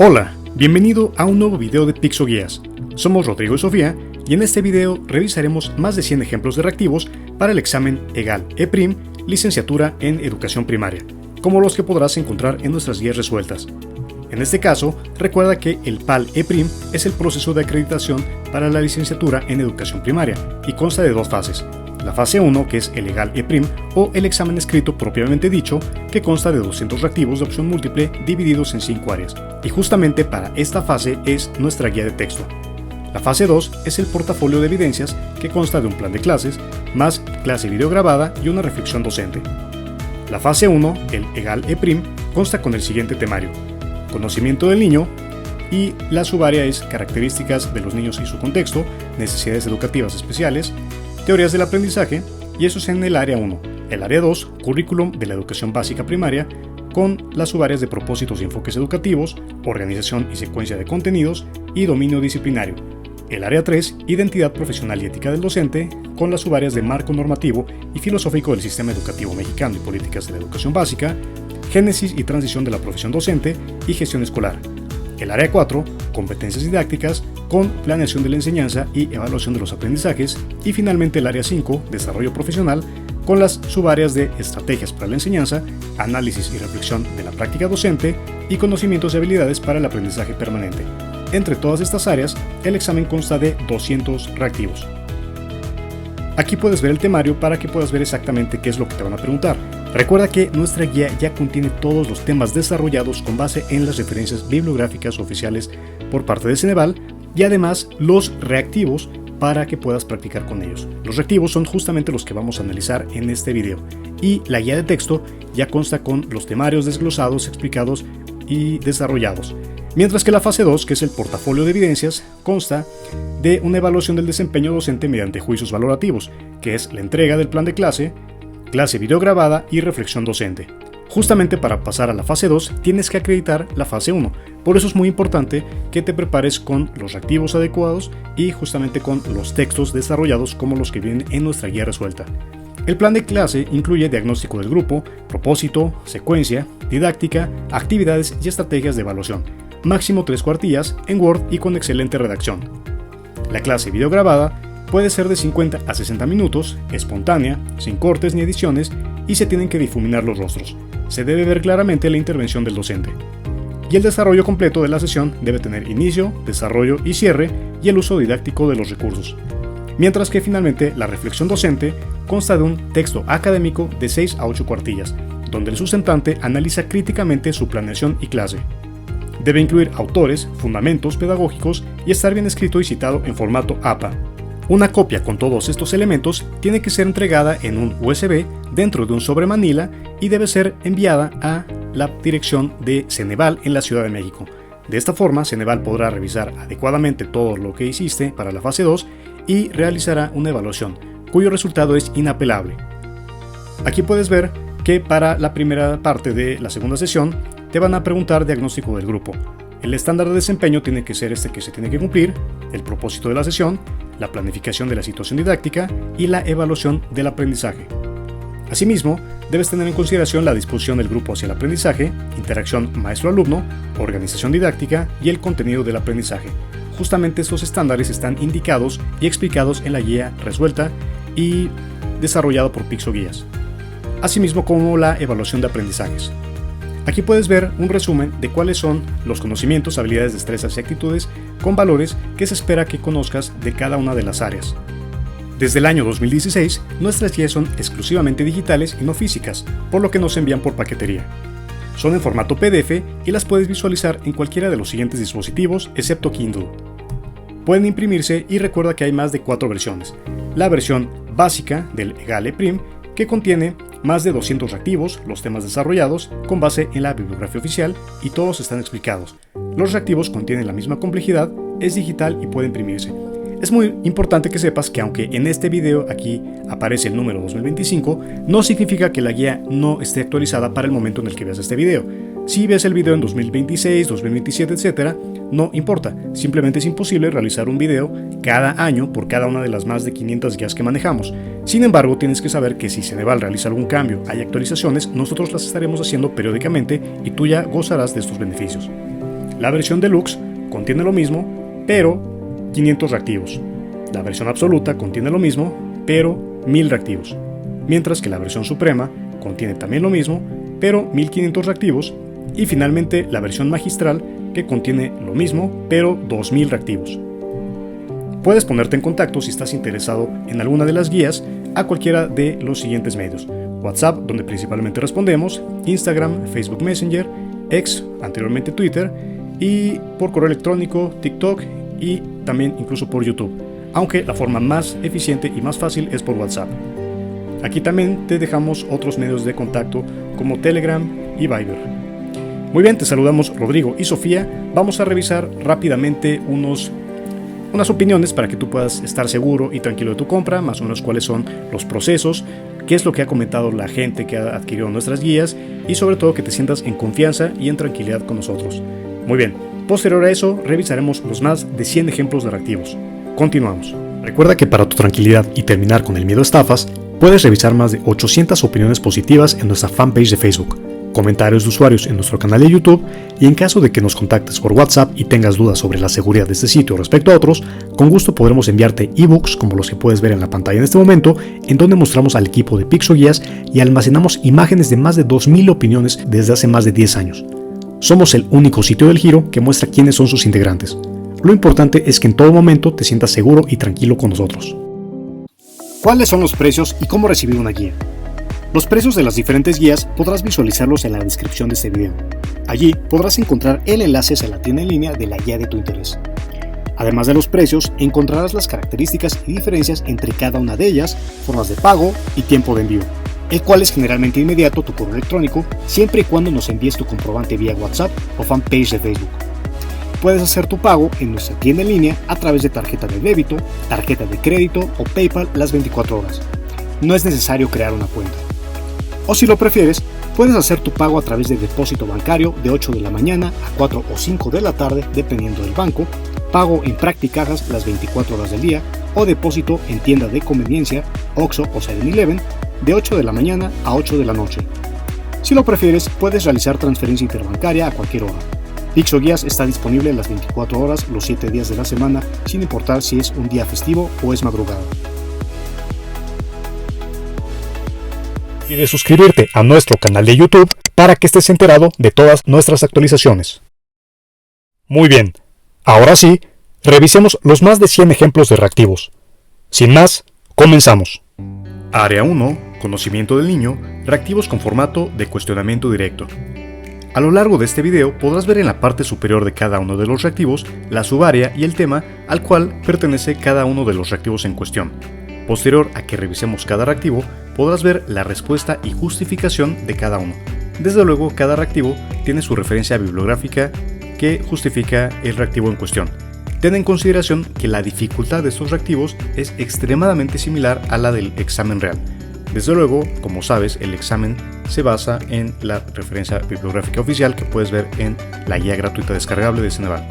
Hola, bienvenido a un nuevo video de Pixoguías. Somos Rodrigo y Sofía y en este video revisaremos más de 100 ejemplos de reactivos para el examen EGAL-EPRIM, licenciatura en educación primaria, como los que podrás encontrar en nuestras guías resueltas. En este caso, recuerda que el PAL-EPRIM es el proceso de acreditación para la licenciatura en educación primaria y consta de dos fases. La fase 1, que es el EGAL-EPRIM o el examen escrito propiamente dicho, que consta de 200 reactivos de opción múltiple divididos en 5 áreas. Y justamente para esta fase es nuestra guía de texto. La fase 2 es el portafolio de evidencias, que consta de un plan de clases, más clase videograbada y una reflexión docente. La fase 1, el EGAL-EPRIM, consta con el siguiente temario: conocimiento del niño, y la subárea es características de los niños y su contexto, necesidades educativas especiales, teorías del aprendizaje, y eso es en el área 1. El área 2, currículum de la educación básica primaria, con las subáreas de propósitos y enfoques educativos, organización y secuencia de contenidos, y dominio disciplinario. El área 3, identidad profesional y ética del docente, con las subáreas de marco normativo y filosófico del sistema educativo mexicano y políticas de la educación básica, génesis y transición de la profesión docente y gestión escolar. El área 4, competencias didácticas, con planeación de la enseñanza y evaluación de los aprendizajes, y finalmente el área 5, desarrollo profesional, con las subáreas de estrategias para la enseñanza, análisis y reflexión de la práctica docente y conocimientos y habilidades para el aprendizaje permanente. Entre todas estas áreas, el examen consta de 200 reactivos. Aquí puedes ver el temario para que puedas ver exactamente qué es lo que te van a preguntar. Recuerda que nuestra guía ya contiene todos los temas desarrollados con base en las referencias bibliográficas oficiales por parte de Ceneval y además los reactivos para que puedas practicar con ellos. Los reactivos son justamente los que vamos a analizar en este video y la guía de texto ya consta con los temarios desglosados, explicados y desarrollados. Mientras que la fase 2, que es el portafolio de evidencias, consta de una evaluación del desempeño docente mediante juicios valorativos, que es la entrega del plan de clase videograbada y reflexión docente. Justamente para pasar a la fase 2 tienes que acreditar la fase 1, por eso es muy importante que te prepares con los reactivos adecuados y justamente con los textos desarrollados como los que vienen en nuestra guía resuelta. El plan de clase incluye diagnóstico del grupo, propósito, secuencia, didáctica, actividades y estrategias de evaluación, máximo 3 cuartillas en Word y con excelente redacción. La clase videograbada puede ser de 50 a 60 minutos, espontánea, sin cortes ni ediciones, y se tienen que difuminar los rostros. Se debe ver claramente la intervención del docente. Y el desarrollo completo de la sesión debe tener inicio, desarrollo y cierre, y el uso didáctico de los recursos. Mientras que finalmente la reflexión docente consta de un texto académico de 6 a 8 cuartillas, donde el sustentante analiza críticamente su planeación y clase. Debe incluir autores, fundamentos pedagógicos y estar bien escrito y citado en formato APA. Una copia con todos estos elementos tiene que ser entregada en un USB dentro de un sobre manila y debe ser enviada a la dirección de Ceneval en la Ciudad de México. De esta forma, Ceneval podrá revisar adecuadamente todo lo que hiciste para la fase 2 y realizará una evaluación, cuyo resultado es inapelable. Aquí puedes ver que para la primera parte de la segunda sesión te van a preguntar diagnóstico del grupo. El estándar de desempeño tiene que ser este que se tiene que cumplir, el propósito de la sesión, la planificación de la situación didáctica y la evaluación del aprendizaje. Asimismo, debes tener en consideración la disposición del grupo hacia el aprendizaje, interacción maestro-alumno, organización didáctica y el contenido del aprendizaje. Justamente estos estándares están indicados y explicados en la guía resuelta y desarrollada por Pixoguías, asimismo como la evaluación de aprendizajes. Aquí puedes ver un resumen de cuáles son los conocimientos, habilidades, destrezas y actitudes con valores que se espera que conozcas de cada una de las áreas. Desde el año 2016, nuestras guías son exclusivamente digitales y no físicas, por lo que no se envían por paquetería. Son en formato PDF y las puedes visualizar en cualquiera de los siguientes dispositivos, excepto Kindle. Pueden imprimirse y recuerda que hay más de 4 versiones. La versión básica del EGAL-EPRIM, que contiene más de 200 reactivos, los temas desarrollados con base en la bibliografía oficial y todos están explicados. Los reactivos contienen la misma complejidad, es digital y puede imprimirse. Es muy importante que sepas que aunque en este video aquí aparece el número 2025, no significa que la guía no esté actualizada para el momento en el que veas este video. Si ves el video en 2026, 2027, etc., no importa, simplemente es imposible realizar un video cada año por cada una de las más de 500 guías que manejamos. Sin embargo, tienes que saber que si Ceneval realiza algún cambio, hay actualizaciones, nosotros las estaremos haciendo periódicamente y tú ya gozarás de estos beneficios. La versión deluxe contiene lo mismo, pero 500 reactivos. La versión absoluta contiene lo mismo, pero 1000 reactivos. Mientras que la versión suprema contiene también lo mismo, pero 1500 reactivos. Y finalmente la versión magistral, que contiene lo mismo, pero 2000 reactivos. Puedes ponerte en contacto si estás interesado en alguna de las guías a cualquiera de los siguientes medios: WhatsApp, donde principalmente respondemos, Instagram, Facebook Messenger, X, anteriormente Twitter, y por correo electrónico, TikTok y también incluso por YouTube, aunque la forma más eficiente y más fácil es por WhatsApp. Aquí también te dejamos otros medios de contacto como Telegram y Viber. Muy bien, te saludamos Rodrigo y Sofía. Vamos a revisar rápidamente unas opiniones para que tú puedas estar seguro y tranquilo de tu compra, más o menos cuáles son los procesos, qué es lo que ha comentado la gente que ha adquirido nuestras guías y sobre todo que te sientas en confianza y en tranquilidad con nosotros. Muy bien, posterior a eso revisaremos los más de 100 ejemplos de reactivos. Continuamos. Recuerda que para tu tranquilidad y terminar con el miedo a estafas, puedes revisar más de 800 opiniones positivas en nuestra fanpage de Facebook, comentarios de usuarios en nuestro canal de YouTube, y en caso de que nos contactes por WhatsApp y tengas dudas sobre la seguridad de este sitio respecto a otros, con gusto podremos enviarte ebooks como los que puedes ver en la pantalla en este momento, en donde mostramos al equipo de Pixoguías y almacenamos imágenes de más de 2000 opiniones desde hace más de 10 años. Somos el único sitio del Giro que muestra quiénes son sus integrantes. Lo importante es que en todo momento te sientas seguro y tranquilo con nosotros. ¿Cuáles son los precios y cómo recibir una guía? Los precios de las diferentes guías podrás visualizarlos en la descripción de este video. Allí podrás encontrar el enlace a la tienda en línea de la guía de tu interés. Además de los precios, encontrarás las características y diferencias entre cada una de ellas, formas de pago y tiempo de envío, el cual es generalmente inmediato tu correo electrónico, siempre y cuando nos envíes tu comprobante vía WhatsApp o fanpage de Facebook. Puedes hacer tu pago en nuestra tienda en línea a través de tarjeta de débito, tarjeta de crédito o PayPal las 24 horas. No es necesario crear una cuenta. O si lo prefieres, puedes hacer tu pago a través de depósito bancario de 8 de la mañana a 4 o 5 de la tarde, dependiendo del banco, pago en Practicajas las 24 horas del día o depósito en tienda de conveniencia, Oxxo o 7-Eleven, de 8 de la mañana a 8 de la noche. Si lo prefieres, puedes realizar transferencia interbancaria a cualquier hora. Pixoguías está disponible las 24 horas, los 7 días de la semana, sin importar si es un día festivo o es madrugada. Y de suscribirte a nuestro canal de YouTube para que estés enterado de todas nuestras actualizaciones. Muy bien, ahora sí, revisemos los más de 100 ejemplos de reactivos. Sin más, comenzamos. Área 1, conocimiento del niño, reactivos con formato de cuestionamiento directo. A lo largo de este video podrás ver en la parte superior de cada uno de los reactivos la subárea y el tema al cual pertenece cada uno de los reactivos en cuestión. Posterior a que revisemos cada reactivo, podrás ver la respuesta y justificación de cada uno. Desde luego, cada reactivo tiene su referencia bibliográfica que justifica el reactivo en cuestión. Ten en consideración que la dificultad de estos reactivos es extremadamente similar a la del examen real. Desde luego, como sabes, el examen se basa en la referencia bibliográfica oficial que puedes ver en la guía gratuita descargable de Ceneval.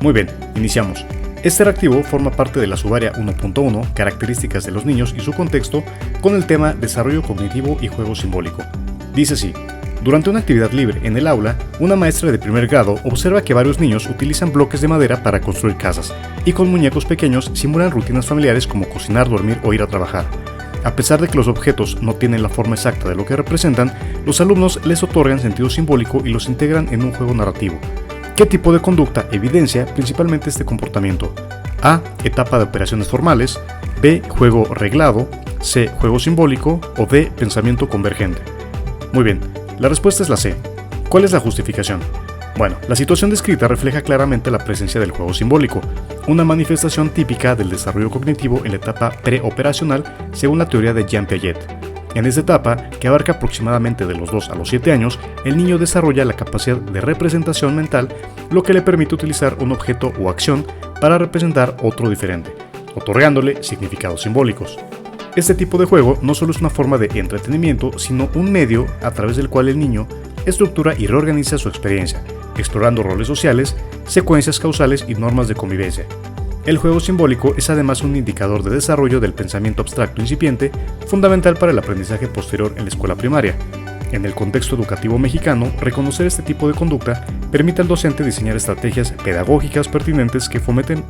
Muy bien, iniciamos. Este reactivo forma parte de la subárea 1.1, características de los niños y su contexto, con el tema desarrollo cognitivo y juego simbólico. Dice así: durante una actividad libre en el aula, una maestra de primer grado observa que varios niños utilizan bloques de madera para construir casas y con muñecos pequeños simulan rutinas familiares como cocinar, dormir o ir a trabajar. A pesar de que los objetos no tienen la forma exacta de lo que representan, los alumnos les otorgan sentido simbólico y los integran en un juego narrativo. ¿Qué tipo de conducta evidencia principalmente este comportamiento? A. Etapa de operaciones formales. B. Juego reglado. C. Juego simbólico. O D. Pensamiento convergente. Muy bien, la respuesta es la C. ¿Cuál es la justificación? Bueno, la situación descrita refleja claramente la presencia del juego simbólico, una manifestación típica del desarrollo cognitivo en la etapa preoperacional según la teoría de Jean Piaget. En esta etapa, que abarca aproximadamente de los 2 a los 7 años, el niño desarrolla la capacidad de representación mental, lo que le permite utilizar un objeto o acción para representar otro diferente, otorgándole significados simbólicos. Este tipo de juego no solo es una forma de entretenimiento, sino un medio a través del cual el niño estructura y reorganiza su experiencia, explorando roles sociales, secuencias causales y normas de convivencia. El juego simbólico es además un indicador de desarrollo del pensamiento abstracto incipiente, fundamental para el aprendizaje posterior en la escuela primaria. En el contexto educativo mexicano, reconocer este tipo de conducta permite al docente diseñar estrategias pedagógicas pertinentes que fomenten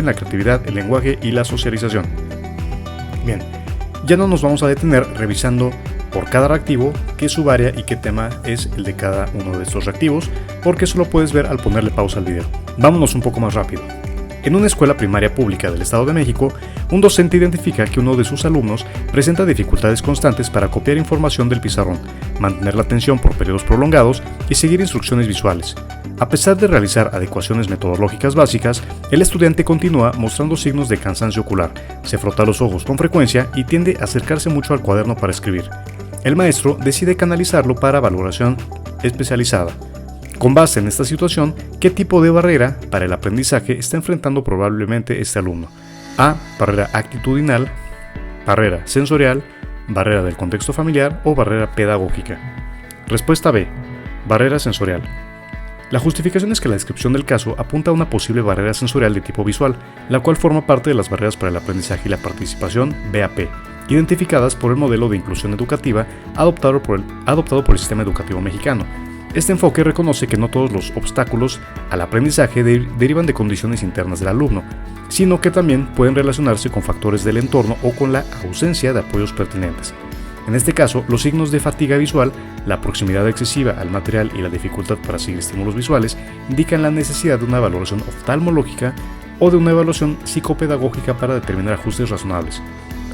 la creatividad, el lenguaje y la socialización. Bien, ya no nos vamos a detener revisando por cada reactivo qué subárea y qué tema es el de cada uno de estos reactivos, porque eso lo puedes ver al ponerle pausa al video. Vámonos un poco más rápido. En una escuela primaria pública del Estado de México, un docente identifica que uno de sus alumnos presenta dificultades constantes para copiar información del pizarrón, mantener la atención por periodos prolongados y seguir instrucciones visuales. A pesar de realizar adecuaciones metodológicas básicas, el estudiante continúa mostrando signos de cansancio ocular, se frota los ojos con frecuencia y tiende a acercarse mucho al cuaderno para escribir. El maestro decide canalizarlo para valoración especializada. Con base en esta situación, ¿qué tipo de barrera para el aprendizaje está enfrentando probablemente este alumno? A. Barrera actitudinal, barrera sensorial, barrera del contexto familiar o barrera pedagógica. Respuesta B. Barrera sensorial. La justificación es que la descripción del caso apunta a una posible barrera sensorial de tipo visual, la cual forma parte de las barreras para el aprendizaje y la participación BAP, identificadas por el modelo de inclusión educativa adoptado por el sistema educativo mexicano. Este enfoque reconoce que no todos los obstáculos al aprendizaje derivan de condiciones internas del alumno, sino que también pueden relacionarse con factores del entorno o con la ausencia de apoyos pertinentes. En este caso, los signos de fatiga visual, la proximidad excesiva al material y la dificultad para seguir estímulos visuales indican la necesidad de una evaluación oftalmológica o de una evaluación psicopedagógica para determinar ajustes razonables.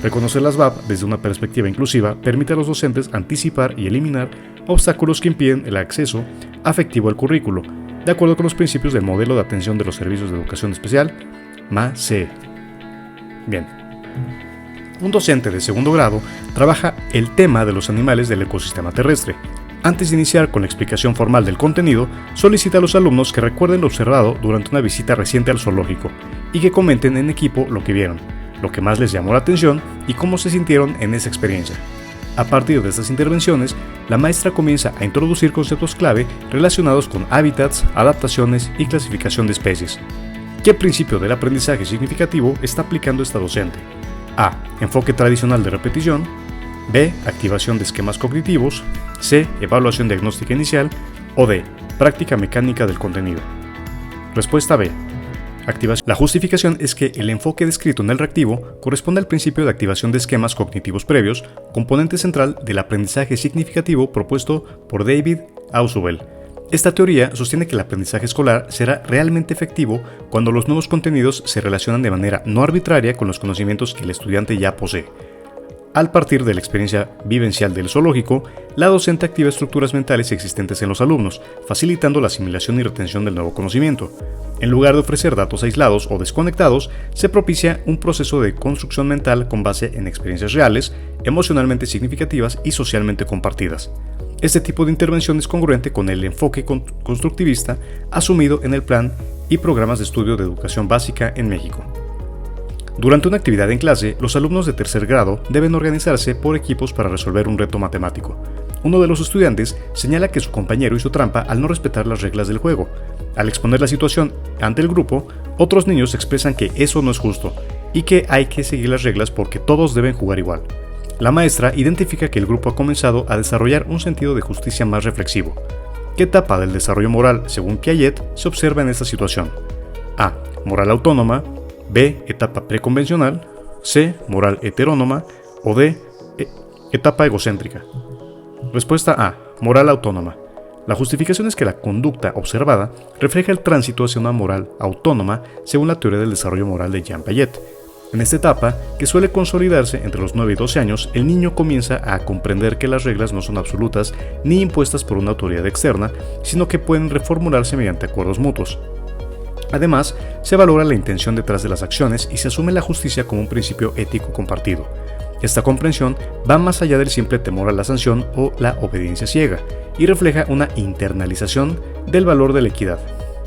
Reconocer las BAP desde una perspectiva inclusiva permite a los docentes anticipar y eliminar obstáculos que impiden el acceso afectivo al currículo, de acuerdo con los principios del modelo de atención de los servicios de educación especial, MACE. Bien. Un docente de segundo grado trabaja el tema de los animales del ecosistema terrestre. Antes de iniciar con la explicación formal del contenido, solicita a los alumnos que recuerden lo observado durante una visita reciente al zoológico y que comenten en equipo lo que vieron, lo que más les llamó la atención y cómo se sintieron en esa experiencia. A partir de estas intervenciones, la maestra comienza a introducir conceptos clave relacionados con hábitats, adaptaciones y clasificación de especies. ¿Qué principio del aprendizaje significativo está aplicando esta docente? A. Enfoque tradicional de repetición. B. Activación de esquemas cognitivos. C. Evaluación diagnóstica inicial. O D. Práctica mecánica del contenido. Respuesta B. Activación. La justificación es que el enfoque descrito en el reactivo corresponde al principio de activación de esquemas cognitivos previos, componente central del aprendizaje significativo propuesto por David Ausubel. Esta teoría sostiene que el aprendizaje escolar será realmente efectivo cuando los nuevos contenidos se relacionan de manera no arbitraria con los conocimientos que el estudiante ya posee. Al partir de la experiencia vivencial del zoológico, la docente activa estructuras mentales existentes en los alumnos, facilitando la asimilación y retención del nuevo conocimiento. En lugar de ofrecer datos aislados o desconectados, se propicia un proceso de construcción mental con base en experiencias reales, emocionalmente significativas y socialmente compartidas. Este tipo de intervención es congruente con el enfoque constructivista asumido en el plan y programas de estudio de educación básica en México. Durante una actividad en clase, los alumnos de tercer grado deben organizarse por equipos para resolver un reto matemático. Uno de los estudiantes señala que su compañero hizo trampa al no respetar las reglas del juego. Al exponer la situación ante el grupo, otros niños expresan que eso no es justo y que hay que seguir las reglas porque todos deben jugar igual. La maestra identifica que el grupo ha comenzado a desarrollar un sentido de justicia más reflexivo. ¿Qué etapa del desarrollo moral, según Piaget, se observa en esta situación? A. Moral autónoma. B. Etapa preconvencional. C. Moral heterónoma. O D. Etapa egocéntrica. Respuesta A. Moral autónoma. La justificación es que la conducta observada refleja el tránsito hacia una moral autónoma según la teoría del desarrollo moral de Jean Piaget. En esta etapa, que suele consolidarse entre los 9 y 12 años, el niño comienza a comprender que las reglas no son absolutas ni impuestas por una autoridad externa, sino que pueden reformularse mediante acuerdos mutuos. Además, se valora la intención detrás de las acciones y se asume la justicia como un principio ético compartido. Esta comprensión va más allá del simple temor a la sanción o la obediencia ciega y refleja una internalización del valor de la equidad.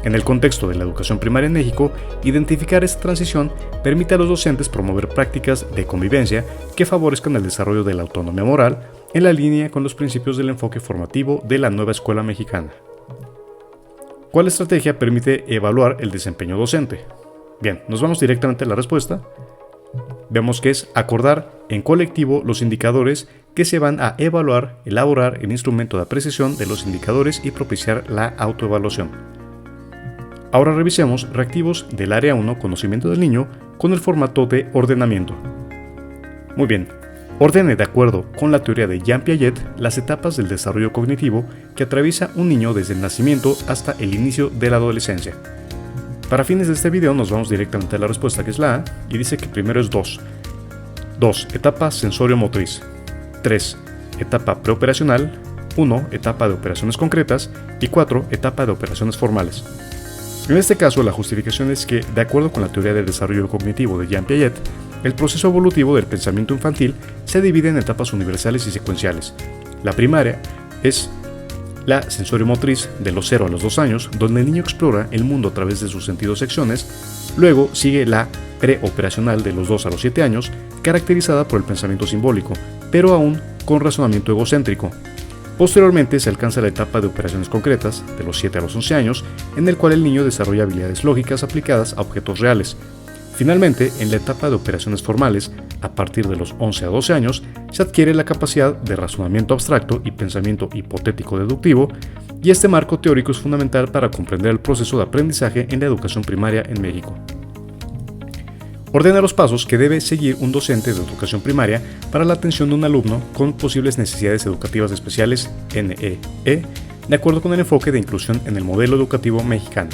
En el contexto de la educación primaria en México, identificar esta transición permite a los docentes promover prácticas de convivencia que favorezcan el desarrollo de la autonomía moral en la línea con los principios del enfoque formativo de la nueva escuela mexicana. ¿Cuál estrategia permite evaluar el desempeño docente? Bien, nos vamos directamente a la respuesta. vemos que es acordar en colectivo los indicadores que se van a evaluar, elaborar el instrumento de apreciación de los indicadores y propiciar la autoevaluación. Ahora revisemos reactivos del área 1, conocimiento del niño, con el formato de ordenamiento. Muy bien, ordene de acuerdo con la teoría de Jean Piaget las etapas del desarrollo cognitivo que atraviesa un niño desde el nacimiento hasta el inicio de la adolescencia. Para fines de este video nos vamos directamente a la respuesta, que es la A, y dice que primero es 2. 2. Etapa sensorio-motriz. 3. Etapa preoperacional. 1. Etapa de operaciones concretas. Y 4. Etapa de operaciones formales. En este caso, la justificación es que, de acuerdo con la teoría del desarrollo cognitivo de Jean Piaget, el proceso evolutivo del pensamiento infantil se divide en etapas universales y secuenciales. La primaria es la sensorio-motriz de los 0 a los 2 años, donde el niño explora el mundo a través de sus sentidos y acciones. Luego sigue la preoperacional de los 2 a los 7 años, caracterizada por el pensamiento simbólico, pero aún con razonamiento egocéntrico. Posteriormente se alcanza la etapa de operaciones concretas, de los 7 a los 11 años, en el cual el niño desarrolla habilidades lógicas aplicadas a objetos reales. Finalmente, en la etapa de operaciones formales, a partir de los 11 a 12 años, se adquiere la capacidad de razonamiento abstracto y pensamiento hipotético deductivo, y este marco teórico es fundamental para comprender el proceso de aprendizaje en la educación primaria en México. Ordena los pasos que debe seguir un docente de educación primaria para la atención de un alumno con posibles necesidades educativas especiales (NEE), de acuerdo con el enfoque de inclusión en el modelo educativo mexicano.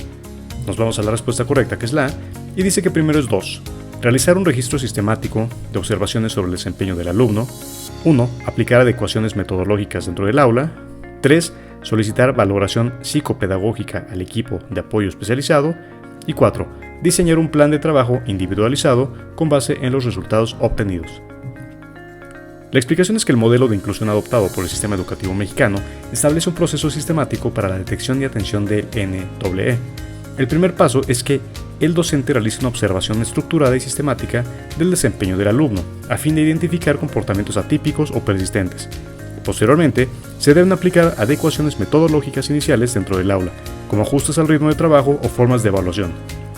Nos vamos a la respuesta correcta, que es la A, y dice que primero es 2. Realizar un registro sistemático de observaciones sobre el desempeño del alumno. 1. Aplicar adecuaciones metodológicas dentro del aula. 3. Solicitar valoración psicopedagógica al equipo de apoyo especializado. Y 4. Diseñar un plan de trabajo individualizado con base en los resultados obtenidos. La explicación es que el modelo de inclusión adoptado por el sistema educativo mexicano establece un proceso sistemático para la detección y atención del NEE. El primer paso es que el docente realiza una observación estructurada y sistemática del desempeño del alumno, a fin de identificar comportamientos atípicos o persistentes. Posteriormente, se deben aplicar adecuaciones metodológicas iniciales dentro del aula, como ajustes al ritmo de trabajo o formas de evaluación.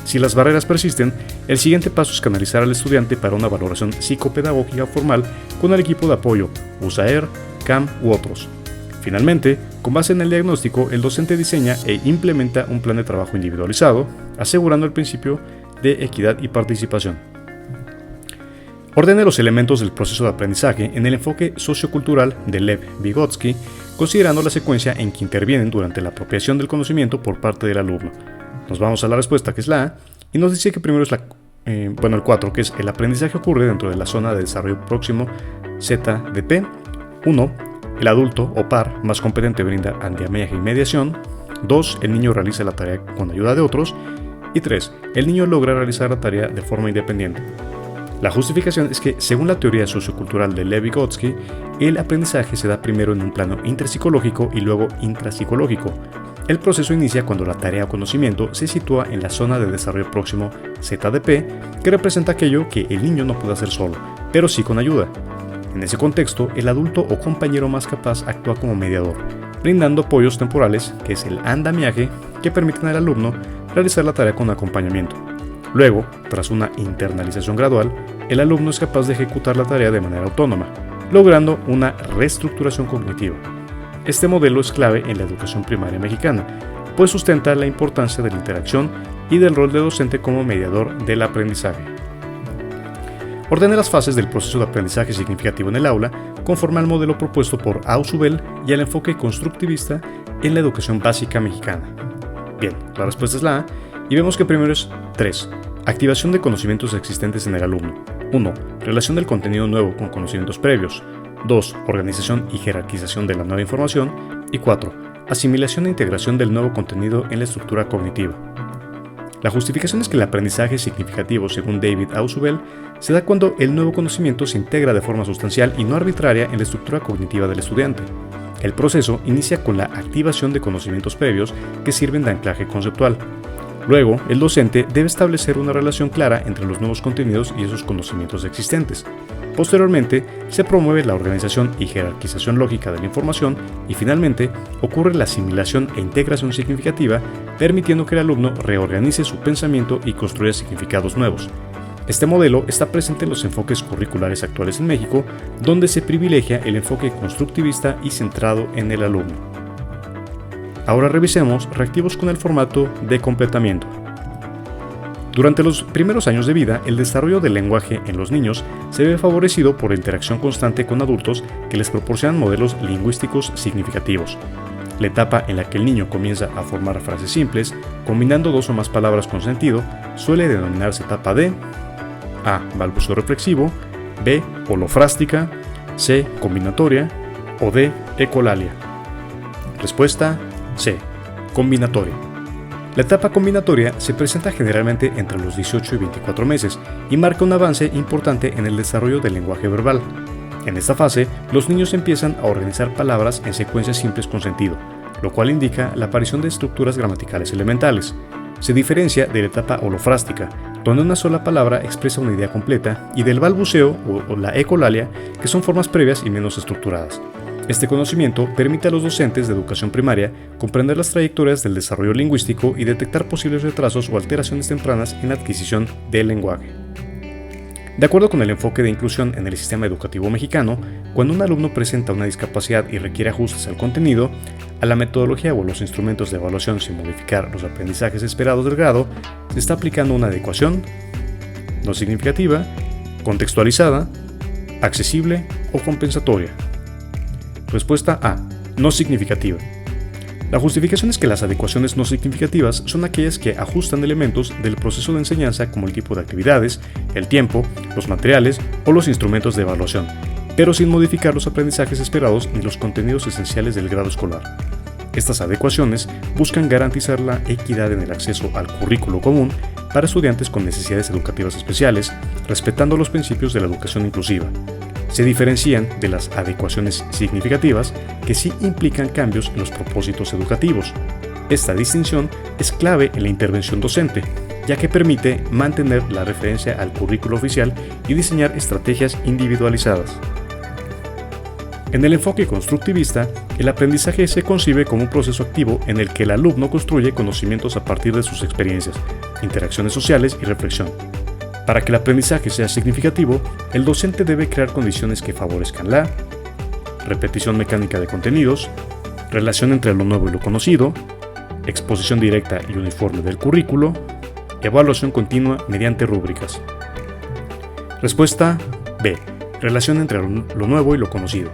Si las barreras persisten, el siguiente paso es canalizar al estudiante para una valoración psicopedagógica formal con el equipo de apoyo, USAER, CAM u otros. Finalmente, con base en el diagnóstico, el docente diseña e implementa un plan de trabajo individualizado, asegurando el principio de equidad y participación. Ordene los elementos del proceso de aprendizaje en el enfoque sociocultural de Lev Vygotsky, considerando la secuencia en que intervienen durante la apropiación del conocimiento por parte del alumno. Nos vamos a la respuesta, que es la A, y nos dice que primero es el 4, que es el aprendizaje ocurre dentro de la zona de desarrollo próximo ZDP. 1. El adulto o par más competente brinda andamiaje y mediación. 2. El niño realiza la tarea con ayuda de otros. Y 3. El niño logra realizar la tarea de forma independiente. La justificación es que, según la teoría sociocultural de Lev Vygotsky, el aprendizaje se da primero en un plano interpsicológico y luego intrapsicológico. El proceso inicia cuando la tarea o conocimiento se sitúa en la zona de desarrollo próximo ZDP, que representa aquello que el niño no puede hacer solo, pero sí con ayuda. En ese contexto, el adulto o compañero más capaz actúa como mediador, brindando apoyos temporales, que es el andamiaje, que permiten al alumno realizar la tarea con acompañamiento. Luego, tras una internalización gradual, el alumno es capaz de ejecutar la tarea de manera autónoma, logrando una reestructuración cognitiva. Este modelo es clave en la educación primaria mexicana, pues sustenta la importancia de la interacción y del rol de docente como mediador del aprendizaje. Ordena las fases del proceso de aprendizaje significativo en el aula conforme al modelo propuesto por Ausubel y al enfoque constructivista en la educación básica mexicana. Bien, la respuesta es la A, y vemos que primero es 3. Activación de conocimientos existentes en el alumno. 1. Relación del contenido nuevo con conocimientos previos. 2. Organización y jerarquización de la nueva información. Y 4. Asimilación e integración del nuevo contenido en la estructura cognitiva. La justificación es que el aprendizaje significativo, según David Ausubel, se da cuando el nuevo conocimiento se integra de forma sustancial y no arbitraria en la estructura cognitiva del estudiante. El proceso inicia con la activación de conocimientos previos que sirven de anclaje conceptual. Luego, el docente debe establecer una relación clara entre los nuevos contenidos y esos conocimientos existentes. Posteriormente, se promueve la organización y jerarquización lógica de la información y finalmente ocurre la asimilación e integración significativa, permitiendo que el alumno reorganice su pensamiento y construya significados nuevos. Este modelo está presente en los enfoques curriculares actuales en México, donde se privilegia el enfoque constructivista y centrado en el alumno. Ahora revisemos reactivos con el formato de completamiento. Durante los primeros años de vida, el desarrollo del lenguaje en los niños se ve favorecido por la interacción constante con adultos que les proporcionan modelos lingüísticos significativos. La etapa en la que el niño comienza a formar frases simples, combinando dos o más palabras con sentido, suele denominarse etapa de A. Balbuceo reflexivo, B. Holofrástica, C. Combinatoria o D. Ecolalia. Respuesta C. Combinatoria. La etapa combinatoria se presenta generalmente entre los 18 y 24 meses y marca un avance importante en el desarrollo del lenguaje verbal. En esta fase, los niños empiezan a organizar palabras en secuencias simples con sentido, lo cual indica la aparición de estructuras gramaticales elementales. Se diferencia de la etapa holofrástica, donde una sola palabra expresa una idea completa, y del balbuceo o la ecolalia, que son formas previas y menos estructuradas. Este conocimiento permite a los docentes de educación primaria comprender las trayectorias del desarrollo lingüístico y detectar posibles retrasos o alteraciones tempranas en la adquisición del lenguaje. De acuerdo con el enfoque de inclusión en el sistema educativo mexicano, cuando un alumno presenta una discapacidad y requiere ajustes al contenido, a la metodología o los instrumentos de evaluación sin modificar los aprendizajes esperados del grado, se está aplicando una adecuación no significativa, contextualizada, accesible o compensatoria. Respuesta A. No significativa. La justificación es que las adecuaciones no significativas son aquellas que ajustan elementos del proceso de enseñanza como el tipo de actividades, el tiempo, los materiales o los instrumentos de evaluación, pero sin modificar los aprendizajes esperados ni los contenidos esenciales del grado escolar. Estas adecuaciones buscan garantizar la equidad en el acceso al currículo común para estudiantes con necesidades educativas especiales, respetando los principios de la educación inclusiva. Se diferencian de las adecuaciones significativas que sí implican cambios en los propósitos educativos. Esta distinción es clave en la intervención docente, ya que permite mantener la referencia al currículo oficial y diseñar estrategias individualizadas. En el enfoque constructivista, el aprendizaje se concibe como un proceso activo en el que el alumno construye conocimientos a partir de sus experiencias, interacciones sociales y reflexión. Para que el aprendizaje sea significativo, el docente debe crear condiciones que favorezcan la repetición mecánica de contenidos, relación entre lo nuevo y lo conocido, exposición directa y uniforme del currículo, evaluación continua mediante rúbricas. Respuesta B. Relación entre lo nuevo y lo conocido.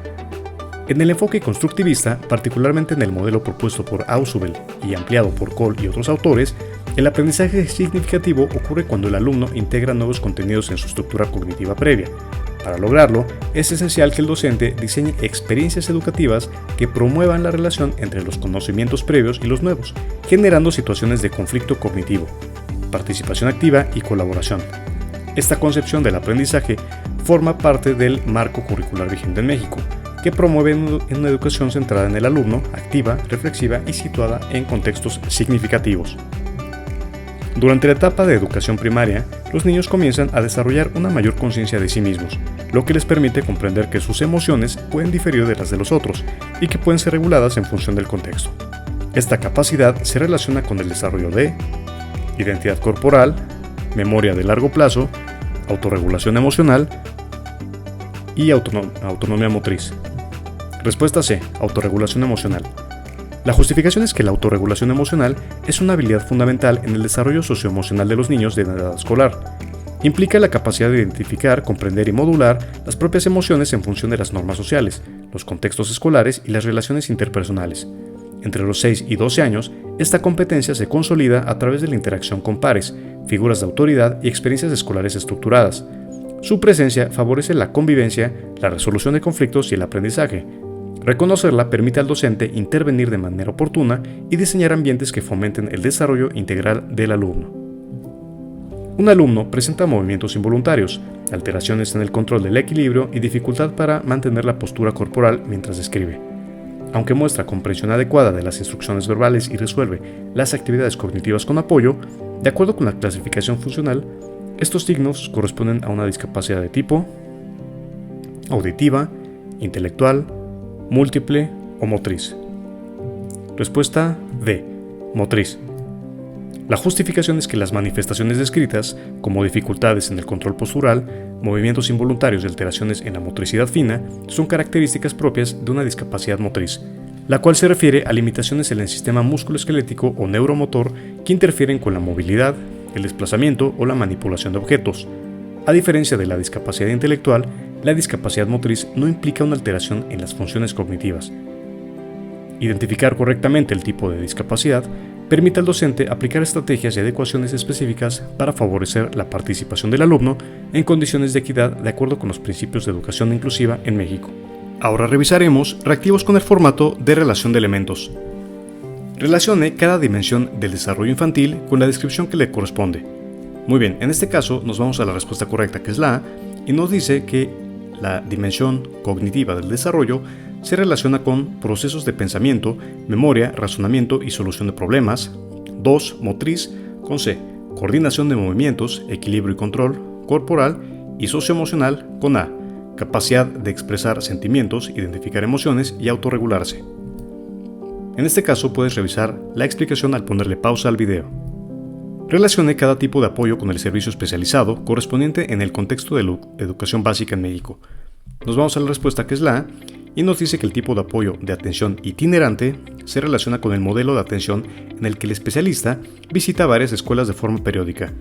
En el enfoque constructivista, particularmente en el modelo propuesto por Ausubel y ampliado por Cole y otros autores, el aprendizaje significativo ocurre cuando el alumno integra nuevos contenidos en su estructura cognitiva previa. Para lograrlo, es esencial que el docente diseñe experiencias educativas que promuevan la relación entre los conocimientos previos y los nuevos, generando situaciones de conflicto cognitivo, participación activa y colaboración. Esta concepción del aprendizaje forma parte del marco curricular vigente en México, que promueve una educación centrada en el alumno, activa, reflexiva y situada en contextos significativos. Durante la etapa de educación primaria, los niños comienzan a desarrollar una mayor conciencia de sí mismos, lo que les permite comprender que sus emociones pueden diferir de las de los otros y que pueden ser reguladas en función del contexto. Esta capacidad se relaciona con el desarrollo de identidad corporal, memoria de largo plazo, autorregulación emocional y autonomía motriz. Respuesta C. Autorregulación emocional. La justificación es que la autorregulación emocional es una habilidad fundamental en el desarrollo socioemocional de los niños de edad escolar. Implica la capacidad de identificar, comprender y modular las propias emociones en función de las normas sociales, los contextos escolares y las relaciones interpersonales. Entre los 6 y 12 años, esta competencia se consolida a través de la interacción con pares, figuras de autoridad y experiencias escolares estructuradas. Su presencia favorece la convivencia, la resolución de conflictos y el aprendizaje. Reconocerla permite al docente intervenir de manera oportuna y diseñar ambientes que fomenten el desarrollo integral del alumno. Un alumno presenta movimientos involuntarios, alteraciones en el control del equilibrio y dificultad para mantener la postura corporal mientras escribe. Aunque muestra comprensión adecuada de las instrucciones verbales y resuelve las actividades cognitivas con apoyo, de acuerdo con la clasificación funcional, estos signos corresponden a una discapacidad de tipo auditiva, intelectual, múltiple o motriz. Respuesta D. Motriz. La justificación es que las manifestaciones descritas, como dificultades en el control postural, movimientos involuntarios y alteraciones en la motricidad fina, son características propias de una discapacidad motriz, la cual se refiere a limitaciones en el sistema musculoesquelético o neuromotor que interfieren con la movilidad, el desplazamiento o la manipulación de objetos. A diferencia de la discapacidad intelectual, la discapacidad motriz no implica una alteración en las funciones cognitivas. Identificar correctamente el tipo de discapacidad permite al docente aplicar estrategias y adecuaciones específicas para favorecer la participación del alumno en condiciones de equidad de acuerdo con los principios de educación inclusiva en México. Ahora revisaremos reactivos con el formato de relación de elementos. Relacione cada dimensión del desarrollo infantil con la descripción que le corresponde. Muy bien, en este caso nos vamos a la respuesta correcta, que es la A, y nos dice que la dimensión cognitiva del desarrollo se relaciona con procesos de pensamiento, memoria, razonamiento y solución de problemas. 2. Motriz, con C. Coordinación de movimientos, equilibrio y control corporal. Y socioemocional, con A. Capacidad de expresar sentimientos, identificar emociones y autorregularse. En este caso puedes revisar la explicación al ponerle pausa al video. Relacione cada tipo de apoyo con el servicio especializado correspondiente en el contexto de la educación básica en México. Nos vamos a la respuesta, que es la A, y nos dice que el tipo de apoyo de atención itinerante se relaciona con el modelo de atención en el que el especialista visita varias escuelas de forma periódica.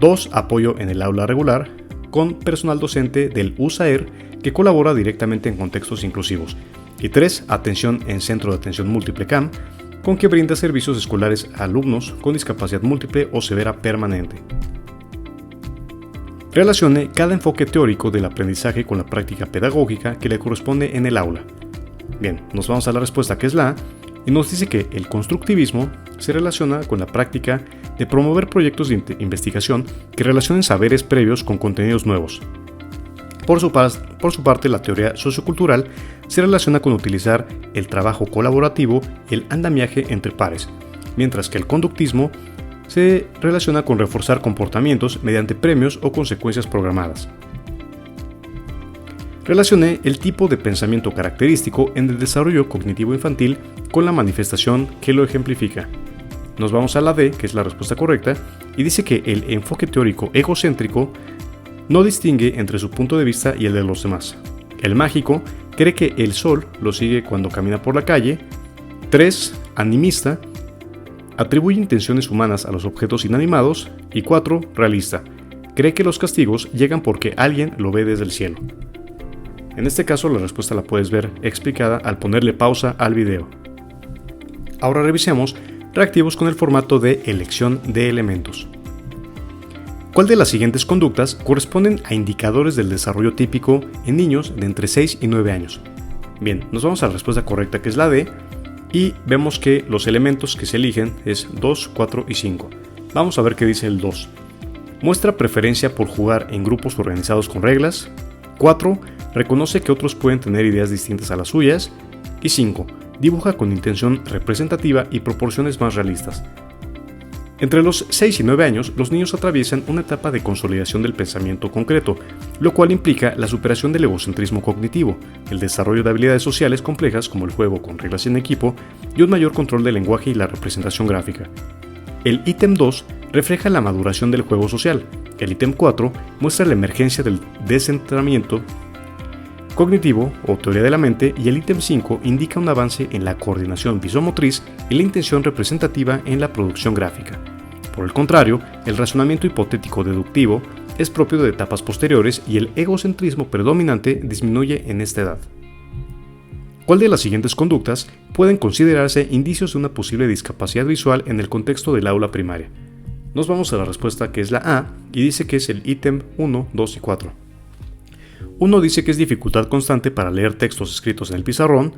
2. Apoyo en el aula regular, con personal docente del USAER que colabora directamente en contextos inclusivos. Y 3. Atención en centro de atención múltiple CAM, con que brinda servicios escolares a alumnos con discapacidad múltiple o severa permanente. Relacione cada enfoque teórico del aprendizaje con la práctica pedagógica que le corresponde en el aula. Bien, nos vamos a la respuesta, que es la A, y nos dice que el constructivismo se relaciona con la práctica de promover proyectos de investigación que relacionen saberes previos con contenidos nuevos. Por su parte, la teoría sociocultural se relaciona con utilizar el trabajo colaborativo y el andamiaje entre pares, mientras que el conductismo se relaciona con reforzar comportamientos mediante premios o consecuencias programadas. Relacione el tipo de pensamiento característico en el desarrollo cognitivo infantil con la manifestación que lo ejemplifica. Nos vamos a la D, que es la respuesta correcta, y dice que el enfoque teórico egocéntrico no distingue entre su punto de vista y el de los demás. El mágico cree que el sol lo sigue cuando camina por la calle. 3. Animista atribuye intenciones humanas a los objetos inanimados. Y 4. Realista. Cree que los castigos llegan porque alguien lo ve desde el cielo. En este caso, la respuesta la puedes ver explicada al ponerle pausa al video. Ahora revisemos reactivos con el formato de elección de elementos. ¿Cuál de las siguientes conductas corresponden a indicadores del desarrollo típico en niños de entre 6 y 9 años? Bien, nos vamos a la respuesta correcta, que es la D. Y vemos que los elementos que se eligen es 2, 4 y 5. Vamos a ver qué dice el 2. Muestra preferencia por jugar en grupos organizados con reglas. 4. Reconoce que otros pueden tener ideas distintas a las suyas. Y 5. Dibuja con intención representativa y proporciones más realistas. Entre los 6 y 9 años, los niños atraviesan una etapa de consolidación del pensamiento concreto, lo cual implica la superación del egocentrismo cognitivo, el desarrollo de habilidades sociales complejas como el juego con reglas en equipo y un mayor control del lenguaje y la representación gráfica. El ítem 2 refleja la maduración del juego social, el ítem 4 muestra la emergencia del descentramiento cognitivo o teoría de la mente, y el ítem 5 indica un avance en la coordinación visomotriz y la intención representativa en la producción gráfica. Por el contrario, el razonamiento hipotético deductivo es propio de etapas posteriores y el egocentrismo predominante disminuye en esta edad. ¿Cuál de las siguientes conductas pueden considerarse indicios de una posible discapacidad visual en el contexto del aula primaria? Nos vamos a la respuesta, que es la A, y dice que es el ítem 1, 2 y 4. 1 dice que es dificultad constante para leer textos escritos en el pizarrón.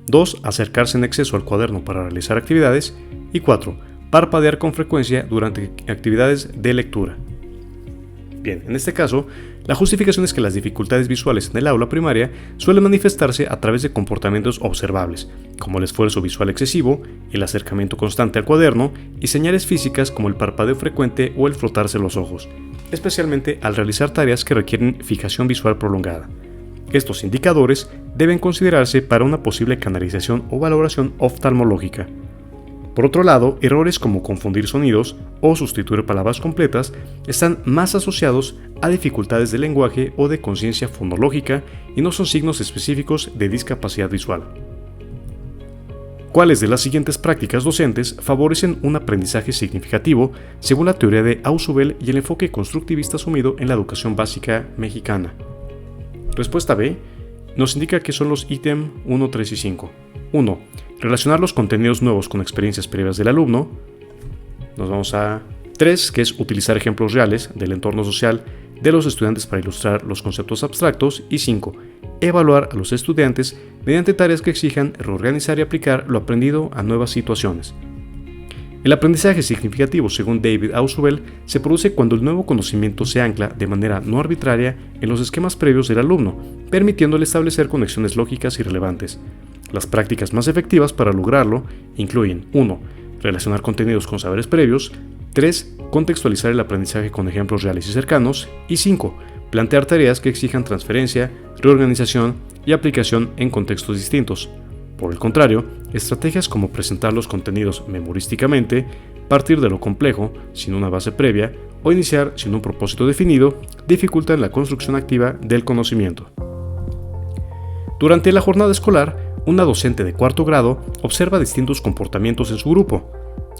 2. Acercarse en exceso al cuaderno para realizar actividades. Y 4. Parpadear con frecuencia durante actividades de lectura. Bien, en este caso, la justificación es que las dificultades visuales en el aula primaria suelen manifestarse a través de comportamientos observables, como el esfuerzo visual excesivo, el acercamiento constante al cuaderno y señales físicas como el parpadeo frecuente o el frotarse los ojos, especialmente al realizar tareas que requieren fijación visual prolongada. Estos indicadores deben considerarse para una posible canalización o valoración oftalmológica. Por otro lado, errores como confundir sonidos o sustituir palabras completas están más asociados a dificultades de lenguaje o de conciencia fonológica y no son signos específicos de discapacidad visual. ¿Cuáles de las siguientes prácticas docentes favorecen un aprendizaje significativo según la teoría de Ausubel y el enfoque constructivista asumido en la educación básica mexicana? Respuesta B nos indica que son los ítem 1, 3 y 5. 1. Relacionar los contenidos nuevos con experiencias previas del alumno. Nos vamos a 3, que es utilizar ejemplos reales del entorno social de los estudiantes para ilustrar los conceptos abstractos. Y 5. Evaluar a los estudiantes mediante tareas que exijan reorganizar y aplicar lo aprendido a nuevas situaciones. El aprendizaje significativo, según David Ausubel, se produce cuando el nuevo conocimiento se ancla de manera no arbitraria en los esquemas previos del alumno, permitiéndole establecer conexiones lógicas y relevantes. Las prácticas más efectivas para lograrlo incluyen 1. Relacionar contenidos con saberes previos. 3. Contextualizar el aprendizaje con ejemplos reales y cercanos. Y 5. Plantear tareas que exijan transferencia, reorganización y aplicación en contextos distintos. Por el contrario, estrategias como presentar los contenidos memorísticamente, partir de lo complejo, sin una base previa, o iniciar sin un propósito definido, dificultan la construcción activa del conocimiento. Durante la jornada escolar, una docente de cuarto grado observa distintos comportamientos en su grupo.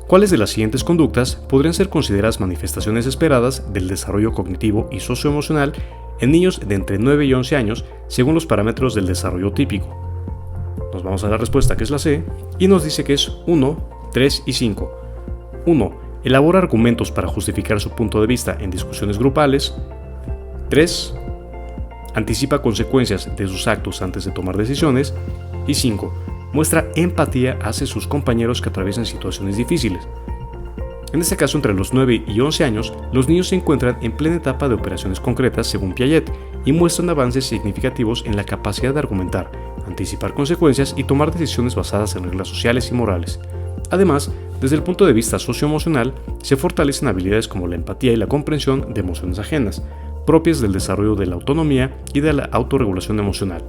¿Cuáles de las siguientes conductas podrían ser consideradas manifestaciones esperadas del desarrollo cognitivo y socioemocional en niños de entre 9 y 11 años según los parámetros del desarrollo típico? Nos vamos a la respuesta, que es la C, y nos dice que es 1, 3 y 5. 1. Elabora argumentos para justificar su punto de vista en discusiones grupales. 3. Anticipa consecuencias de sus actos antes de tomar decisiones. Y 5. Muestra empatía hacia sus compañeros que atraviesan situaciones difíciles. En este caso, entre los 9 y 11 años, los niños se encuentran en plena etapa de operaciones concretas según Piaget y muestran avances significativos en la capacidad de argumentar, anticipar consecuencias y tomar decisiones basadas en reglas sociales y morales. Además, desde el punto de vista socioemocional, se fortalecen habilidades como la empatía y la comprensión de emociones ajenas, propias del desarrollo de la autonomía y de la autorregulación emocional.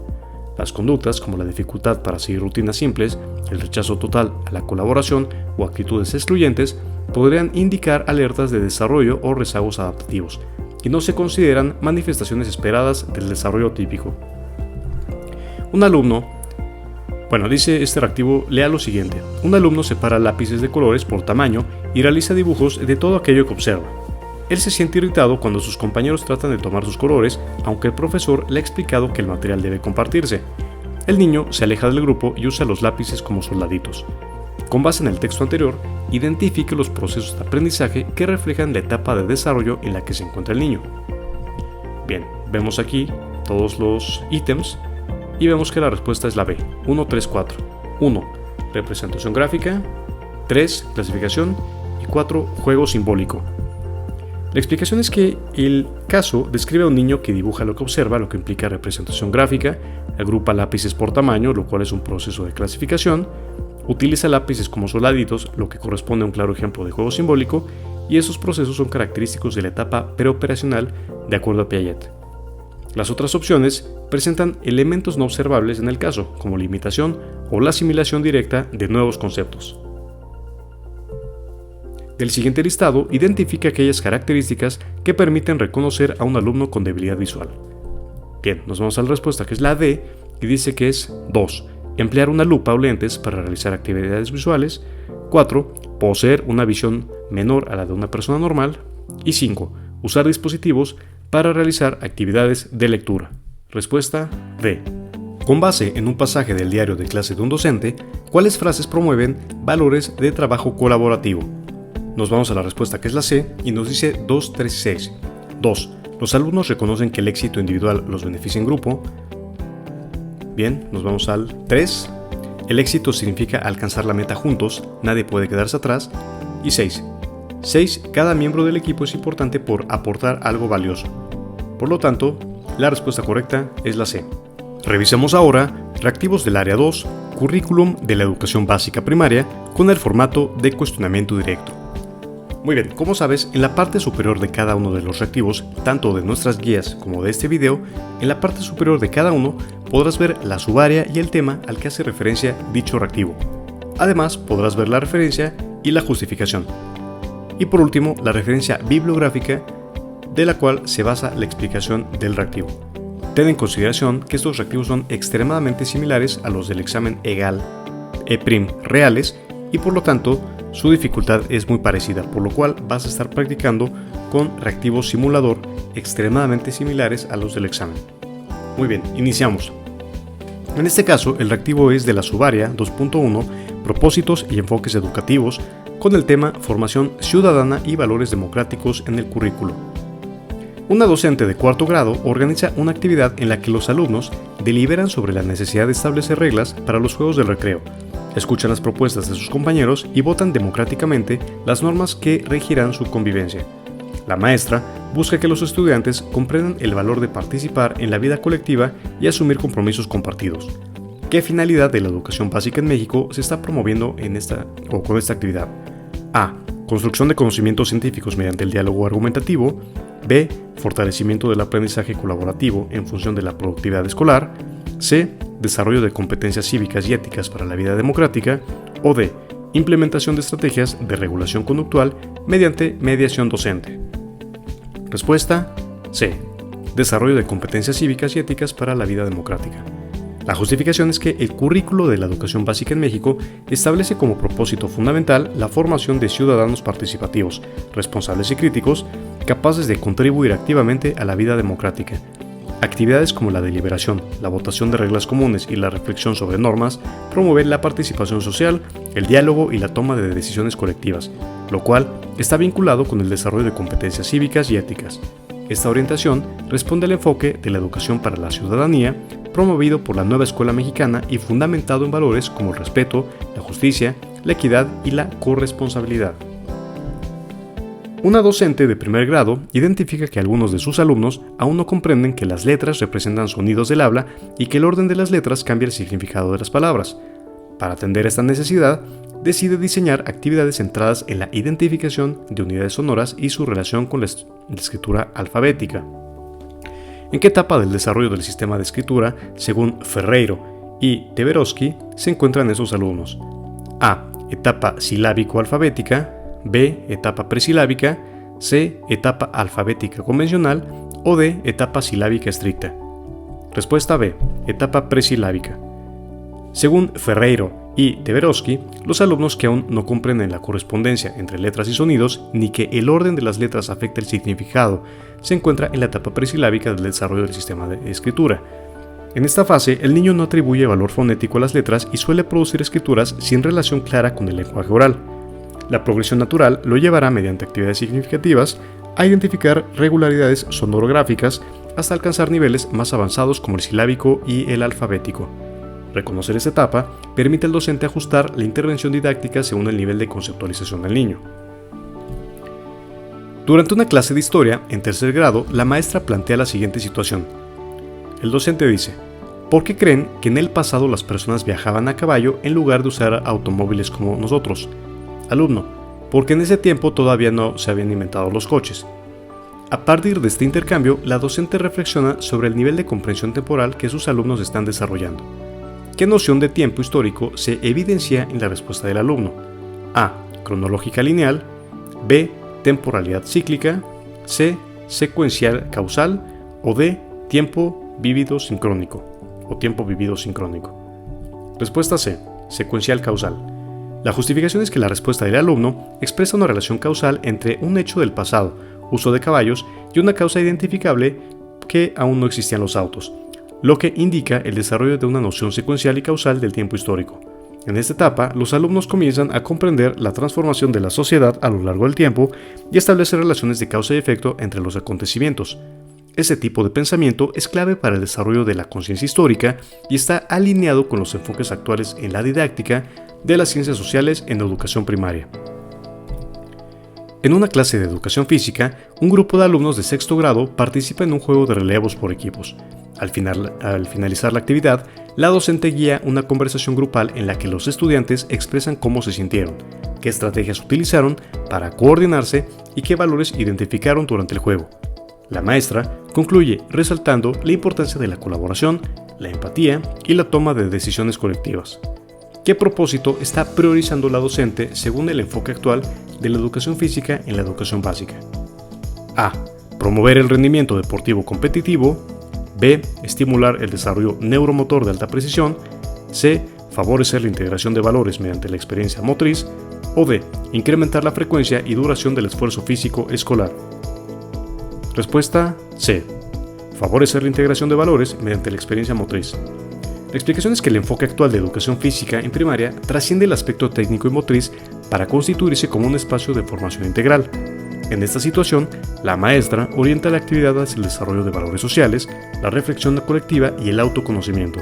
Las conductas, como la dificultad para seguir rutinas simples, el rechazo total a la colaboración o actitudes excluyentes, podrían indicar alertas de desarrollo o rezagos adaptativos, y no se consideran manifestaciones esperadas del desarrollo típico. Un alumno, dice este reactivo, lea lo siguiente. Un alumno separa lápices de colores por tamaño y realiza dibujos de todo aquello que observa. Él se siente irritado cuando sus compañeros tratan de tomar sus colores, aunque el profesor le ha explicado que el material debe compartirse. El niño se aleja del grupo y usa los lápices como soldaditos. Con base en el texto anterior, identifique los procesos de aprendizaje que reflejan la etapa de desarrollo en la que se encuentra el niño. Bien, vemos aquí todos los ítems y vemos que la respuesta es la B, 1, 3, 4. 1. Representación gráfica. 3. Clasificación. Y 4. Juego simbólico. La explicación es que el caso describe a un niño que dibuja lo que observa, lo que implica representación gráfica, agrupa lápices por tamaño, lo cual es un proceso de clasificación, utiliza lápices como soldaditos, lo que corresponde a un claro ejemplo de juego simbólico, y esos procesos son característicos de la etapa preoperacional de acuerdo a Piaget. Las otras opciones presentan elementos no observables en el caso, como la imitación o la asimilación directa de nuevos conceptos. Del siguiente listado, identifica aquellas características que permiten reconocer a un alumno con debilidad visual. Bien, nos vamos a la respuesta, que es la D, y dice que es 2. Emplear una lupa o lentes para realizar actividades visuales. 4. Poseer una visión menor a la de una persona normal. Y 5. Usar dispositivos para realizar actividades de lectura. Respuesta D. Con base en un pasaje del diario de clase de un docente, ¿cuáles frases promueven valores de trabajo colaborativo? Nos vamos a la respuesta, que es la C, y nos dice 2, 3 y 6. 2. Los alumnos reconocen que el éxito individual los beneficia en grupo. Bien, nos vamos al 3. El éxito significa alcanzar la meta juntos, nadie puede quedarse atrás. Y 6. 6. Cada miembro del equipo es importante por aportar algo valioso. Por lo tanto, la respuesta correcta es la C. Revisemos ahora reactivos del área 2, currículum de la educación básica primaria, con el formato de cuestionamiento directo. Muy bien, como sabes, en la parte superior de cada uno de los reactivos, tanto de nuestras guías como de este video, en la parte superior de cada uno podrás ver la subárea y el tema al que hace referencia dicho reactivo. Además, podrás ver la referencia y la justificación. Y por último, la referencia bibliográfica de la cual se basa la explicación del reactivo. Ten en consideración que estos reactivos son extremadamente similares a los del examen EGAL E' reales y por lo tanto su dificultad es muy parecida, por lo cual vas a estar practicando con reactivos simulador extremadamente similares a los del examen. Muy bien, iniciamos. En este caso, el reactivo es de la subárea 2.1, propósitos y enfoques educativos, con el tema Formación ciudadana y valores democráticos en el currículo. Una docente de cuarto grado organiza una actividad en la que los alumnos deliberan sobre la necesidad de establecer reglas para los juegos del recreo, escuchan las propuestas de sus compañeros y votan democráticamente las normas que regirán su convivencia. La maestra busca que los estudiantes comprendan el valor de participar en la vida colectiva y asumir compromisos compartidos. ¿Qué finalidad de la educación básica en México se está promoviendo con esta actividad? A. Construcción de conocimientos científicos mediante el diálogo argumentativo. B. Fortalecimiento del aprendizaje colaborativo en función de la productividad escolar. C. Desarrollo de competencias cívicas y éticas para la vida democrática. O D. Implementación de estrategias de regulación conductual mediante mediación docente. Respuesta C. Desarrollo de competencias cívicas y éticas para la vida democrática. La justificación es que el currículo de la educación básica en México establece como propósito fundamental la formación de ciudadanos participativos, responsables y críticos, capaces de contribuir activamente a la vida democrática. Actividades como la deliberación, la votación de reglas comunes y la reflexión sobre normas promueven la participación social, el diálogo y la toma de decisiones colectivas, lo cual está vinculado con el desarrollo de competencias cívicas y éticas. Esta orientación responde al enfoque de la educación para la ciudadanía, promovido por la nueva escuela mexicana y fundamentado en valores como el respeto, la justicia, la equidad y la corresponsabilidad. Una docente de primer grado identifica que algunos de sus alumnos aún no comprenden que las letras representan sonidos del habla y que el orden de las letras cambia el significado de las palabras. Para atender esta necesidad, decide diseñar actividades centradas en la identificación de unidades sonoras y su relación con la escritura alfabética. ¿En qué etapa del desarrollo del sistema de escritura, según Ferreiro y Teberovsky, se encuentran esos alumnos? A. Etapa silábico-alfabética. B. Etapa presilábica. C. Etapa alfabética convencional. O D. Etapa silábica estricta. Respuesta B. Etapa presilábica. Según Ferreiro y Teberovsky, los alumnos que aún no comprenden la correspondencia entre letras y sonidos, ni que el orden de las letras afecta el significado, se encuentra en la etapa presilábica del desarrollo del sistema de escritura. En esta fase, el niño no atribuye valor fonético a las letras y suele producir escrituras sin relación clara con el lenguaje oral. La progresión natural lo llevará mediante actividades significativas a identificar regularidades sonorográficas hasta alcanzar niveles más avanzados como el silábico y el alfabético. Reconocer esta etapa permite al docente ajustar la intervención didáctica según el nivel de conceptualización del niño. Durante una clase de historia, en tercer grado, la maestra plantea la siguiente situación. El docente dice: ¿por qué creen que en el pasado las personas viajaban a caballo en lugar de usar automóviles como nosotros? Alumno: porque en ese tiempo todavía no se habían inventado los coches. A partir de este intercambio, la docente reflexiona sobre el nivel de comprensión temporal que sus alumnos están desarrollando. ¿Qué noción de tiempo histórico se evidencia en la respuesta del alumno? A. Cronológica lineal. B. Temporalidad cíclica. C. Secuencial causal. O D. Tiempo vívido sincrónico. O tiempo vivido sincrónico. Respuesta C. Secuencial causal. La justificación es que la respuesta del alumno expresa una relación causal entre un hecho del pasado, uso de caballos, y una causa identificable que aún no existían los autos, lo que indica el desarrollo de una noción secuencial y causal del tiempo histórico. En esta etapa, los alumnos comienzan a comprender la transformación de la sociedad a lo largo del tiempo y establecer relaciones de causa y efecto entre los acontecimientos. Ese tipo de pensamiento es clave para el desarrollo de la conciencia histórica y está alineado con los enfoques actuales en la didáctica de las ciencias sociales en educación primaria. En una clase de educación física, un grupo de alumnos de sexto grado participa en un juego de relevos por equipos. Al finalizar la actividad, la docente guía una conversación grupal en la que los estudiantes expresan cómo se sintieron, qué estrategias utilizaron para coordinarse y qué valores identificaron durante el juego. La maestra concluye resaltando la importancia de la colaboración, la empatía y la toma de decisiones colectivas. ¿Qué propósito está priorizando la docente según el enfoque actual de la educación física en la educación básica? A. Promover el rendimiento deportivo competitivo. B. Estimular el desarrollo neuromotor de alta precisión. C. Favorecer la integración de valores mediante la experiencia motriz. O D. Incrementar la frecuencia y duración del esfuerzo físico escolar. Respuesta C. Favorecer la integración de valores mediante la experiencia motriz. La explicación es que el enfoque actual de educación física en primaria trasciende el aspecto técnico y motriz para constituirse como un espacio de formación integral. En esta situación, la maestra orienta la actividad hacia el desarrollo de valores sociales, la reflexión colectiva y el autoconocimiento,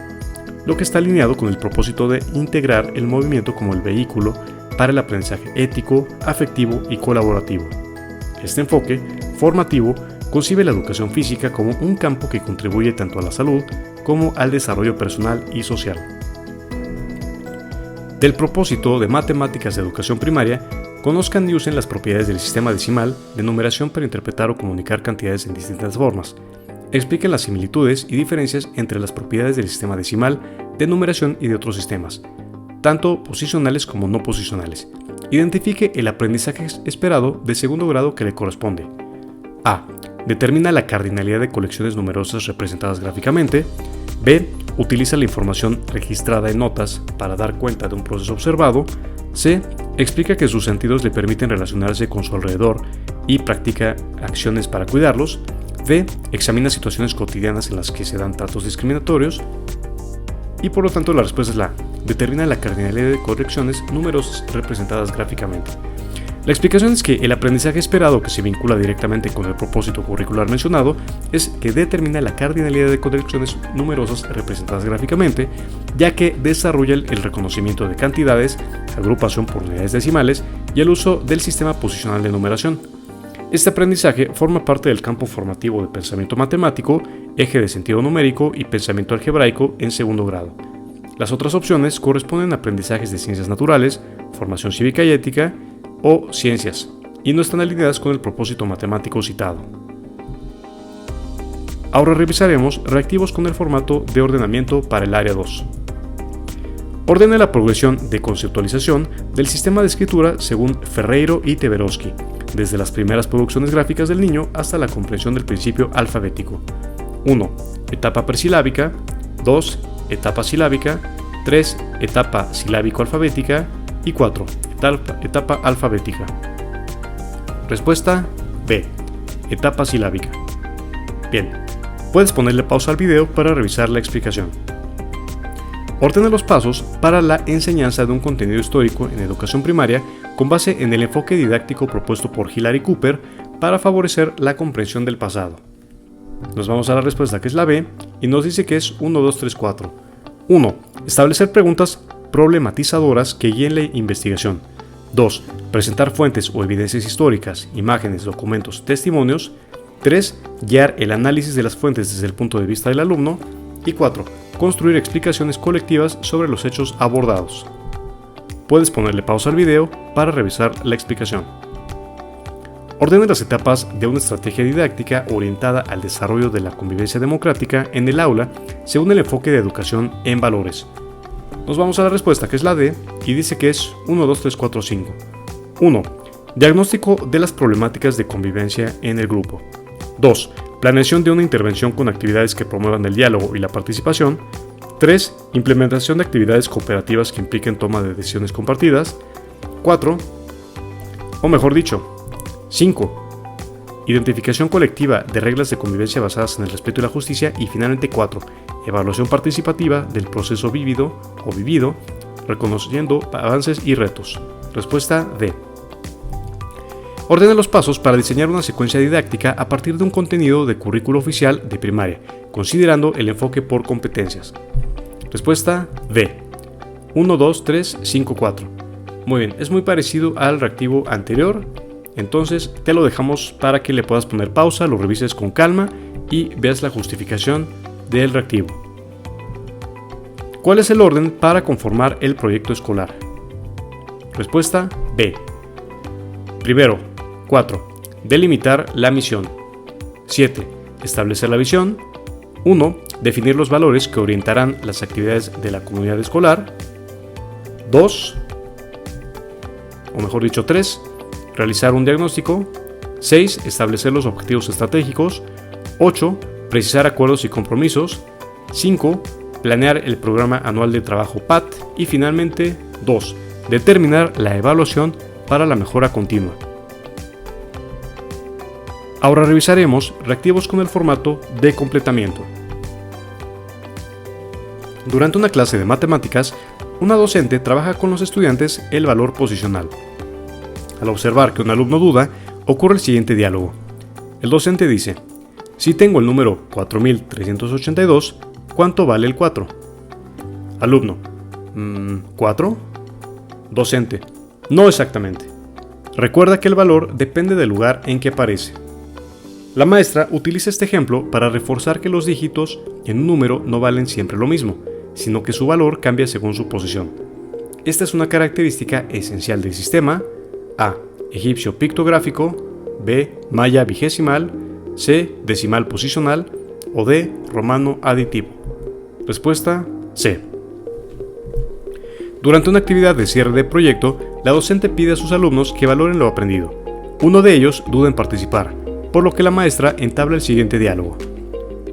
lo que está alineado con el propósito de integrar el movimiento como el vehículo para el aprendizaje ético, afectivo y colaborativo. Este enfoque formativo concibe la educación física como un campo que contribuye tanto a la salud como al desarrollo personal y social. Del propósito de matemáticas de educación primaria, conozcan y usen las propiedades del sistema decimal de numeración para interpretar o comunicar cantidades en distintas formas. Expliquen las similitudes y diferencias entre las propiedades del sistema decimal de numeración y de otros sistemas, tanto posicionales como no posicionales. Identifique el aprendizaje esperado de segundo grado que le corresponde. A. Determina la cardinalidad de colecciones numerosas representadas gráficamente. B. Utiliza la información registrada en notas para dar cuenta de un proceso observado. C. Explica que sus sentidos le permiten relacionarse con su alrededor y practica acciones para cuidarlos. D. Examina situaciones cotidianas en las que se dan tratos discriminatorios. Y por lo tanto la respuesta es la A. Determina la cardinalidad de colecciones numerosas representadas gráficamente. La explicación es que el aprendizaje esperado, que se vincula directamente con el propósito curricular mencionado, es que determina la cardinalidad de colecciones numerosas representadas gráficamente, ya que desarrolla el reconocimiento de cantidades, agrupación por unidades decimales y el uso del sistema posicional de numeración. Este aprendizaje forma parte del campo formativo de pensamiento matemático, eje de sentido numérico y pensamiento algebraico en segundo grado. Las otras opciones corresponden a aprendizajes de ciencias naturales, formación cívica y ética, o ciencias, y no están alineadas con el propósito matemático citado. Ahora revisaremos reactivos con el formato de ordenamiento para el área 2. Ordene la progresión de conceptualización del sistema de escritura según Ferreiro y Teberovsky, desde las primeras producciones gráficas del niño hasta la comprensión del principio alfabético. 1. Etapa presilábica. 2. Etapa silábica. 3. Etapa silábico-alfabética. Y 4. Etapa alfabética. Respuesta B. Etapa silábica. Bien, puedes ponerle pausa al video para revisar la explicación. Ordena los pasos para la enseñanza de un contenido histórico en educación primaria con base en el enfoque didáctico propuesto por Hilary Cooper para favorecer la comprensión del pasado. Nos vamos a la respuesta, que es la B, y nos dice que es 1, 2, 3, 4. 1. Establecer preguntas problematizadoras que guíen la investigación. 2. Presentar fuentes o evidencias históricas, imágenes, documentos, testimonios. 3. Guiar el análisis de las fuentes desde el punto de vista del alumno. Y 4. Construir explicaciones colectivas sobre los hechos abordados. Puedes ponerle pausa al video para revisar la explicación. Ordene las etapas de una estrategia didáctica orientada al desarrollo de la convivencia democrática en el aula según el enfoque de educación en valores. Nos vamos a la respuesta, que es la D, y dice que es 1, 2, 3, 4, 5. 1. Diagnóstico de las problemáticas de convivencia en el grupo. 2. Planeación de una intervención con actividades que promuevan el diálogo y la participación. 3. Implementación de actividades cooperativas que impliquen toma de decisiones compartidas. 4. O mejor dicho, 5. Identificación colectiva de reglas de convivencia basadas en el respeto y la justicia. Y finalmente 4. Evaluación participativa del proceso vivido, reconociendo avances y retos. Respuesta D. Ordena los pasos para diseñar una secuencia didáctica a partir de un contenido de currículo oficial de primaria, considerando el enfoque por competencias. Respuesta D. 1, 2, 3, 5, 4. Muy bien, es muy parecido al reactivo anterior, entonces te lo dejamos para que le puedas poner pausa, lo revises con calma y veas la justificación del reactivo. ¿Cuál es el orden para conformar el proyecto escolar? Respuesta B. Primero, 4. Delimitar la misión. 7. Establecer la visión. 1. Definir los valores que orientarán las actividades de la comunidad escolar. 2, o mejor dicho 3, realizar un diagnóstico. 6, establecer los objetivos estratégicos. 8, precisar acuerdos y compromisos. 5, planear el programa anual de trabajo PAT. Y finalmente 2, determinar la evaluación para la mejora continua. Ahora revisaremos reactivos con el formato de completamiento. Durante una clase de matemáticas, una docente trabaja con los estudiantes el valor posicional. Al observar que un alumno duda, ocurre el siguiente diálogo. El docente dice: si tengo el número 4382, ¿cuánto vale el 4? Alumno: ¿4? Docente: no exactamente. Recuerda que el valor depende del lugar en que aparece. La maestra utiliza este ejemplo para reforzar que los dígitos en un número no valen siempre lo mismo, sino que su valor cambia según su posición. Esta es una característica esencial del sistema: A, egipcio pictográfico; B, maya vigesimal; C, decimal posicional; o D, romano aditivo. Respuesta C. Durante una actividad de cierre de proyecto, la docente pide a sus alumnos que valoren lo aprendido. Uno de ellos duda en participar, por lo que la maestra entabla el siguiente diálogo.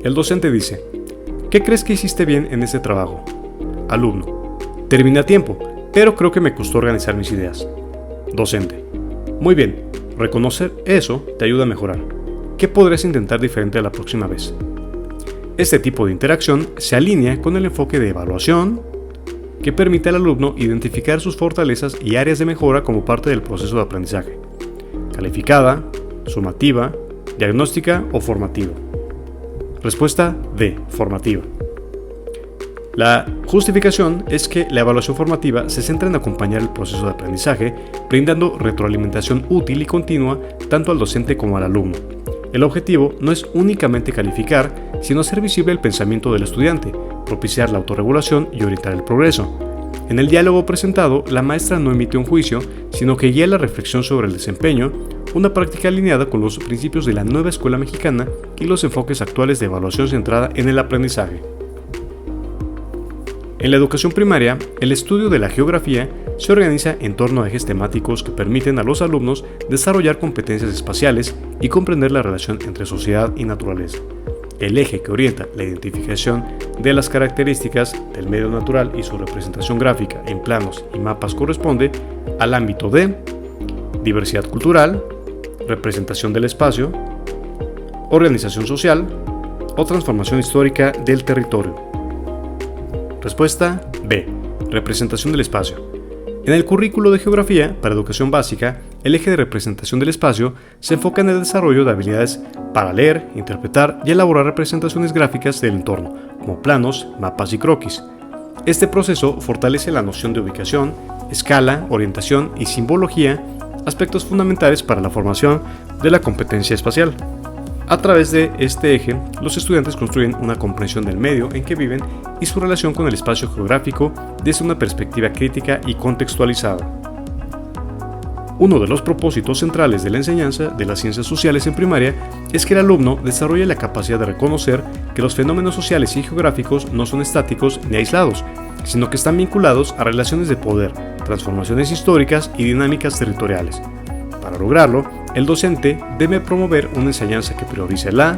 El docente dice: ¿qué crees que hiciste bien en este trabajo? Alumno: terminé a tiempo, pero creo que me costó organizar mis ideas. Docente: muy bien, reconocer eso te ayuda a mejorar. ¿Qué podrías intentar diferente la próxima vez? Este tipo de interacción se alinea con el enfoque de evaluación, que permite al alumno identificar sus fortalezas y áreas de mejora como parte del proceso de aprendizaje: calificada, sumativa, diagnóstica o formativa. Respuesta D, formativa. La justificación es que la evaluación formativa se centra en acompañar el proceso de aprendizaje, brindando retroalimentación útil y continua tanto al docente como al alumno. El objetivo no es únicamente calificar, sino hacer visible el pensamiento del estudiante, propiciar la autorregulación y orientar el progreso. En el diálogo presentado, la maestra no emite un juicio, sino que guía la reflexión sobre el desempeño, una práctica alineada con los principios de la nueva escuela mexicana y los enfoques actuales de evaluación centrada en el aprendizaje. En la educación primaria, el estudio de la geografía se organiza en torno a ejes temáticos que permiten a los alumnos desarrollar competencias espaciales y comprender la relación entre sociedad y naturaleza. El eje que orienta la identificación de las características del medio natural y su representación gráfica en planos y mapas corresponde al ámbito de diversidad cultural, representación del espacio, organización social o transformación histórica del territorio. Respuesta B, representación del espacio. En el currículo de geografía para educación básica, el eje de representación del espacio se enfoca en el desarrollo de habilidades para leer, interpretar y elaborar representaciones gráficas del entorno, como planos, mapas y croquis. Este proceso fortalece la noción de ubicación, escala, orientación y simbología, aspectos fundamentales para la formación de la competencia espacial. A través de este eje, los estudiantes construyen una comprensión del medio en que viven y su relación con el espacio geográfico desde una perspectiva crítica y contextualizada. Uno de los propósitos centrales de la enseñanza de las ciencias sociales en primaria es que el alumno desarrolle la capacidad de reconocer que los fenómenos sociales y geográficos no son estáticos ni aislados, sino que están vinculados a relaciones de poder, transformaciones históricas y dinámicas territoriales. Para lograrlo, el docente debe promover una enseñanza que priorice la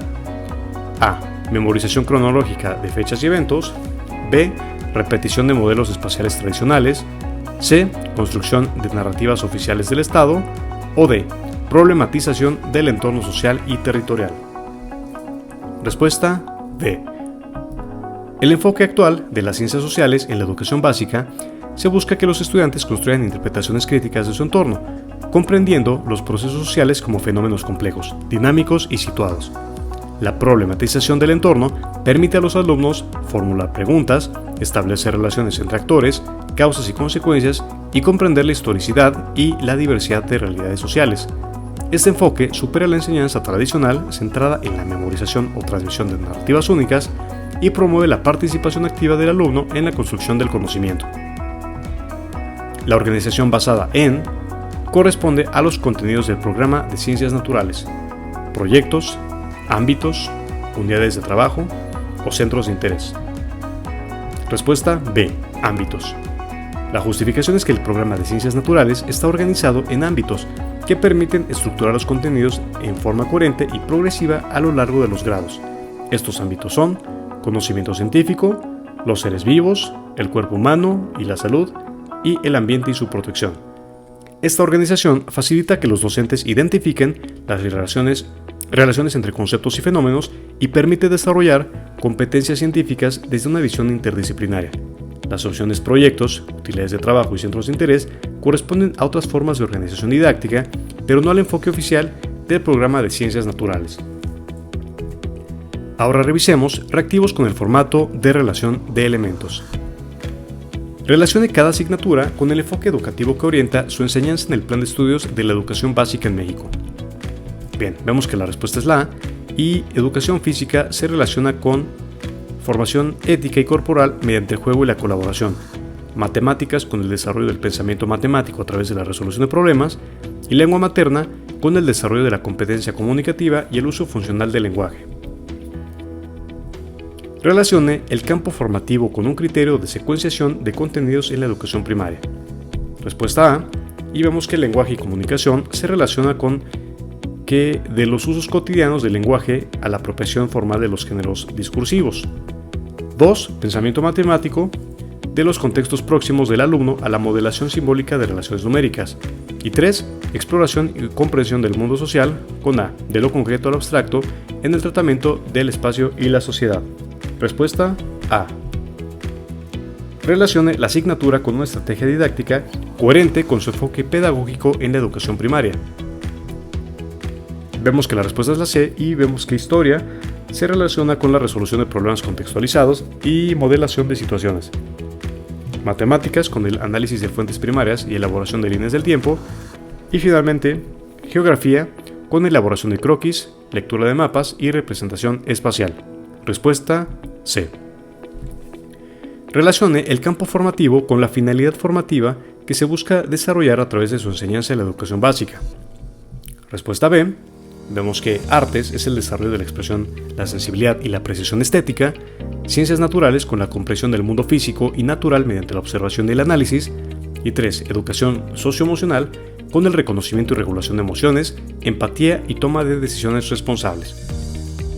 A, memorización cronológica de fechas y eventos; B, repetición de modelos espaciales tradicionales; C, construcción de narrativas oficiales del Estado; o D, problematización del entorno social y territorial. Respuesta D. El enfoque actual de las ciencias sociales en la educación básica se busca que los estudiantes construyan interpretaciones críticas de su entorno, comprendiendo los procesos sociales como fenómenos complejos, dinámicos y situados. La problematización del entorno permite a los alumnos formular preguntas, establecer relaciones entre actores, causas y consecuencias y comprender la historicidad y la diversidad de realidades sociales. Este enfoque supera la enseñanza tradicional centrada en la memorización o transmisión de narrativas únicas y promueve la participación activa del alumno en la construcción del conocimiento. La organización basada en corresponde a los contenidos del programa de ciencias naturales, proyectos, ámbitos, unidades de trabajo o centros de interés. Respuesta B, ámbitos. La justificación es que el programa de Ciencias Naturales está organizado en ámbitos que permiten estructurar los contenidos en forma coherente y progresiva a lo largo de los grados. Estos ámbitos son conocimiento científico, los seres vivos, el cuerpo humano y la salud, y el ambiente y su protección. Esta organización facilita que los docentes identifiquen las relaciones entre conceptos y fenómenos y permite desarrollar competencias científicas desde una visión interdisciplinaria. Las opciones proyectos, utilidades de trabajo y centros de interés corresponden a otras formas de organización didáctica, pero no al enfoque oficial del programa de Ciencias Naturales. Ahora revisemos reactivos con el formato de relación de elementos. Relacione cada asignatura con el enfoque educativo que orienta su enseñanza en el plan de estudios de la educación básica en México. Bien, vemos que la respuesta es la A, y educación física se relaciona con formación ética y corporal mediante el juego y la colaboración, matemáticas con el desarrollo del pensamiento matemático a través de la resolución de problemas, y lengua materna con el desarrollo de la competencia comunicativa y el uso funcional del lenguaje. Relacione el campo formativo con un criterio de secuenciación de contenidos en la educación primaria. Respuesta A, y vemos que el lenguaje y comunicación se relaciona con que de los usos cotidianos del lenguaje a la apropiación formal de los géneros discursivos. 2. Pensamiento matemático, de los contextos próximos del alumno a la modelación simbólica de relaciones numéricas. Y 3. Exploración y comprensión del mundo social, con A, de lo concreto al abstracto, en el tratamiento del espacio y la sociedad. Respuesta A. Relacione la asignatura con una estrategia didáctica coherente con su enfoque pedagógico en la educación primaria. Vemos que la respuesta es la C, y vemos que historia se relaciona con la resolución de problemas contextualizados y modelación de situaciones. Matemáticas con el análisis de fuentes primarias y elaboración de líneas del tiempo. Y finalmente, geografía con elaboración de croquis, lectura de mapas y representación espacial. Respuesta C. Relacione el campo formativo con la finalidad formativa que se busca desarrollar a través de su enseñanza en la educación básica. Respuesta B. Vemos que artes es el desarrollo de la expresión, la sensibilidad y la precisión estética, ciencias naturales con la comprensión del mundo físico y natural mediante la observación y el análisis, y 3. Educación socioemocional con el reconocimiento y regulación de emociones, empatía y toma de decisiones responsables.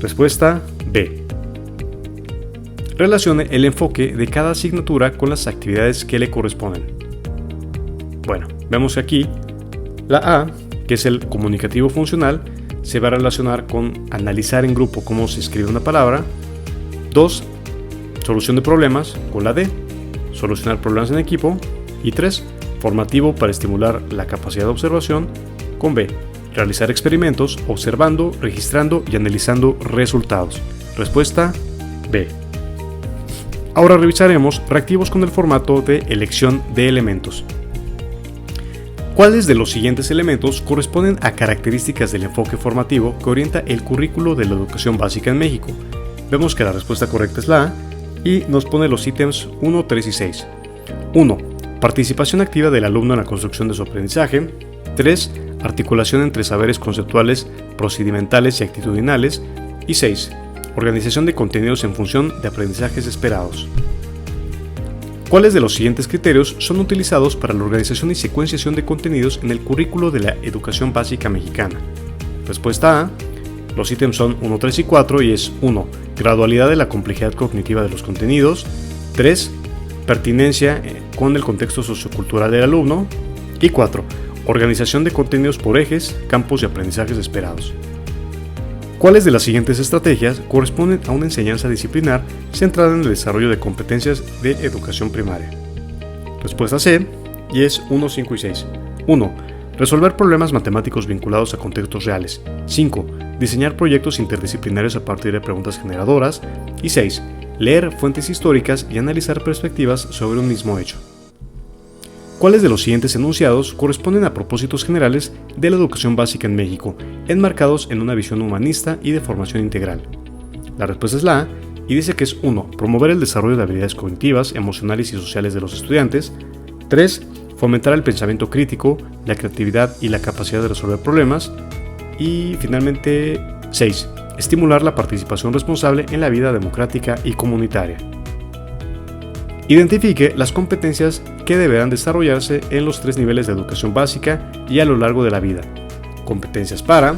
Respuesta B. Relacione el enfoque de cada asignatura con las actividades que le corresponden. Bueno, vemos aquí la A, que es el comunicativo funcional, se va a relacionar con analizar en grupo cómo se escribe una palabra. 2. Solución de problemas, con la D, solucionar problemas en equipo. Y 3. Formativo para estimular la capacidad de observación, con B, realizar experimentos observando, registrando y analizando resultados. Respuesta B. Ahora revisaremos reactivos con el formato de elección de elementos. ¿Cuáles de los siguientes elementos corresponden a características del enfoque formativo que orienta el currículo de la educación básica en México? Vemos que la respuesta correcta es la A, y nos pone los ítems 1, 3 y 6. 1. Participación activa del alumno en la construcción de su aprendizaje. 3. Articulación entre saberes conceptuales, procedimentales y actitudinales. Y 6. Organización de contenidos en función de aprendizajes esperados. ¿Cuáles de los siguientes criterios son utilizados para la organización y secuenciación de contenidos en el currículo de la educación básica mexicana? Respuesta A. Los ítems son 1, 3 y 4 y es 1. Gradualidad de la complejidad cognitiva de los contenidos. 3. Pertinencia con el contexto sociocultural del alumno. Y 4. Organización de contenidos por ejes, campos y aprendizajes esperados. ¿Cuáles de las siguientes estrategias corresponden a una enseñanza disciplinar centrada en el desarrollo de competencias de educación primaria? Respuesta C, y es 1, 5 y 6. 1. Resolver problemas matemáticos vinculados a contextos reales. 5. Diseñar proyectos interdisciplinarios a partir de preguntas generadoras. Y 6. Leer fuentes históricas y analizar perspectivas sobre un mismo hecho. ¿Cuáles de los siguientes enunciados corresponden a propósitos generales de la educación básica en México, enmarcados en una visión humanista y de formación integral? La respuesta es la A, y dice que es 1. Promover el desarrollo de habilidades cognitivas, emocionales y sociales de los estudiantes. 3. Fomentar el pensamiento crítico, la creatividad y la capacidad de resolver problemas. Y finalmente 6. Estimular la participación responsable en la vida democrática y comunitaria. Identifique las competencias que deberán desarrollarse en los 3 niveles de educación básica y a lo largo de la vida. Competencias para...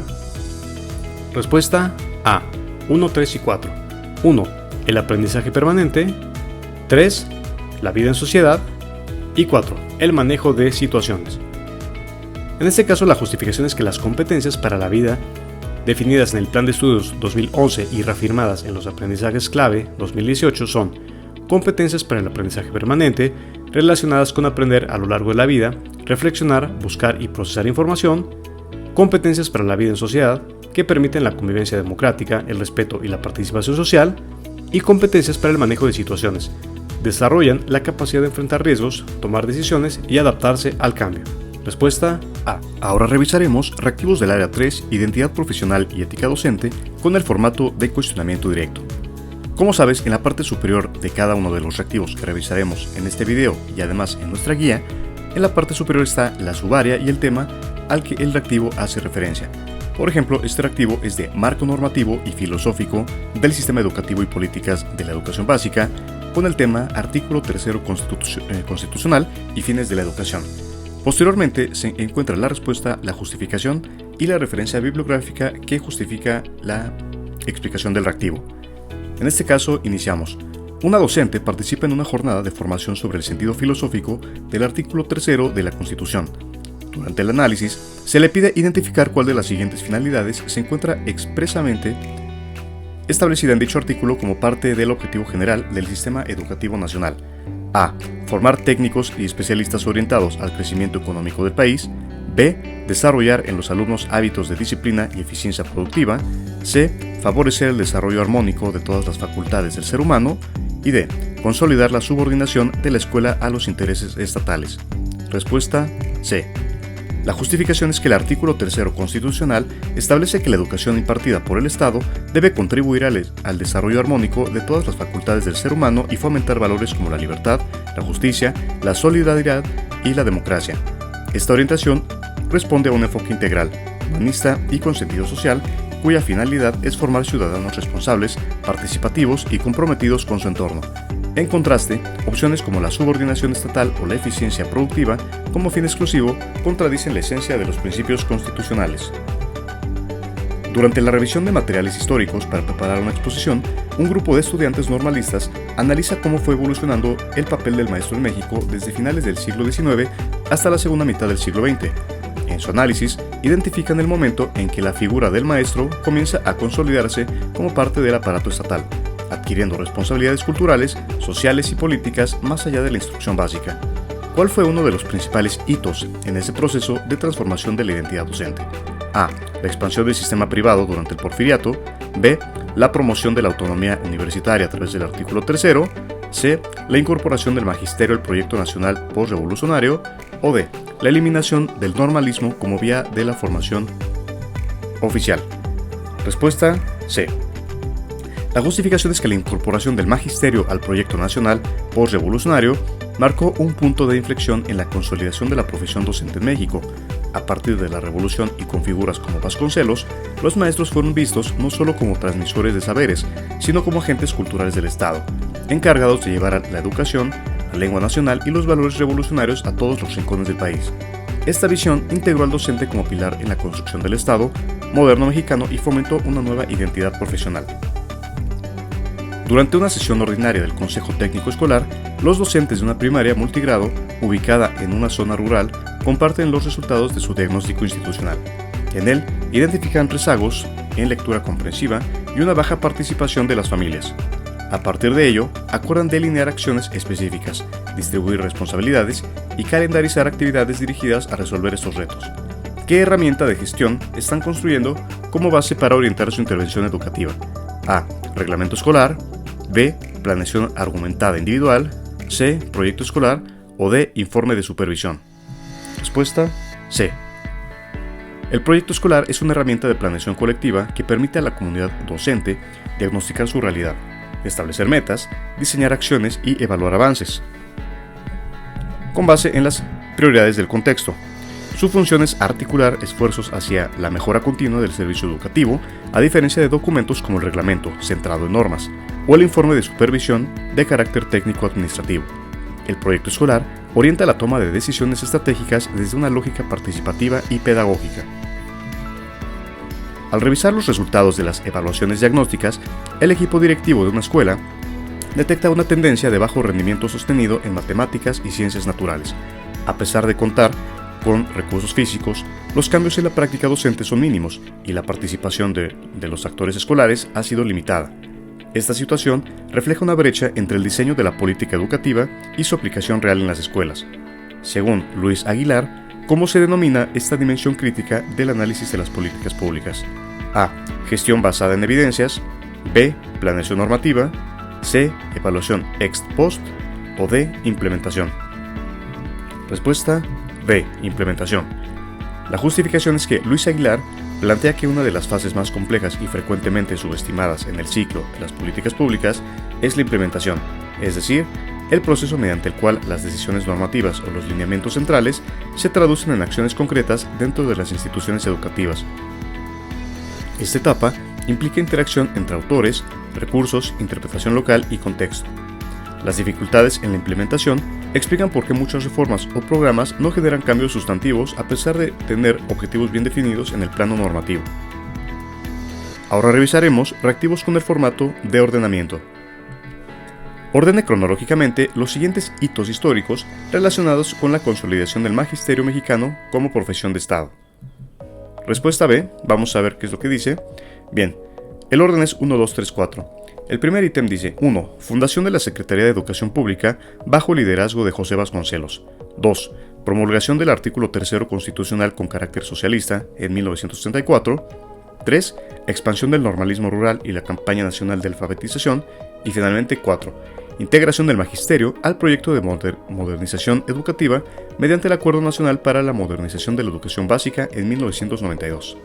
Respuesta A. 1, 3 y 4. 1. El aprendizaje permanente. 3. La vida en sociedad. Y 4. El manejo de situaciones. En este caso, la justificación es que las competencias para la vida, definidas en el Plan de Estudios 2011 y reafirmadas en los aprendizajes clave 2018, son competencias para el aprendizaje permanente, relacionadas con aprender a lo largo de la vida, reflexionar, buscar y procesar información; competencias para la vida en sociedad, que permiten la convivencia democrática, el respeto y la participación social; y competencias para el manejo de situaciones. Desarrollan la capacidad de enfrentar riesgos, tomar decisiones y adaptarse al cambio. Respuesta A. Ahora revisaremos reactivos del área 3, identidad profesional y ética docente, con el formato de cuestionamiento directo. Como sabes, en la parte superior de cada uno de los reactivos que revisaremos en este video y además en nuestra guía, en la parte superior está la subárea y el tema al que el reactivo hace referencia. Por ejemplo, este reactivo es de marco normativo y filosófico del sistema educativo y políticas de la educación básica, con el tema artículo 3 constitucional y fines de la educación. Posteriormente se encuentra la respuesta, la justificación y la referencia bibliográfica que justifica la explicación del reactivo. En este caso, iniciamos. Una docente participa en una jornada de formación sobre el sentido filosófico del artículo 3 de la Constitución. Durante el análisis, se le pide identificar cuál de las siguientes finalidades se encuentra expresamente establecida en dicho artículo como parte del objetivo general del sistema educativo nacional. A. Formar técnicos y especialistas orientados al crecimiento económico del país. B. Desarrollar en los alumnos hábitos de disciplina y eficiencia productiva. C. Favorecer el desarrollo armónico de todas las facultades del ser humano. Y D. Consolidar la subordinación de la escuela a los intereses estatales. Respuesta C. La justificación es que el artículo 3 constitucional establece que la educación impartida por el Estado debe contribuir al desarrollo armónico de todas las facultades del ser humano y fomentar valores como la libertad, la justicia, la solidaridad y la democracia. Esta orientación responde a un enfoque integral, humanista y con sentido social, cuya finalidad es formar ciudadanos responsables, participativos y comprometidos con su entorno. En contraste, opciones como la subordinación estatal o la eficiencia productiva como fin exclusivo contradicen la esencia de los principios constitucionales. Durante la revisión de materiales históricos para preparar una exposición, un grupo de estudiantes normalistas analiza cómo fue evolucionando el papel del maestro en México desde finales del siglo XIX hasta la segunda mitad del siglo XX. En su análisis, identifican el momento en que la figura del maestro comienza a consolidarse como parte del aparato estatal, adquiriendo responsabilidades culturales, sociales y políticas más allá de la instrucción básica. ¿Cuál fue uno de los principales hitos en ese proceso de transformación de la identidad docente? A. La expansión del sistema privado durante el Porfiriato. B. La promoción de la autonomía universitaria a través del artículo 3. C. La incorporación del magisterio al proyecto nacional postrevolucionario. O D. La eliminación del normalismo como vía de la formación oficial. Respuesta C. La justificación es que la incorporación del magisterio al proyecto nacional postrevolucionario marcó un punto de inflexión en la consolidación de la profesión docente en México. A partir de la revolución y con figuras como Vasconcelos, los maestros fueron vistos no solo como transmisores de saberes, sino como agentes culturales del Estado, encargados de llevar la educación, la lengua nacional y los valores revolucionarios a todos los rincones del país. Esta visión integró al docente como pilar en la construcción del Estado moderno mexicano y fomentó una nueva identidad profesional. Durante una sesión ordinaria del Consejo Técnico Escolar, los docentes de una primaria multigrado, ubicada en una zona rural, comparten los resultados de su diagnóstico institucional. En él, identifican rezagos en lectura comprensiva y una baja participación de las familias. A partir de ello, acuerdan delinear acciones específicas, distribuir responsabilidades y calendarizar actividades dirigidas a resolver estos retos. ¿Qué herramienta de gestión están construyendo como base para orientar su intervención educativa? A. Reglamento escolar. B. Planeación argumentada individual. C. Proyecto escolar. O D. Informe de supervisión. Respuesta C. El proyecto escolar es una herramienta de planeación colectiva que permite a la comunidad docente diagnosticar su realidad, establecer metas, diseñar acciones y evaluar avances, con base en las prioridades del contexto. Su función es articular esfuerzos hacia la mejora continua del servicio educativo, a diferencia de documentos como el reglamento, centrado en normas, o el informe de supervisión de carácter técnico-administrativo. El proyecto escolar orienta la toma de decisiones estratégicas desde una lógica participativa y pedagógica. Al revisar los resultados de las evaluaciones diagnósticas, el equipo directivo de una escuela detecta una tendencia de bajo rendimiento sostenido en matemáticas y ciencias naturales. A pesar de contar con recursos físicos, los cambios en la práctica docente son mínimos y la participación de los actores escolares ha sido limitada. Esta situación refleja una brecha entre el diseño de la política educativa y su aplicación real en las escuelas. Según Luis Aguilar, ¿cómo se denomina esta dimensión crítica del análisis de las políticas públicas? A. Gestión basada en evidencias. B. Planeación normativa. C. Evaluación ex post. O D. Implementación. Respuesta B. Implementación. La justificación es que Luis Aguilar plantea que una de las fases más complejas y frecuentemente subestimadas en el ciclo de las políticas públicas es la implementación, es decir, el proceso mediante el cual las decisiones normativas o los lineamientos centrales se traducen en acciones concretas dentro de las instituciones educativas. Esta etapa implica interacción entre autores, recursos, interpretación local y contexto. Las dificultades en la implementación explican por qué muchas reformas o programas no generan cambios sustantivos a pesar de tener objetivos bien definidos en el plano normativo. Ahora revisaremos reactivos con el formato de ordenamiento. Ordene cronológicamente los siguientes hitos históricos relacionados con la consolidación del magisterio mexicano como profesión de Estado. Respuesta B, vamos a ver qué es lo que dice. Bien, el orden es 1, 2, 3, 4. El primer ítem dice 1. Fundación de la Secretaría de Educación Pública bajo el liderazgo de José Vasconcelos. 2. Promulgación del artículo 3 constitucional con carácter socialista en 1964. 3. Expansión del normalismo rural y la campaña nacional de alfabetización. Y finalmente 4. Integración del magisterio al proyecto de modernización educativa mediante el Acuerdo Nacional para la Modernización de la Educación Básica en 1992.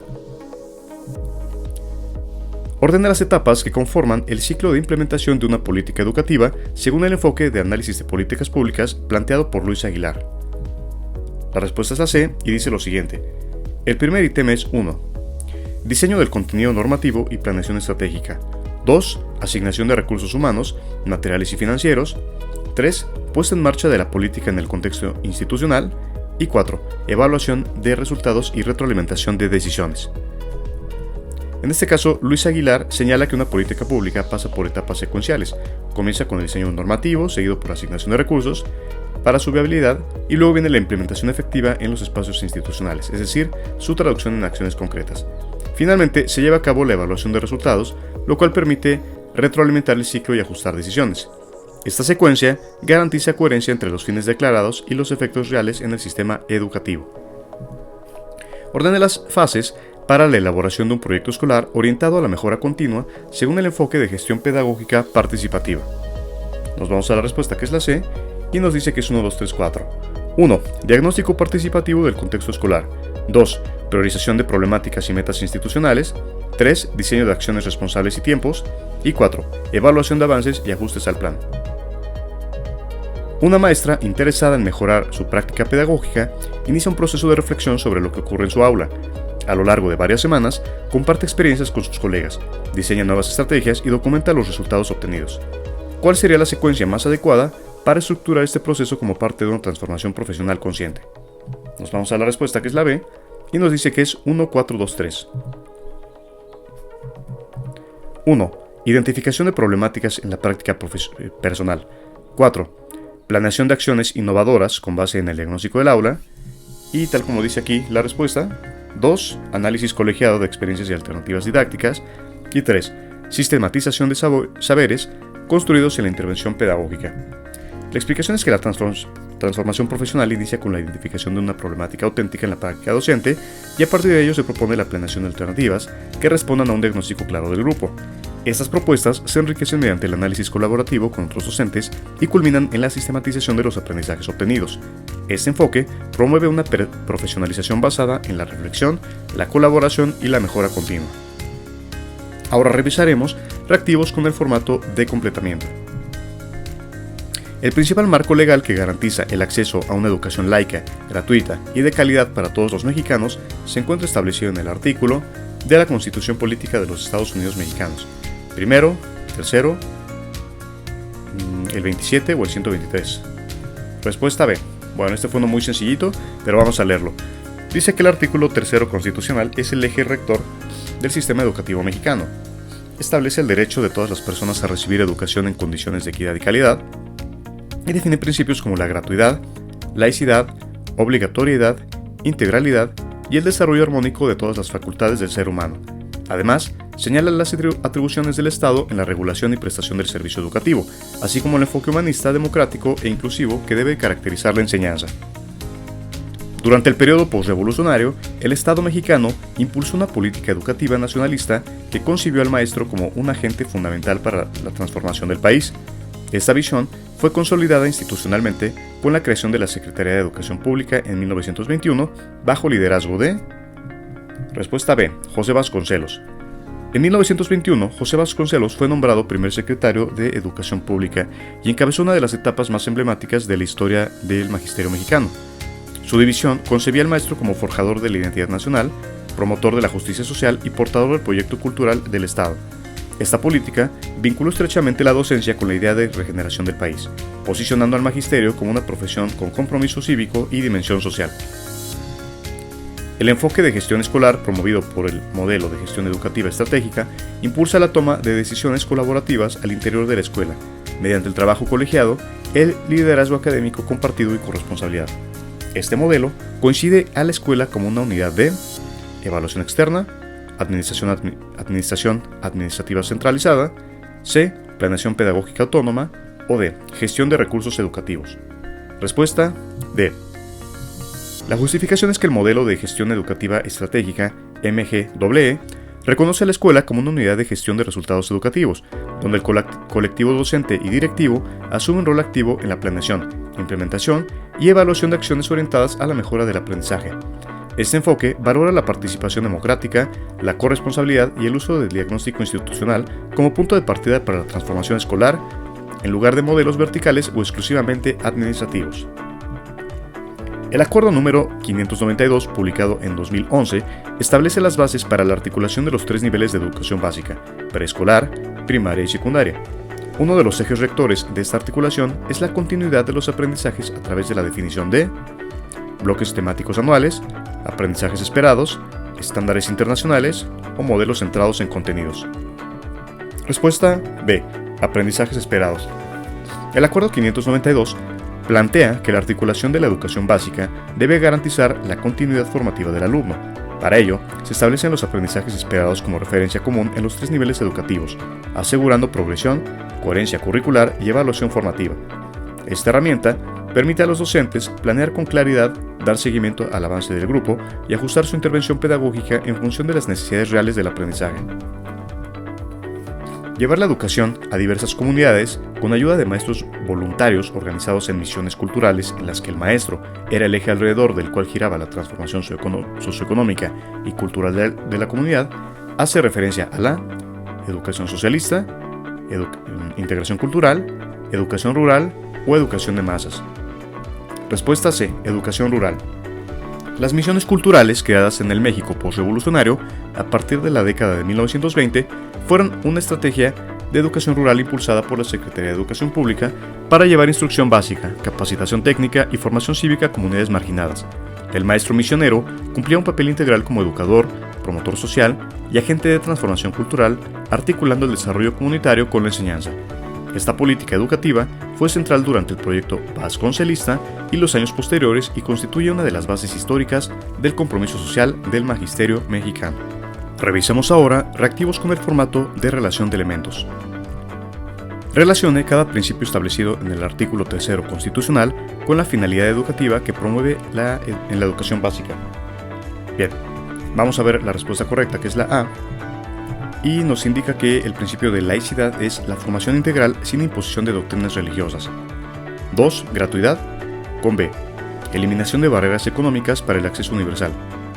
Ordena las etapas que conforman el ciclo de implementación de una política educativa según el enfoque de análisis de políticas públicas planteado por Luis Aguilar. La respuesta es la C y dice lo siguiente. El primer ítem es 1. Diseño del contenido normativo y planeación estratégica. 2. Asignación de recursos humanos, materiales y financieros. 3. Puesta en marcha de la política en el contexto institucional. Y 4. Evaluación de resultados y retroalimentación de decisiones. En este caso, Luis Aguilar señala que una política pública pasa por etapas secuenciales. Comienza con el diseño normativo, seguido por asignación de recursos para su viabilidad, y luego viene la implementación efectiva en los espacios institucionales, es decir, su traducción en acciones concretas. Finalmente, se lleva a cabo la evaluación de resultados, lo cual permite retroalimentar el ciclo y ajustar decisiones. Esta secuencia garantiza coherencia entre los fines declarados y los efectos reales en el sistema educativo. Ordena las fases para la elaboración de un proyecto escolar orientado a la mejora continua según el enfoque de gestión pedagógica participativa. Nos vamos a la respuesta, que es la C, y nos dice que es 1, 2, 3, 4. 1. Diagnóstico participativo del contexto escolar. 2. Priorización de problemáticas y metas institucionales. 3. Diseño de acciones responsables y tiempos. Y 4. Evaluación de avances y ajustes al plan. Una maestra interesada en mejorar su práctica pedagógica inicia un proceso de reflexión sobre lo que ocurre en su aula. A lo largo de varias semanas, comparte experiencias con sus colegas, diseña nuevas estrategias y documenta los resultados obtenidos. ¿Cuál sería la secuencia más adecuada para estructurar este proceso como parte de una transformación profesional consciente? Nos vamos a la respuesta, que es la B, y nos dice que es 1, 4, 2, 3. 1. Identificación de problemáticas en la práctica personal. 4. Planeación de acciones innovadoras con base en el diagnóstico del aula. Y tal como dice aquí la respuesta, 2. Análisis colegiado de experiencias y alternativas didácticas. Y 3. Sistematización de saberes construidos en la intervención pedagógica. La explicación es que la transformación profesional inicia con la identificación de una problemática auténtica en la práctica docente y a partir de ello se propone la planeación de alternativas que respondan a un diagnóstico claro del grupo. Estas propuestas se enriquecen mediante el análisis colaborativo con otros docentes y culminan en la sistematización de los aprendizajes obtenidos. Este enfoque promueve una profesionalización basada en la reflexión, la colaboración y la mejora continua. Ahora revisaremos reactivos con el formato de completamiento. El principal marco legal que garantiza el acceso a una educación laica, gratuita y de calidad para todos los mexicanos se encuentra establecido en el artículo de la Constitución Política de los Estados Unidos Mexicanos, primero, tercero, el 27 o el 123. Respuesta B. Bueno, este fue uno muy sencillito, pero vamos a leerlo. Dice que el artículo 3º constitucional es el eje rector del sistema educativo mexicano. Establece el derecho de todas las personas a recibir educación en condiciones de equidad y calidad, y define principios como la gratuidad, laicidad, obligatoriedad, integralidad y el desarrollo armónico de todas las facultades del ser humano. Además, señala las atribuciones del Estado en la regulación y prestación del servicio educativo, así como el enfoque humanista, democrático e inclusivo que debe caracterizar la enseñanza. Durante el periodo postrevolucionario, el Estado mexicano impulsó una política educativa nacionalista que concibió al maestro como un agente fundamental para la transformación del país. Esta visión fue consolidada institucionalmente con la creación de la Secretaría de Educación Pública en 1921, bajo liderazgo de... Respuesta B. José Vasconcelos. En 1921, José Vasconcelos fue nombrado primer secretario de Educación Pública y encabezó una de las etapas más emblemáticas de la historia del magisterio mexicano. Su división concebía al maestro como forjador de la identidad nacional, promotor de la justicia social y portador del proyecto cultural del Estado. Esta política vinculó estrechamente la docencia con la idea de regeneración del país, posicionando al magisterio como una profesión con compromiso cívico y dimensión social. El enfoque de gestión escolar, promovido por el modelo de gestión educativa estratégica, impulsa la toma de decisiones colaborativas al interior de la escuela, mediante el trabajo colegiado, el liderazgo académico compartido y corresponsabilidad. Este modelo coincide a la escuela como una unidad de evaluación externa, administración administrativa centralizada, C. Planeación pedagógica autónoma, o D. Gestión de recursos educativos. Respuesta D. La justificación es que el modelo de gestión educativa estratégica, MGEE, reconoce a la escuela como una unidad de gestión de resultados educativos, donde el colectivo docente y directivo asume un rol activo en la planeación, implementación y evaluación de acciones orientadas a la mejora del aprendizaje. Este enfoque valora la participación democrática, la corresponsabilidad y el uso del diagnóstico institucional como punto de partida para la transformación escolar, en lugar de modelos verticales o exclusivamente administrativos. El acuerdo número 592, publicado en 2011, establece las bases para la articulación de los 3 niveles de educación básica, preescolar, primaria y secundaria. Uno de los ejes rectores de esta articulación es la continuidad de los aprendizajes a través de la definición de bloques temáticos anuales, aprendizajes esperados, estándares internacionales o modelos centrados en contenidos. Respuesta B. Aprendizajes esperados. El acuerdo 592 plantea que la articulación de la educación básica debe garantizar la continuidad formativa del alumno. Para ello, se establecen los aprendizajes esperados como referencia común en los 3 niveles educativos, asegurando progresión, coherencia curricular y evaluación formativa. Esta herramienta permite a los docentes planear con claridad, dar seguimiento al avance del grupo y ajustar su intervención pedagógica en función de las necesidades reales del aprendizaje. Llevar la educación a diversas comunidades con ayuda de maestros voluntarios organizados en misiones culturales en las que el maestro era el eje alrededor del cual giraba la transformación socioeconómica y cultural de la comunidad, hace referencia a la educación socialista, integración cultural, educación rural o educación de masas. Respuesta C. Educación rural. Las misiones culturales creadas en el México postrevolucionario a partir de la década de 1920 fueron una estrategia de educación rural impulsada por la Secretaría de Educación Pública para llevar instrucción básica, capacitación técnica y formación cívica a comunidades marginadas. El maestro misionero cumplía un papel integral como educador, promotor social y agente de transformación cultural, articulando el desarrollo comunitario con la enseñanza. Esta política educativa fue central durante el proyecto vasconcelista y los años posteriores y constituye una de las bases históricas del compromiso social del magisterio mexicano. Revisemos ahora reactivos con el formato de relación de elementos. Relacione cada principio establecido en el artículo 3º constitucional con la finalidad educativa que promueve en la educación básica. Bien, vamos a ver la respuesta correcta, que es la A, y nos indica que el principio de laicidad es la formación integral sin imposición de doctrinas religiosas. 2. Gratuidad, con B. Eliminación de barreras económicas para el acceso universal.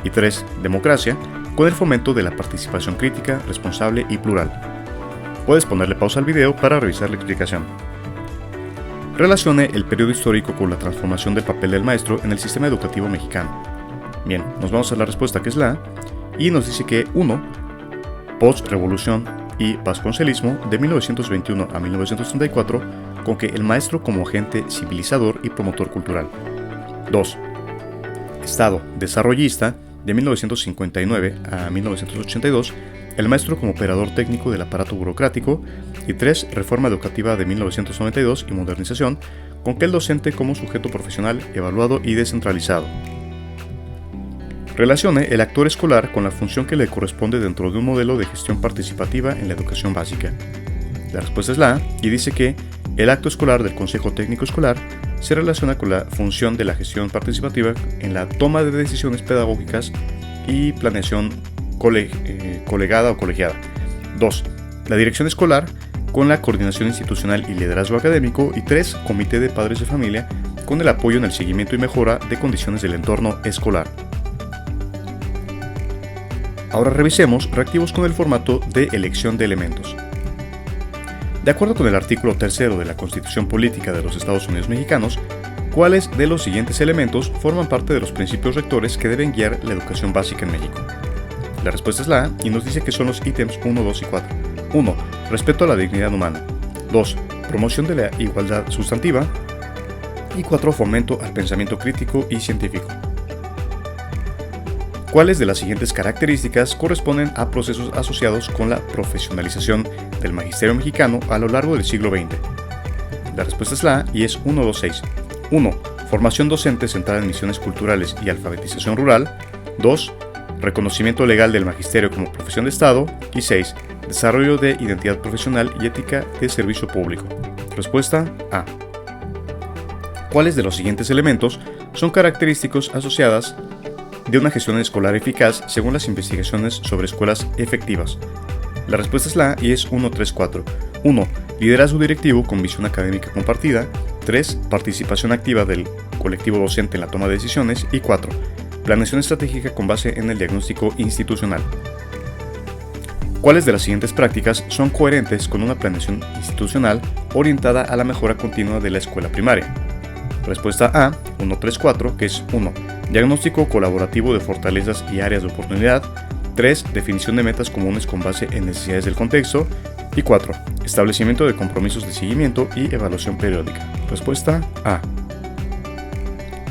Y 3. Democracia, con el fomento de la participación crítica, responsable y plural. Puedes ponerle pausa al video para revisar la explicación. Relacione el periodo histórico con la transformación del papel del maestro en el sistema educativo mexicano. Bien, nos vamos a la respuesta, que es la A, y nos dice que 1. Post-revolución y vasconcelismo de 1921 a 1934 con que el maestro como agente civilizador y promotor cultural. 2. Estado desarrollista, de 1959 a 1982, el maestro como operador técnico del aparato burocrático. Y 3. Reforma educativa de 1992 y modernización, con que el docente como sujeto profesional evaluado y descentralizado. Relacione el actor escolar con la función que le corresponde dentro de un modelo de gestión participativa en la educación básica. La respuesta es la A, y dice que el acto escolar del Consejo Técnico Escolar se relaciona con la función de la gestión participativa en la toma de decisiones pedagógicas y planeación colegada o colegiada. 2. La dirección escolar con la coordinación institucional y liderazgo académico. Y 3. Comité de padres de familia con el apoyo en el seguimiento y mejora de condiciones del entorno escolar. Ahora revisemos reactivos con el formato de elección de elementos. De acuerdo con el artículo 3 de la Constitución Política de los Estados Unidos Mexicanos, ¿cuáles de los siguientes elementos forman parte de los principios rectores que deben guiar la educación básica en México? La respuesta es la A, y nos dice que son los ítems 1, 2 y 4. 1. Respeto a la dignidad humana. 2. Promoción de la igualdad sustantiva. Y 4. Fomento al pensamiento crítico y científico. ¿Cuáles de las siguientes características corresponden a procesos asociados con la profesionalización del magisterio mexicano a lo largo del siglo XX? La respuesta es la A, y es 1, 2, 6. 1. Formación docente centrada en misiones culturales y alfabetización rural. 2. Reconocimiento legal del magisterio como profesión de Estado. Y 6. Desarrollo de identidad profesional y ética de servicio público. Respuesta A. ¿Cuáles de los siguientes elementos son característicos asociadas de una gestión escolar eficaz según las investigaciones sobre escuelas efectivas? La respuesta es la A, y es 1, 3, 4. 1. Liderazgo directivo con visión académica compartida. 3. Participación activa del colectivo docente en la toma de decisiones. Y 4. Planeación estratégica con base en el diagnóstico institucional. ¿Cuáles de las siguientes prácticas son coherentes con una planeación institucional orientada a la mejora continua de la escuela primaria? Respuesta A, 1, 3, 4, que es 1. Diagnóstico colaborativo de fortalezas y áreas de oportunidad. 3. Definición de metas comunes con base en necesidades del contexto. Y 4. Establecimiento de compromisos de seguimiento y evaluación periódica. Respuesta A.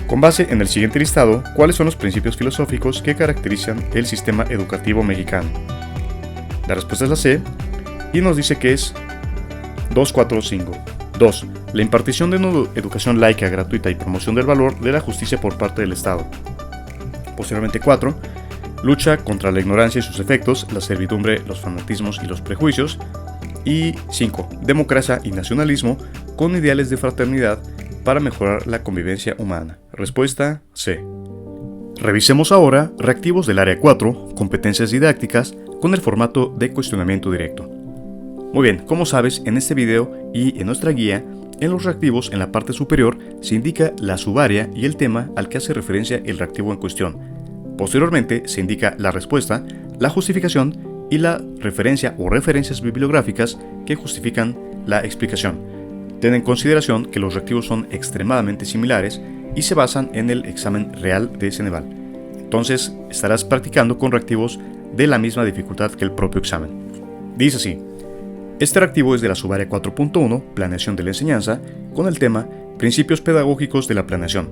Con base en el siguiente listado, ¿cuáles son los principios filosóficos que caracterizan el sistema educativo mexicano? La respuesta es la C, y nos dice que es 2, 4, 5. 2. La impartición de una educación laica, gratuita y promoción del valor de la justicia por parte del Estado. Posteriormente 4. Lucha contra la ignorancia y sus efectos, la servidumbre, los fanatismos y los prejuicios. Y 5. Democracia y nacionalismo con ideales de fraternidad para mejorar la convivencia humana. Respuesta C. Revisemos ahora reactivos del área 4, competencias didácticas, con el formato de cuestionamiento directo. Muy bien, como sabes, en este video y en nuestra guía, en los reactivos en la parte superior se indica la subárea y el tema al que hace referencia el reactivo en cuestión. Posteriormente se indica la respuesta, la justificación y la referencia o referencias bibliográficas que justifican la explicación. Ten en consideración que los reactivos son extremadamente similares y se basan en el examen real de Ceneval. Entonces estarás practicando con reactivos de la misma dificultad que el propio examen. Dice así: este reactivo es de la subárea 4.1, planeación de la enseñanza, con el tema Principios pedagógicos de la planeación.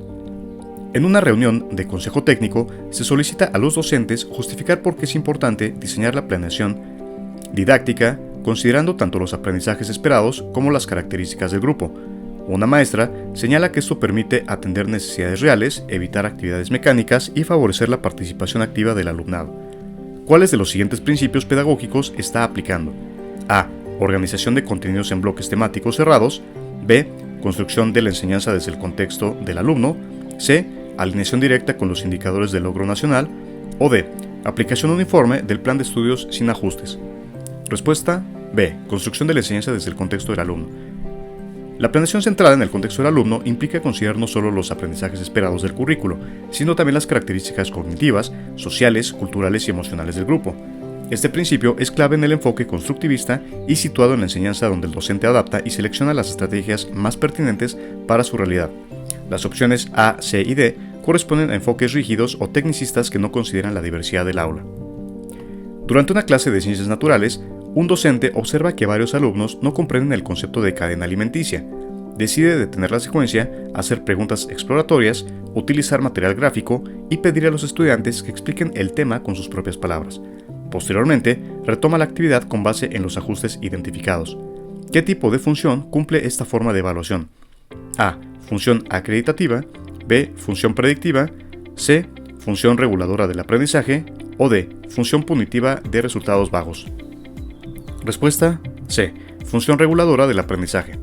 En una reunión de consejo técnico se solicita a los docentes justificar por qué es importante diseñar la planeación didáctica considerando tanto los aprendizajes esperados como las características del grupo. Una maestra señala que esto permite atender necesidades reales, evitar actividades mecánicas y favorecer la participación activa del alumnado. ¿Cuáles de los siguientes principios pedagógicos está aplicando? A. Organización de contenidos en bloques temáticos cerrados. B. Construcción de la enseñanza desde el contexto del alumno. C. Alineación directa con los indicadores de logro nacional. O D. Aplicación uniforme del plan de estudios sin ajustes. Respuesta B. Construcción de la enseñanza desde el contexto del alumno. La planeación centrada en el contexto del alumno implica considerar no solo los aprendizajes esperados del currículo, sino también las características cognitivas, sociales, culturales y emocionales del grupo. Este principio es clave en el enfoque constructivista y situado en la enseñanza donde el docente adapta y selecciona las estrategias más pertinentes para su realidad. Las opciones A, C y D corresponden a enfoques rígidos o tecnicistas que no consideran la diversidad del aula. Durante una clase de ciencias naturales, un docente observa que varios alumnos no comprenden el concepto de cadena alimenticia. decide detener la secuencia, hacer preguntas exploratorias, utilizar material gráfico y pedir a los estudiantes que expliquen el tema con sus propias palabras. Posteriormente, retoma la actividad con base en los ajustes identificados. ¿Qué tipo de función cumple esta forma de evaluación? A. Función acreditativa. B. Función predictiva. C. Función reguladora del aprendizaje. O D. Función punitiva de resultados bajos. Respuesta C. Función reguladora del aprendizaje.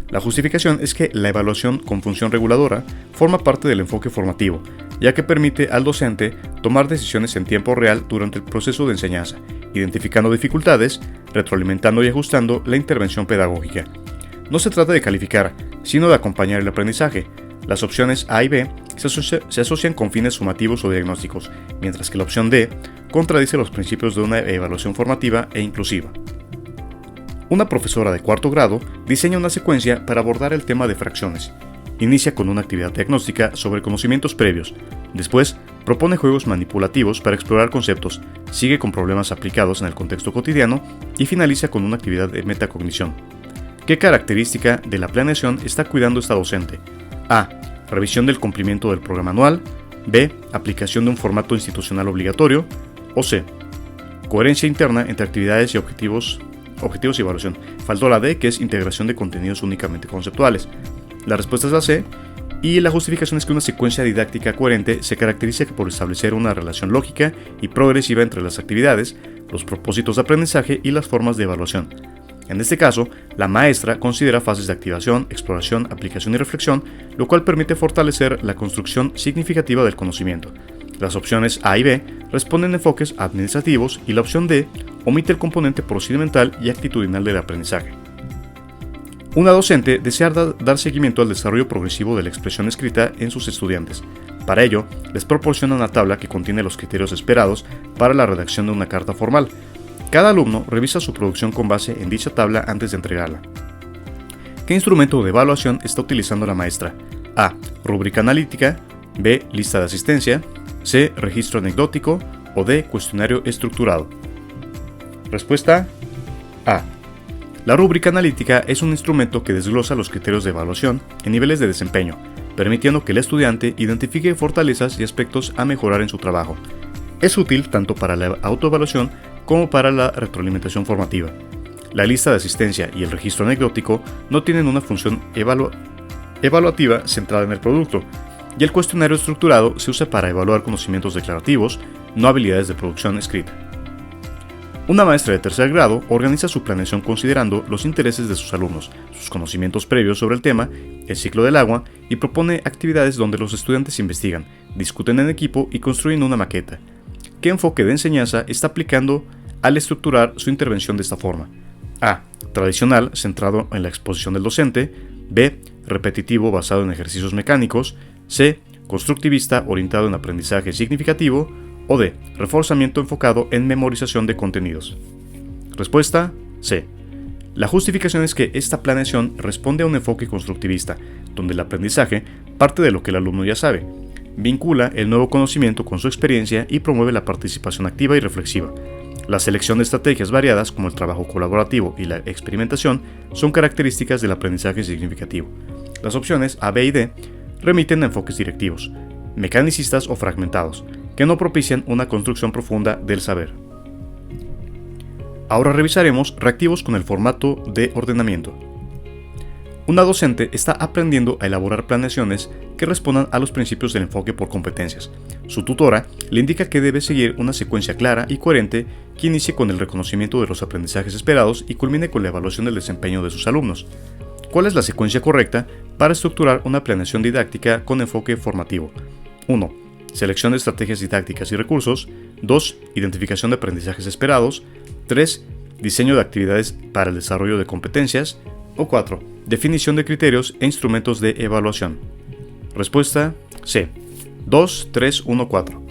La justificación es que la evaluación con función reguladora forma parte del enfoque formativo, ya que permite al docente tomar decisiones en tiempo real durante el proceso de enseñanza, identificando dificultades, retroalimentando y ajustando la intervención pedagógica. No se trata de calificar, sino de acompañar el aprendizaje. Las opciones A y B se asocian con fines sumativos o diagnósticos, mientras que la opción D contradice los principios de una evaluación formativa e inclusiva. Una profesora de cuarto grado diseña una secuencia para abordar el tema de fracciones. Inicia con una actividad diagnóstica sobre conocimientos previos. Después, propone juegos manipulativos para explorar conceptos, sigue con problemas aplicados en el contexto cotidiano y finaliza con una actividad de metacognición. ¿Qué característica de la planeación está cuidando esta docente? A. Revisión del cumplimiento del programa anual. B. Aplicación de un formato institucional obligatorio. O C. Coherencia interna entre actividades y objetivos y evaluación. Faltó la D, que es integración de contenidos únicamente conceptuales. La respuesta es la C, y la justificación es que una secuencia didáctica coherente se caracteriza por establecer una relación lógica y progresiva entre las actividades, los propósitos de aprendizaje y las formas de evaluación. En este caso, la maestra considera fases de activación, exploración, aplicación y reflexión, lo cual permite fortalecer la construcción significativa del conocimiento. Las opciones A y B responden a enfoques administrativos y la opción D omite el componente procedimental y actitudinal del aprendizaje. Una docente desea dar seguimiento al desarrollo progresivo de la expresión escrita en sus estudiantes. Para ello, les proporciona una tabla que contiene los criterios esperados para la redacción de una carta formal. Cada alumno revisa su producción con base en dicha tabla antes de entregarla. ¿Qué instrumento de evaluación está utilizando la maestra? A. Rúbrica analítica. B. Lista de asistencia. C. Registro anecdótico. O D. Cuestionario estructurado. Respuesta A. La rúbrica analítica es un instrumento que desglosa los criterios de evaluación en niveles de desempeño, permitiendo que el estudiante identifique fortalezas y aspectos a mejorar en su trabajo. Es útil tanto para la autoevaluación como para la retroalimentación formativa. La lista de asistencia y el registro anecdótico no tienen una función evaluativa centrada en el producto, y el cuestionario estructurado se usa para evaluar conocimientos declarativos, no habilidades de producción escrita. Una maestra de tercer grado organiza su planeación considerando los intereses de sus alumnos, sus conocimientos previos sobre el tema, el ciclo del agua, y propone actividades donde los estudiantes investigan, discuten en equipo y construyen una maqueta. ¿Qué enfoque de enseñanza está aplicando al estructurar su intervención de esta forma? A. Tradicional, centrado en la exposición del docente. B. Repetitivo, basado en ejercicios mecánicos. C. Constructivista, orientado en aprendizaje significativo. O D. Reforzamiento enfocado en memorización de contenidos. Respuesta C. La justificación es que esta planeación responde a un enfoque constructivista, donde el aprendizaje parte de lo que el alumno ya sabe, vincula el nuevo conocimiento con su experiencia y promueve la participación activa y reflexiva. La selección de estrategias variadas como el trabajo colaborativo y la experimentación son características del aprendizaje significativo. Las opciones A, B y D remiten a enfoques directivos, mecanicistas o fragmentados, que no propician una construcción profunda del saber. Ahora revisaremos reactivos con el formato de ordenamiento. Una docente está aprendiendo a elaborar planeaciones que respondan a los principios del enfoque por competencias. Su tutora le indica que debe seguir una secuencia clara y coherente que inicie con el reconocimiento de los aprendizajes esperados y culmine con la evaluación del desempeño de sus alumnos. ¿Cuál es la secuencia correcta para estructurar una planeación didáctica con enfoque formativo? 1. Selección de estrategias didácticas y recursos. 2. Identificación de aprendizajes esperados. 3. Diseño de actividades para el desarrollo de competencias. O 4. Definición de criterios e instrumentos de evaluación. Respuesta C. 2, 3, 1, 4.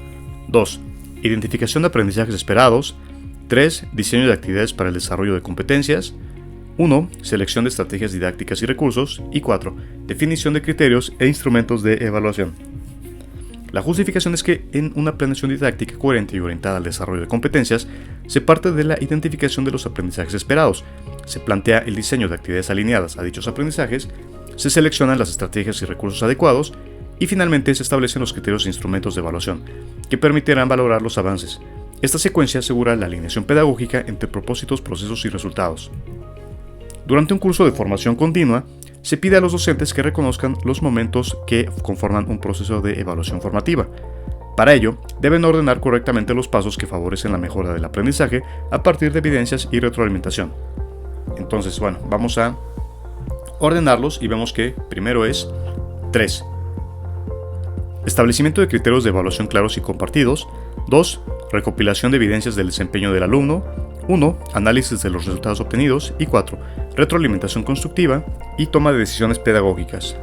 2. Identificación de aprendizajes esperados. 3. Diseño de actividades para el desarrollo de competencias. 1. Selección de estrategias didácticas y recursos. Y 4. Definición de criterios e instrumentos de evaluación. La justificación es que en una planeación didáctica coherente y orientada al desarrollo de competencias, se parte de la identificación de los aprendizajes esperados, se plantea el diseño de actividades alineadas a dichos aprendizajes, se seleccionan las estrategias y recursos adecuados y finalmente se establecen los criterios e instrumentos de evaluación que permitirán valorar los avances. Esta secuencia asegura la alineación pedagógica entre propósitos, procesos y resultados. Durante un curso de formación continua, se pide a los docentes que reconozcan los momentos que conforman un proceso de evaluación formativa. Para ello, deben ordenar correctamente los pasos que favorecen la mejora del aprendizaje a partir de evidencias y retroalimentación. Entonces, vamos a ordenarlos y vemos que primero es 3. Establecimiento de criterios de evaluación claros y compartidos. 2. Recopilación de evidencias del desempeño del alumno. 1. Análisis de los resultados obtenidos. Y 4. Retroalimentación constructiva y toma de decisiones pedagógicas.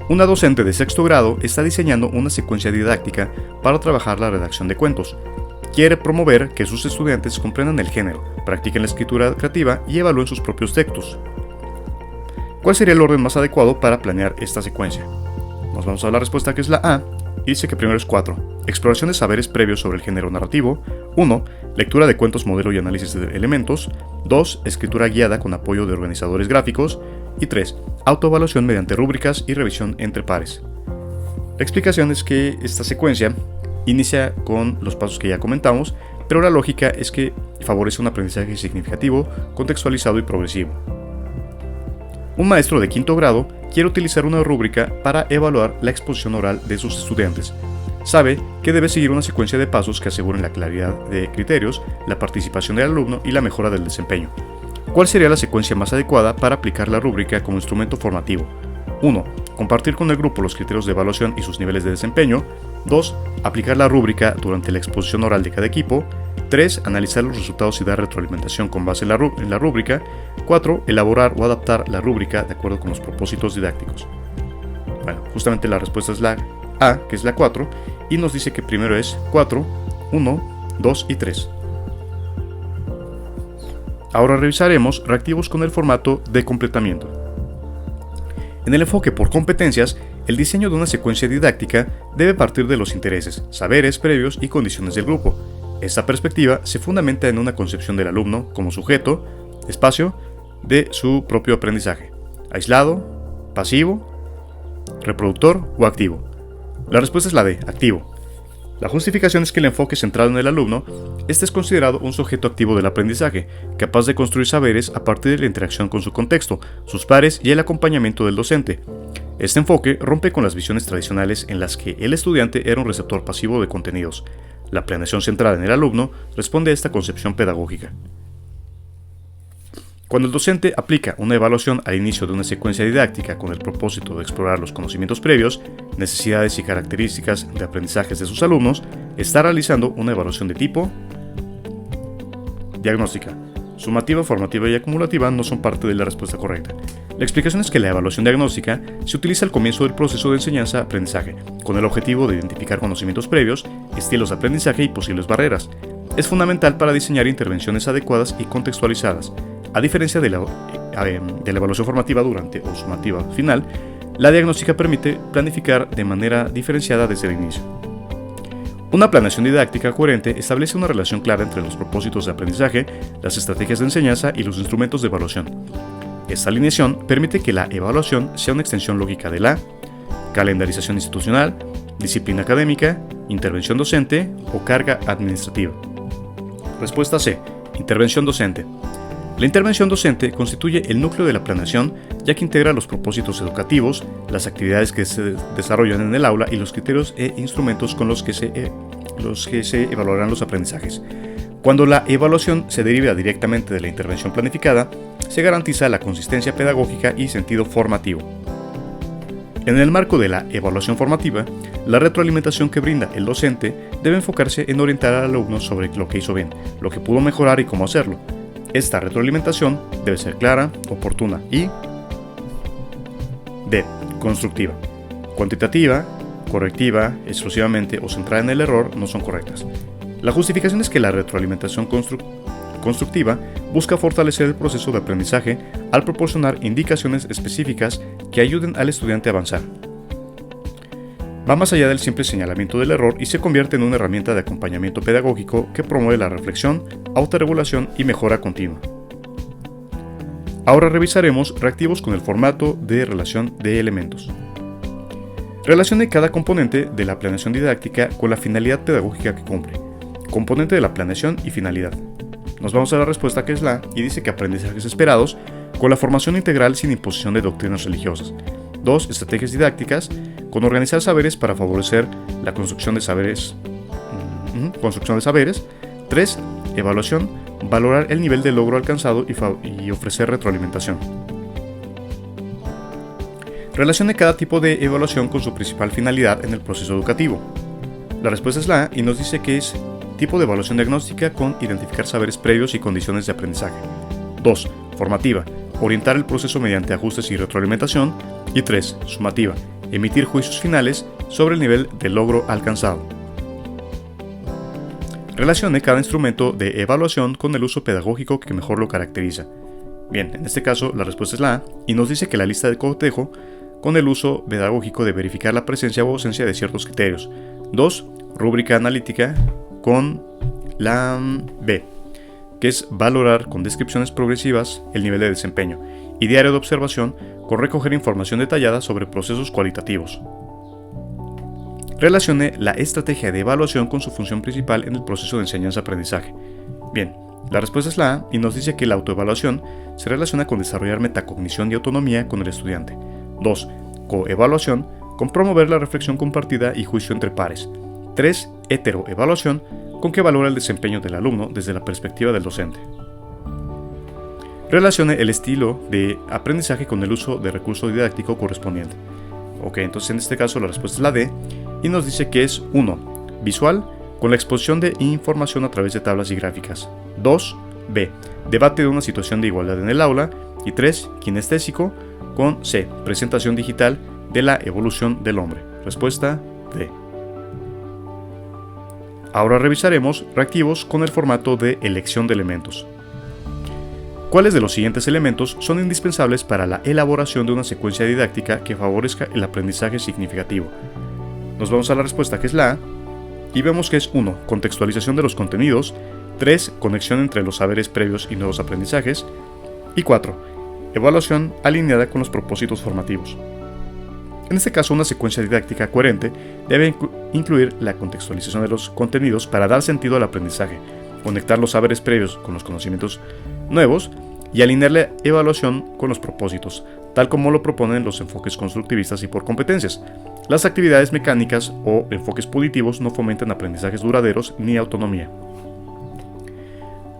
Una docente de sexto grado está diseñando una secuencia didáctica para trabajar la redacción de cuentos. Quiere promover que sus estudiantes comprendan el género, practiquen la escritura creativa y evalúen sus propios textos. ¿Cuál sería el orden más adecuado para planear esta secuencia? Nos vamos a la respuesta, que es la A, y dice que primero es 4. Exploración de saberes previos sobre el género narrativo. 1. Lectura de cuentos modelo y análisis de elementos. 2. Escritura guiada con apoyo de organizadores gráficos. Y 3. Autoevaluación mediante rúbricas y revisión entre pares. La explicación es que esta secuencia inicia con los pasos que ya comentamos, pero la lógica es que favorece un aprendizaje significativo, contextualizado y progresivo. Un maestro de quinto grado quiere utilizar una rúbrica para evaluar la exposición oral de sus estudiantes. Sabe que debe seguir una secuencia de pasos que aseguren la claridad de criterios, la participación del alumno y la mejora del desempeño. ¿Cuál sería la secuencia más adecuada para aplicar la rúbrica como instrumento formativo? 1. Compartir con el grupo los criterios de evaluación y sus niveles de desempeño. 2. Aplicar la rúbrica durante la exposición oral de cada equipo. 3. Analizar los resultados y dar retroalimentación con base en la rúbrica. 4. Elaborar o adaptar la rúbrica de acuerdo con los propósitos didácticos. Justamente la respuesta es la A, que es la 4, y nos dice que primero es 4, 1, 2 y 3. Ahora revisaremos reactivos con el formato de completamiento. En el enfoque por competencias, el diseño de una secuencia didáctica debe partir de los intereses, saberes previos y condiciones del grupo. Esta perspectiva se fundamenta en una concepción del alumno como sujeto, espacio, de su propio aprendizaje, aislado, pasivo, reproductor o activo. La respuesta es la D, activo. La justificación es que el enfoque centrado en el alumno, este es considerado un sujeto activo del aprendizaje, capaz de construir saberes a partir de la interacción con su contexto, sus pares y el acompañamiento del docente. Este enfoque rompe con las visiones tradicionales en las que el estudiante era un receptor pasivo de contenidos. La planeación centrada en el alumno responde a esta concepción pedagógica. Cuando el docente aplica una evaluación al inicio de una secuencia didáctica con el propósito de explorar los conocimientos previos, necesidades y características de aprendizajes de sus alumnos, está realizando una evaluación de tipo diagnóstica. Sumativa, formativa y acumulativa no son parte de la respuesta correcta. La explicación es que la evaluación diagnóstica se utiliza al comienzo del proceso de enseñanza-aprendizaje, con el objetivo de identificar conocimientos previos, estilos de aprendizaje y posibles barreras. Es fundamental para diseñar intervenciones adecuadas y contextualizadas. A diferencia de la evaluación formativa durante o sumativa final, la diagnóstica permite planificar de manera diferenciada desde el inicio. Una planeación didáctica coherente establece una relación clara entre los propósitos de aprendizaje, las estrategias de enseñanza y los instrumentos de evaluación. Esta alineación permite que la evaluación sea una extensión lógica de la calendarización institucional, disciplina académica, intervención docente o carga administrativa. Respuesta C. Intervención docente. La intervención docente constituye el núcleo de la planeación, ya que integra los propósitos educativos, las actividades que se desarrollan en el aula y los criterios e instrumentos con los que se evaluarán los aprendizajes. Cuando la evaluación se deriva directamente de la intervención planificada, se garantiza la consistencia pedagógica y sentido formativo. En el marco de la evaluación formativa, la retroalimentación que brinda el docente debe enfocarse en orientar al alumno sobre lo que hizo bien, lo que pudo mejorar y cómo hacerlo. Esta retroalimentación debe ser clara, oportuna y D. Constructiva. Cuantitativa, correctiva, exclusivamente o centrada en el error no son correctas. La justificación es que la retroalimentación constructiva busca fortalecer el proceso de aprendizaje al proporcionar indicaciones específicas que ayuden al estudiante a avanzar. Va más allá del simple señalamiento del error y se convierte en una herramienta de acompañamiento pedagógico que promueve la reflexión, autorregulación y mejora continua. Ahora revisaremos reactivos con el formato de relación de elementos. Relacione cada componente de la planeación didáctica con la finalidad pedagógica que cumple. Componente de la planeación y finalidad. Nos vamos a la respuesta que es la y dice que aprendizajes esperados con la formación integral sin imposición de doctrinas religiosas. 2. Estrategias didácticas con organizar saberes para favorecer la construcción de saberes. 3. Evaluación, valorar el nivel de logro alcanzado y ofrecer retroalimentación. Relacione cada tipo de evaluación con su principal finalidad en el proceso educativo. La respuesta es la A y nos dice que es tipo de evaluación diagnóstica con identificar saberes previos y condiciones de aprendizaje. 2. Formativa, orientar el proceso mediante ajustes y retroalimentación. Y 3. Sumativa, emitir juicios finales sobre el nivel de logro alcanzado. Relacione cada instrumento de evaluación con el uso pedagógico que mejor lo caracteriza. Bien, en este caso la respuesta es la A y nos dice que la lista de cotejo con el uso pedagógico de verificar la presencia o ausencia de ciertos criterios. 2. Rúbrica analítica con la B, que es valorar con descripciones progresivas el nivel de desempeño, y diario de observación con recoger información detallada sobre procesos cualitativos. Relacione la estrategia de evaluación con su función principal en el proceso de enseñanza-aprendizaje. Bien, la respuesta es la A y nos dice que la autoevaluación se relaciona con desarrollar metacognición y autonomía con el estudiante. 2. Coevaluación con promover la reflexión compartida y juicio entre pares. 3. Heteroevaluación con que valora el desempeño del alumno desde la perspectiva del docente. Relacione el estilo de aprendizaje con el uso de recurso didáctico correspondiente. Ok, entonces en este caso la respuesta es la D y nos dice que es 1. Visual, con la exposición de información a través de tablas y gráficas. 2. B. Debate de una situación de igualdad en el aula. Y 3. Kinestésico, con C. Presentación digital de la evolución del hombre. Respuesta D. Ahora revisaremos reactivos con el formato de elección de elementos. ¿Cuáles de los siguientes elementos son indispensables para la elaboración de una secuencia didáctica que favorezca el aprendizaje significativo? Nos vamos a la respuesta que es la A y vemos que es 1. Contextualización de los contenidos. 3. Conexión entre los saberes previos y nuevos aprendizajes. Y 4. Evaluación alineada con los propósitos formativos. En este caso, una secuencia didáctica coherente debe incluir la contextualización de los contenidos para dar sentido al aprendizaje, conectar los saberes previos con los conocimientos nuevos y alinear la evaluación con los propósitos, tal como lo proponen los enfoques constructivistas y por competencias. Las actividades mecánicas o enfoques punitivos no fomentan aprendizajes duraderos ni autonomía.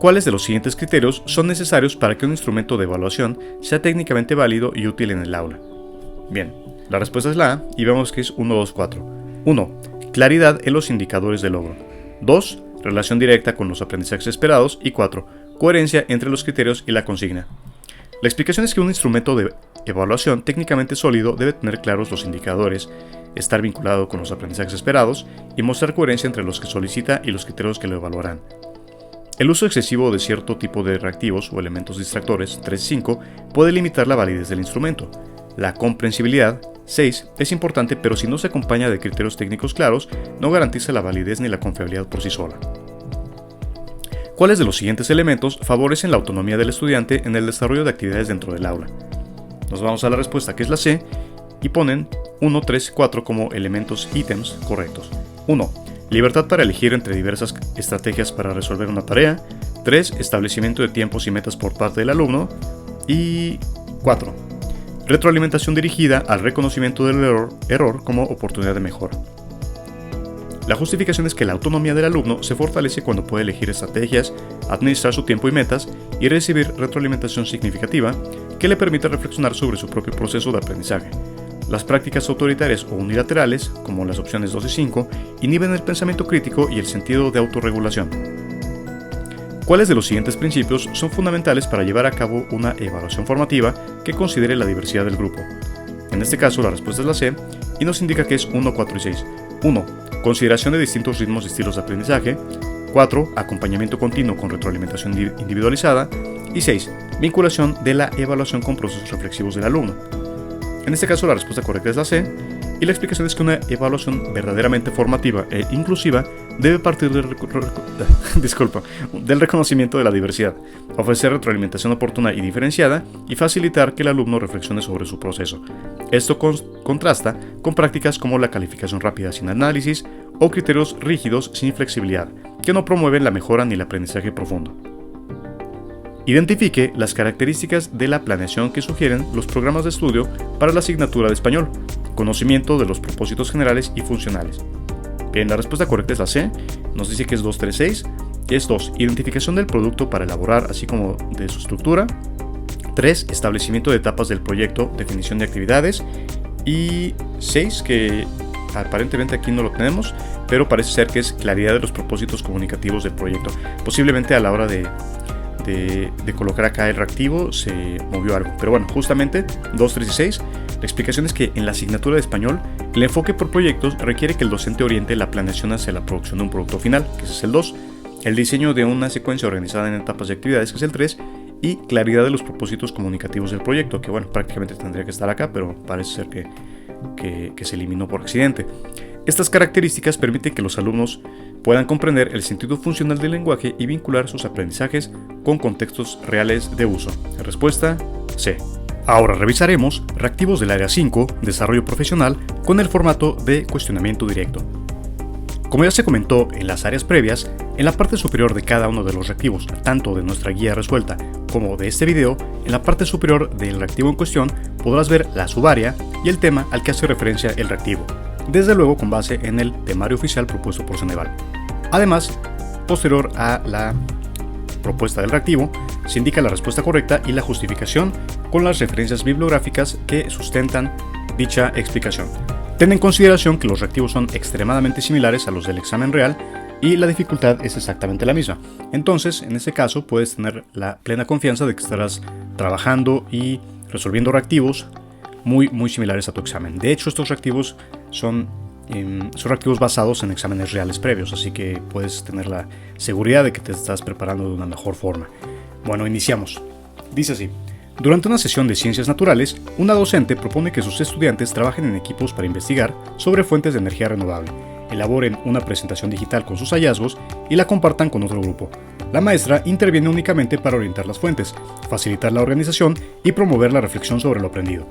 ¿Cuáles de los siguientes criterios son necesarios para que un instrumento de evaluación sea técnicamente válido y útil en el aula? Bien, la respuesta es la A y vemos que es 1, 2, 4. 1. Claridad en los indicadores de logro. 2. Relación directa con los aprendizajes esperados. Y 4. Coherencia entre los criterios y la consigna. La explicación es que un instrumento de evaluación técnicamente sólido debe tener claros los indicadores, estar vinculado con los aprendizajes esperados y mostrar coherencia entre los que solicita y los criterios que lo evaluarán. El uso excesivo de cierto tipo de reactivos o elementos distractores, 3 y 5, puede limitar la validez del instrumento. La comprensibilidad, 6, es importante, pero si no se acompaña de criterios técnicos claros, no garantiza la validez ni la confiabilidad por sí sola. ¿Cuáles de los siguientes elementos favorecen la autonomía del estudiante en el desarrollo de actividades dentro del aula? Nos vamos a la respuesta que es la C y ponen 1, 3, 4 como elementos ítems correctos. 1. Libertad para elegir entre diversas estrategias para resolver una tarea. 3. Establecimiento de tiempos y metas por parte del alumno. Y 4. Retroalimentación dirigida al reconocimiento del error como oportunidad de mejora. La justificación es que la autonomía del alumno se fortalece cuando puede elegir estrategias, administrar su tiempo y metas y recibir retroalimentación significativa que le permita reflexionar sobre su propio proceso de aprendizaje. Las prácticas autoritarias o unilaterales, como las opciones 2 y 5, inhiben el pensamiento crítico y el sentido de autorregulación. ¿Cuáles de los siguientes principios son fundamentales para llevar a cabo una evaluación formativa que considere la diversidad del grupo? En este caso, la respuesta es la C y nos indica que es 1, 4 y 6. 1. Consideración de distintos ritmos y estilos de aprendizaje. 4. Acompañamiento continuo con retroalimentación individualizada. Y 6. Vinculación de la evaluación con procesos reflexivos del alumno. En este caso, la respuesta correcta es la C, y la explicación es que una evaluación verdaderamente formativa e inclusiva debe partir del reconocimiento de la diversidad, ofrecer retroalimentación oportuna y diferenciada y facilitar que el alumno reflexione sobre su proceso. Esto contrasta con prácticas como la calificación rápida sin análisis o criterios rígidos sin flexibilidad, que no promueven la mejora ni el aprendizaje profundo. Identifique las características de la planeación que sugieren los programas de estudio para la asignatura de español, conocimiento de los propósitos generales y funcionales. Bien, la respuesta correcta es la C, nos dice que es 236, que es 2, identificación del producto para elaborar, así como de su estructura. 3, establecimiento de etapas del proyecto, definición de actividades. Y 6, que aparentemente aquí no lo tenemos, pero parece ser que es claridad de los propósitos comunicativos del proyecto. Posiblemente a la hora de colocar acá el reactivo se movió algo, pero bueno, justamente 2, 3 y 6, la explicación es que en la asignatura de español el enfoque por proyectos requiere que el docente oriente la planeación hacia la producción de un producto final, que ese es el 2, el diseño de una secuencia organizada en etapas de actividades, que es el 3, y claridad de los propósitos comunicativos del proyecto, que bueno, prácticamente tendría que estar acá, pero parece ser que se eliminó por accidente. Estas características permiten que los alumnos puedan comprender el sentido funcional del lenguaje y vincular sus aprendizajes con contextos reales de uso. Respuesta C. Ahora revisaremos reactivos del área 5, desarrollo profesional, con el formato de cuestionamiento directo. Como ya se comentó en las áreas previas, en la parte superior de cada uno de los reactivos, tanto de nuestra guía resuelta como de este video, en la parte superior del reactivo en cuestión podrás ver la subárea y el tema al que hace referencia el reactivo, desde luego con base en el temario oficial propuesto por Ceneval. Además, posterior a la propuesta del reactivo, se indica la respuesta correcta y la justificación con las referencias bibliográficas que sustentan dicha explicación. Ten en consideración que los reactivos son extremadamente similares a los del examen real y la dificultad es exactamente la misma. Entonces, en este caso, puedes tener la plena confianza de que estarás trabajando y resolviendo reactivos muy similares a tu examen. De hecho, estos reactivos son reactivos basados en exámenes reales previos, así que puedes tener la seguridad de que te estás preparando de una mejor forma. Bueno, iniciamos. Dice así: durante una sesión de ciencias naturales, una docente propone que sus estudiantes trabajen en equipos para investigar sobre fuentes de energía renovable, elaboren una presentación digital con sus hallazgos y la compartan con otro grupo. La maestra interviene únicamente para orientar las fuentes, facilitar la organización y promover la reflexión sobre lo aprendido.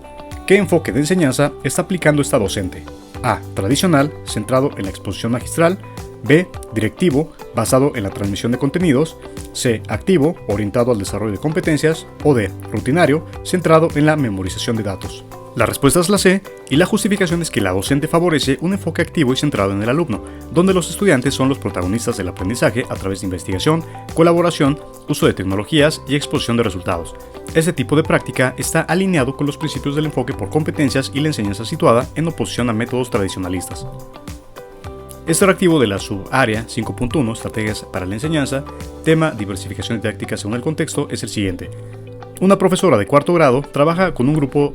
¿Qué enfoque de enseñanza está aplicando esta docente? A. Tradicional, centrado en la exposición magistral. B. Directivo, basado en la transmisión de contenidos. C. Activo, orientado al desarrollo de competencias. O D. Rutinario, centrado en la memorización de datos. La respuesta es la C, y la justificación es que la docente favorece un enfoque activo y centrado en el alumno, donde los estudiantes son los protagonistas del aprendizaje a través de investigación, colaboración, uso de tecnologías y exposición de resultados. Este tipo de práctica está alineado con los principios del enfoque por competencias y la enseñanza situada en oposición a métodos tradicionalistas. Este reactivo de la subárea 5.1, estrategias para la enseñanza, tema diversificación didáctica según el contexto, es el siguiente. Una profesora de cuarto grado trabaja con un grupo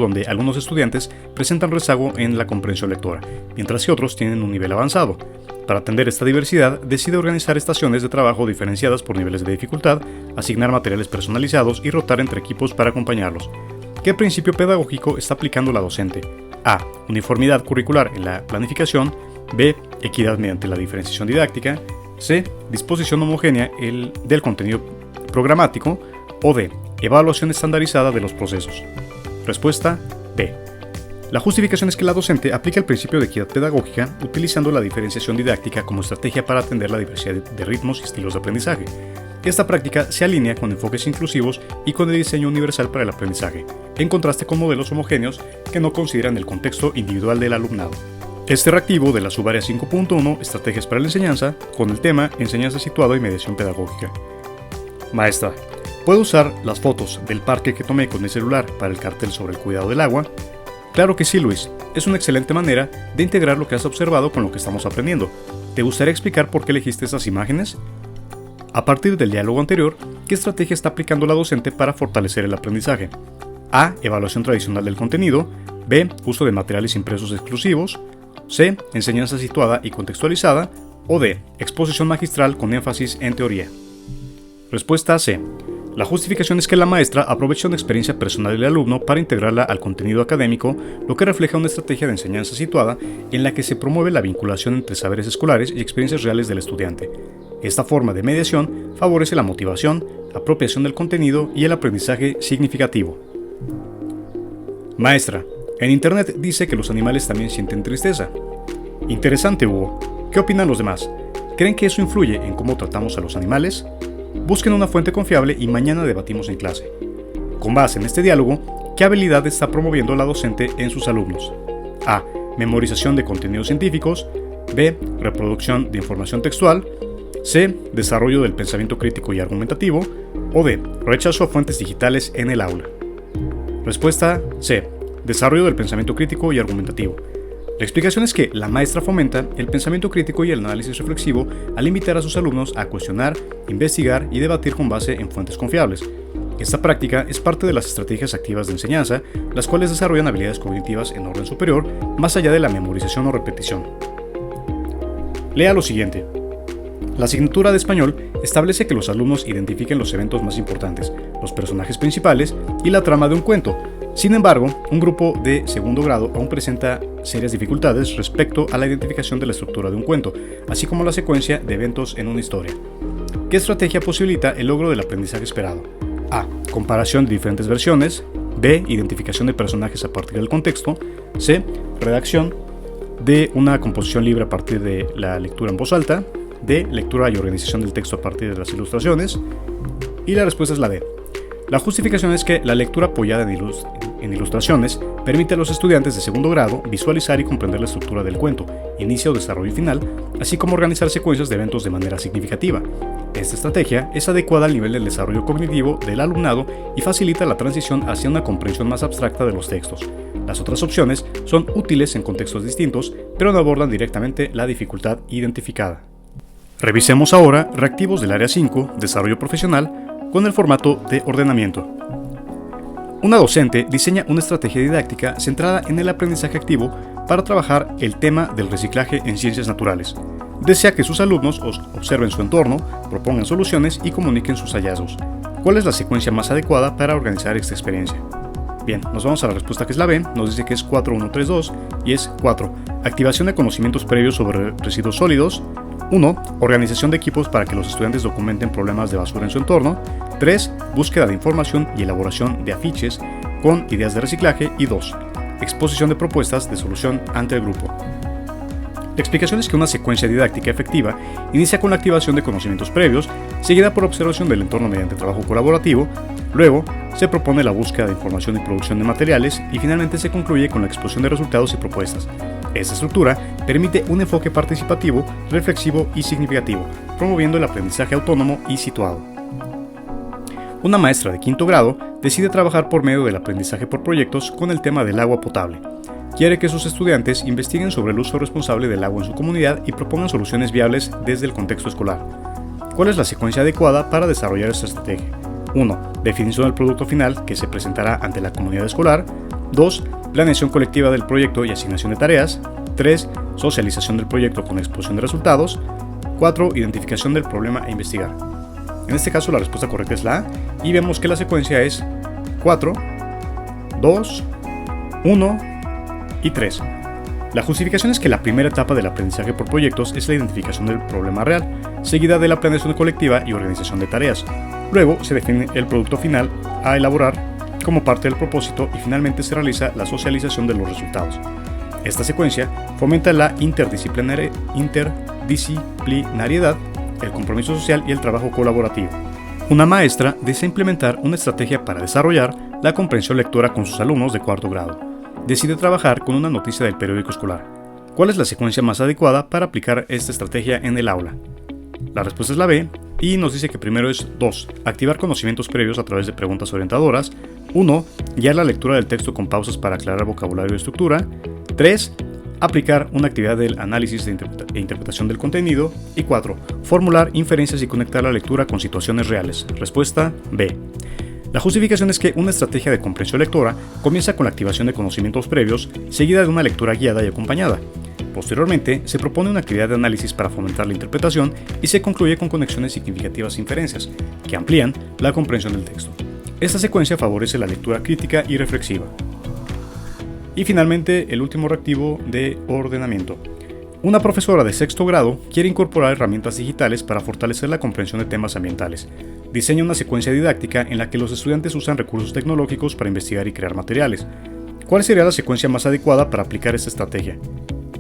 donde algunos estudiantes presentan rezago en la comprensión lectora, mientras que otros tienen un nivel avanzado. Para atender esta diversidad, decide organizar estaciones de trabajo diferenciadas por niveles de dificultad, asignar materiales personalizados y rotar entre equipos para acompañarlos. ¿Qué principio pedagógico está aplicando la docente? A. Uniformidad curricular en la planificación. B. Equidad mediante la diferenciación didáctica. C. Disposición homogénea del contenido programático. O D. Evaluación estandarizada de los procesos. Respuesta B. La justificación es que la docente aplica el principio de equidad pedagógica utilizando la diferenciación didáctica como estrategia para atender la diversidad de ritmos y estilos de aprendizaje. Esta práctica se alinea con enfoques inclusivos y con el diseño universal para el aprendizaje, en contraste con modelos homogéneos que no consideran el contexto individual del alumnado. Este reactivo de la subárea 5.1, estrategias para la enseñanza, con el tema enseñanza situada y mediación pedagógica. Maestra, ¿puedo usar las fotos del parque que tomé con mi celular para el cartel sobre el cuidado del agua? Claro que sí, Luis. Es una excelente manera de integrar lo que has observado con lo que estamos aprendiendo. ¿Te gustaría explicar por qué elegiste esas imágenes? A partir del diálogo anterior, ¿qué estrategia está aplicando la docente para fortalecer el aprendizaje? A. Evaluación tradicional del contenido. B. Uso de materiales impresos exclusivos. C. Enseñanza situada y contextualizada. O D. Exposición magistral con énfasis en teoría. Respuesta C. La justificación es que la maestra aprovecha una experiencia personal del alumno para integrarla al contenido académico, lo que refleja una estrategia de enseñanza situada en la que se promueve la vinculación entre saberes escolares y experiencias reales del estudiante. Esta forma de mediación favorece la motivación, apropiación del contenido y el aprendizaje significativo. Maestra, en internet dice que los animales también sienten tristeza. Interesante, Hugo. ¿Qué opinan los demás? ¿Creen que eso influye en cómo tratamos a los animales? Busquen una fuente confiable y mañana debatimos en clase. Con base en este diálogo, ¿qué habilidad está promoviendo la docente en sus alumnos? A. Memorización de contenidos científicos. B. Reproducción de información textual. C. Desarrollo del pensamiento crítico y argumentativo. O D. Rechazo a fuentes digitales en el aula. Respuesta C. Desarrollo del pensamiento crítico y argumentativo. La explicación es que la maestra fomenta el pensamiento crítico y el análisis reflexivo al invitar a sus alumnos a cuestionar, investigar y debatir con base en fuentes confiables. Esta práctica es parte de las estrategias activas de enseñanza, las cuales desarrollan habilidades cognitivas en orden superior, más allá de la memorización o repetición. Lea lo siguiente. La asignatura de español establece que los alumnos identifiquen los eventos más importantes, los personajes principales y la trama de un cuento. Sin embargo, un grupo de segundo grado aún presenta serias dificultades respecto a la identificación de la estructura de un cuento, así como la secuencia de eventos en una historia. ¿Qué estrategia posibilita el logro del aprendizaje esperado? A. Comparación de diferentes versiones. B. Identificación de personajes a partir del contexto. C. Redacción de una composición libre a partir de la lectura en voz alta. D. Lectura y organización del texto a partir de las ilustraciones. Y la respuesta es la D. La justificación es que la lectura apoyada en ilustraciones permite a los estudiantes de segundo grado visualizar y comprender la estructura del cuento, inicio, desarrollo y final, así como organizar secuencias de eventos de manera significativa. Esta estrategia es adecuada al nivel del desarrollo cognitivo del alumnado y facilita la transición hacia una comprensión más abstracta de los textos. Las otras opciones son útiles en contextos distintos, pero no abordan directamente la dificultad identificada. Revisemos ahora reactivos del área 5, desarrollo profesional, con el formato de ordenamiento. Una docente diseña una estrategia didáctica centrada en el aprendizaje activo para trabajar el tema del reciclaje en ciencias naturales. Desea que sus alumnos observen su entorno, propongan soluciones y comuniquen sus hallazgos. ¿Cuál es la secuencia más adecuada para organizar esta experiencia? Bien, nos vamos a la respuesta que es la B, nos dice que es 4132 y es 4. Activación de conocimientos previos sobre residuos sólidos. 1. Organización de equipos para que los estudiantes documenten problemas de basura en su entorno. 3. Búsqueda de información y elaboración de afiches con ideas de reciclaje. Y 2. Exposición de propuestas de solución ante el grupo. La explicación es que una secuencia didáctica efectiva inicia con la activación de conocimientos previos, seguida por observación del entorno mediante trabajo colaborativo. Luego, se propone la búsqueda de información y producción de materiales y finalmente se concluye con la exposición de resultados y propuestas. Esta estructura permite un enfoque participativo, reflexivo y significativo, promoviendo el aprendizaje autónomo y situado. Una maestra de quinto grado decide trabajar por medio del aprendizaje por proyectos con el tema del agua potable. Quiere que sus estudiantes investiguen sobre el uso responsable del agua en su comunidad y propongan soluciones viables desde el contexto escolar. ¿Cuál es la secuencia adecuada para desarrollar esta estrategia? 1. Definición del producto final que se presentará ante la comunidad escolar. 2. Planeación colectiva del proyecto y asignación de tareas. 3. Socialización del proyecto con exposición de resultados. 4. Identificación del problema e investigar. En este caso la respuesta correcta es la A y vemos que la secuencia es 4, 2, 1 y 3. La justificación es que la primera etapa del aprendizaje por proyectos es la identificación del problema real, seguida de la planeación colectiva y organización de tareas. Luego se define el producto final a elaborar como parte del propósito y finalmente se realiza la socialización de los resultados. Esta secuencia fomenta la interdisciplinariedad, el compromiso social y el trabajo colaborativo. Una maestra desea implementar una estrategia para desarrollar la comprensión lectora con sus alumnos de cuarto grado. Decide trabajar con una noticia del periódico escolar. ¿Cuál es la secuencia más adecuada para aplicar esta estrategia en el aula? La respuesta es la B y nos dice que primero es 2. Activar conocimientos previos a través de preguntas orientadoras. 1. Guiar la lectura del texto con pausas para aclarar vocabulario y estructura. 3. Aplicar una actividad del análisis e interpretación del contenido. Y 4. Formular inferencias y conectar la lectura con situaciones reales. Respuesta B. La justificación es que una estrategia de comprensión lectora comienza con la activación de conocimientos previos, seguida de una lectura guiada y acompañada. Posteriormente, se propone una actividad de análisis para fomentar la interpretación y se concluye con conexiones significativas e inferencias, que amplían la comprensión del texto. Esta secuencia favorece la lectura crítica y reflexiva. Y finalmente, el último reactivo de ordenamiento. Una profesora de sexto grado quiere incorporar herramientas digitales para fortalecer la comprensión de temas ambientales. Diseña una secuencia didáctica en la que los estudiantes usan recursos tecnológicos para investigar y crear materiales. ¿Cuál sería la secuencia más adecuada para aplicar esta estrategia?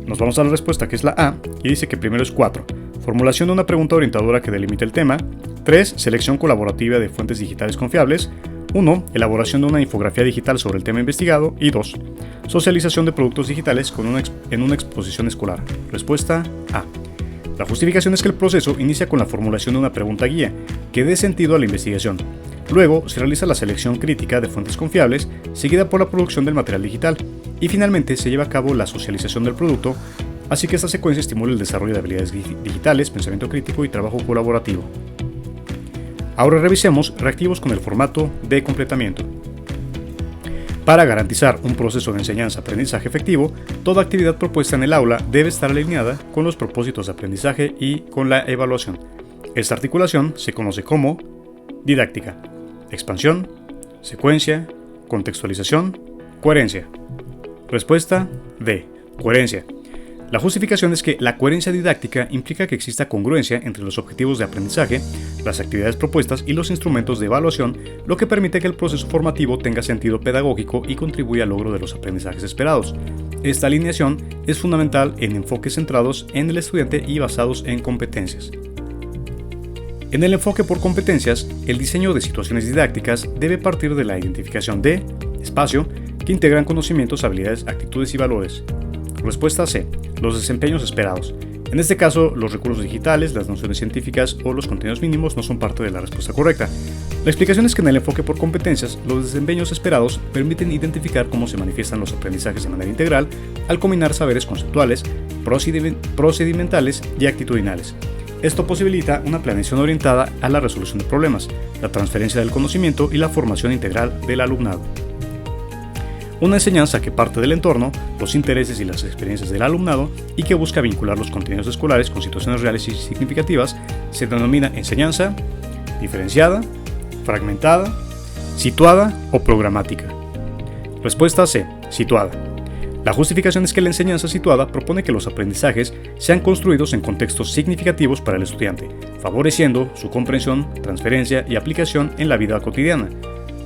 Nos vamos a la respuesta, que es la A, y dice que primero es 4. Formulación de una pregunta orientadora que delimite el tema. 3. Selección colaborativa de fuentes digitales confiables. 1. Elaboración de una infografía digital sobre el tema investigado. Y 2. Socialización de productos digitales en una exposición escolar. Respuesta A. La justificación es que el proceso inicia con la formulación de una pregunta guía que dé sentido a la investigación. Luego se realiza la selección crítica de fuentes confiables, seguida por la producción del material digital, y finalmente se lleva a cabo la socialización del producto, así que esta secuencia estimula el desarrollo de habilidades digitales, pensamiento crítico y trabajo colaborativo. Ahora revisemos reactivos con el formato de completamiento. Para garantizar un proceso de enseñanza-aprendizaje efectivo, toda actividad propuesta en el aula debe estar alineada con los propósitos de aprendizaje y con la evaluación. Esta articulación se conoce como didáctica, expansión, secuencia, contextualización, coherencia. Respuesta D. Coherencia. La justificación es que la coherencia didáctica implica que exista congruencia entre los objetivos de aprendizaje, las actividades propuestas y los instrumentos de evaluación, lo que permite que el proceso formativo tenga sentido pedagógico y contribuya al logro de los aprendizajes esperados. Esta alineación es fundamental en enfoques centrados en el estudiante y basados en competencias. En el enfoque por competencias, el diseño de situaciones didácticas debe partir de la identificación de espacio que integran conocimientos, habilidades, actitudes y valores. Respuesta C. Los desempeños esperados. En este caso, los recursos digitales, las nociones científicas o los contenidos mínimos no son parte de la respuesta correcta. La explicación es que en el enfoque por competencias, los desempeños esperados permiten identificar cómo se manifiestan los aprendizajes de manera integral al combinar saberes conceptuales, procedimentales y actitudinales. Esto posibilita una planeación orientada a la resolución de problemas, la transferencia del conocimiento y la formación integral del alumnado. Una enseñanza que parte del entorno, los intereses y las experiencias del alumnado y que busca vincular los contenidos escolares con situaciones reales y significativas se denomina enseñanza diferenciada, fragmentada, situada o programática. Respuesta C. Situada. La justificación es que la enseñanza situada propone que los aprendizajes sean construidos en contextos significativos para el estudiante, favoreciendo su comprensión, transferencia y aplicación en la vida cotidiana.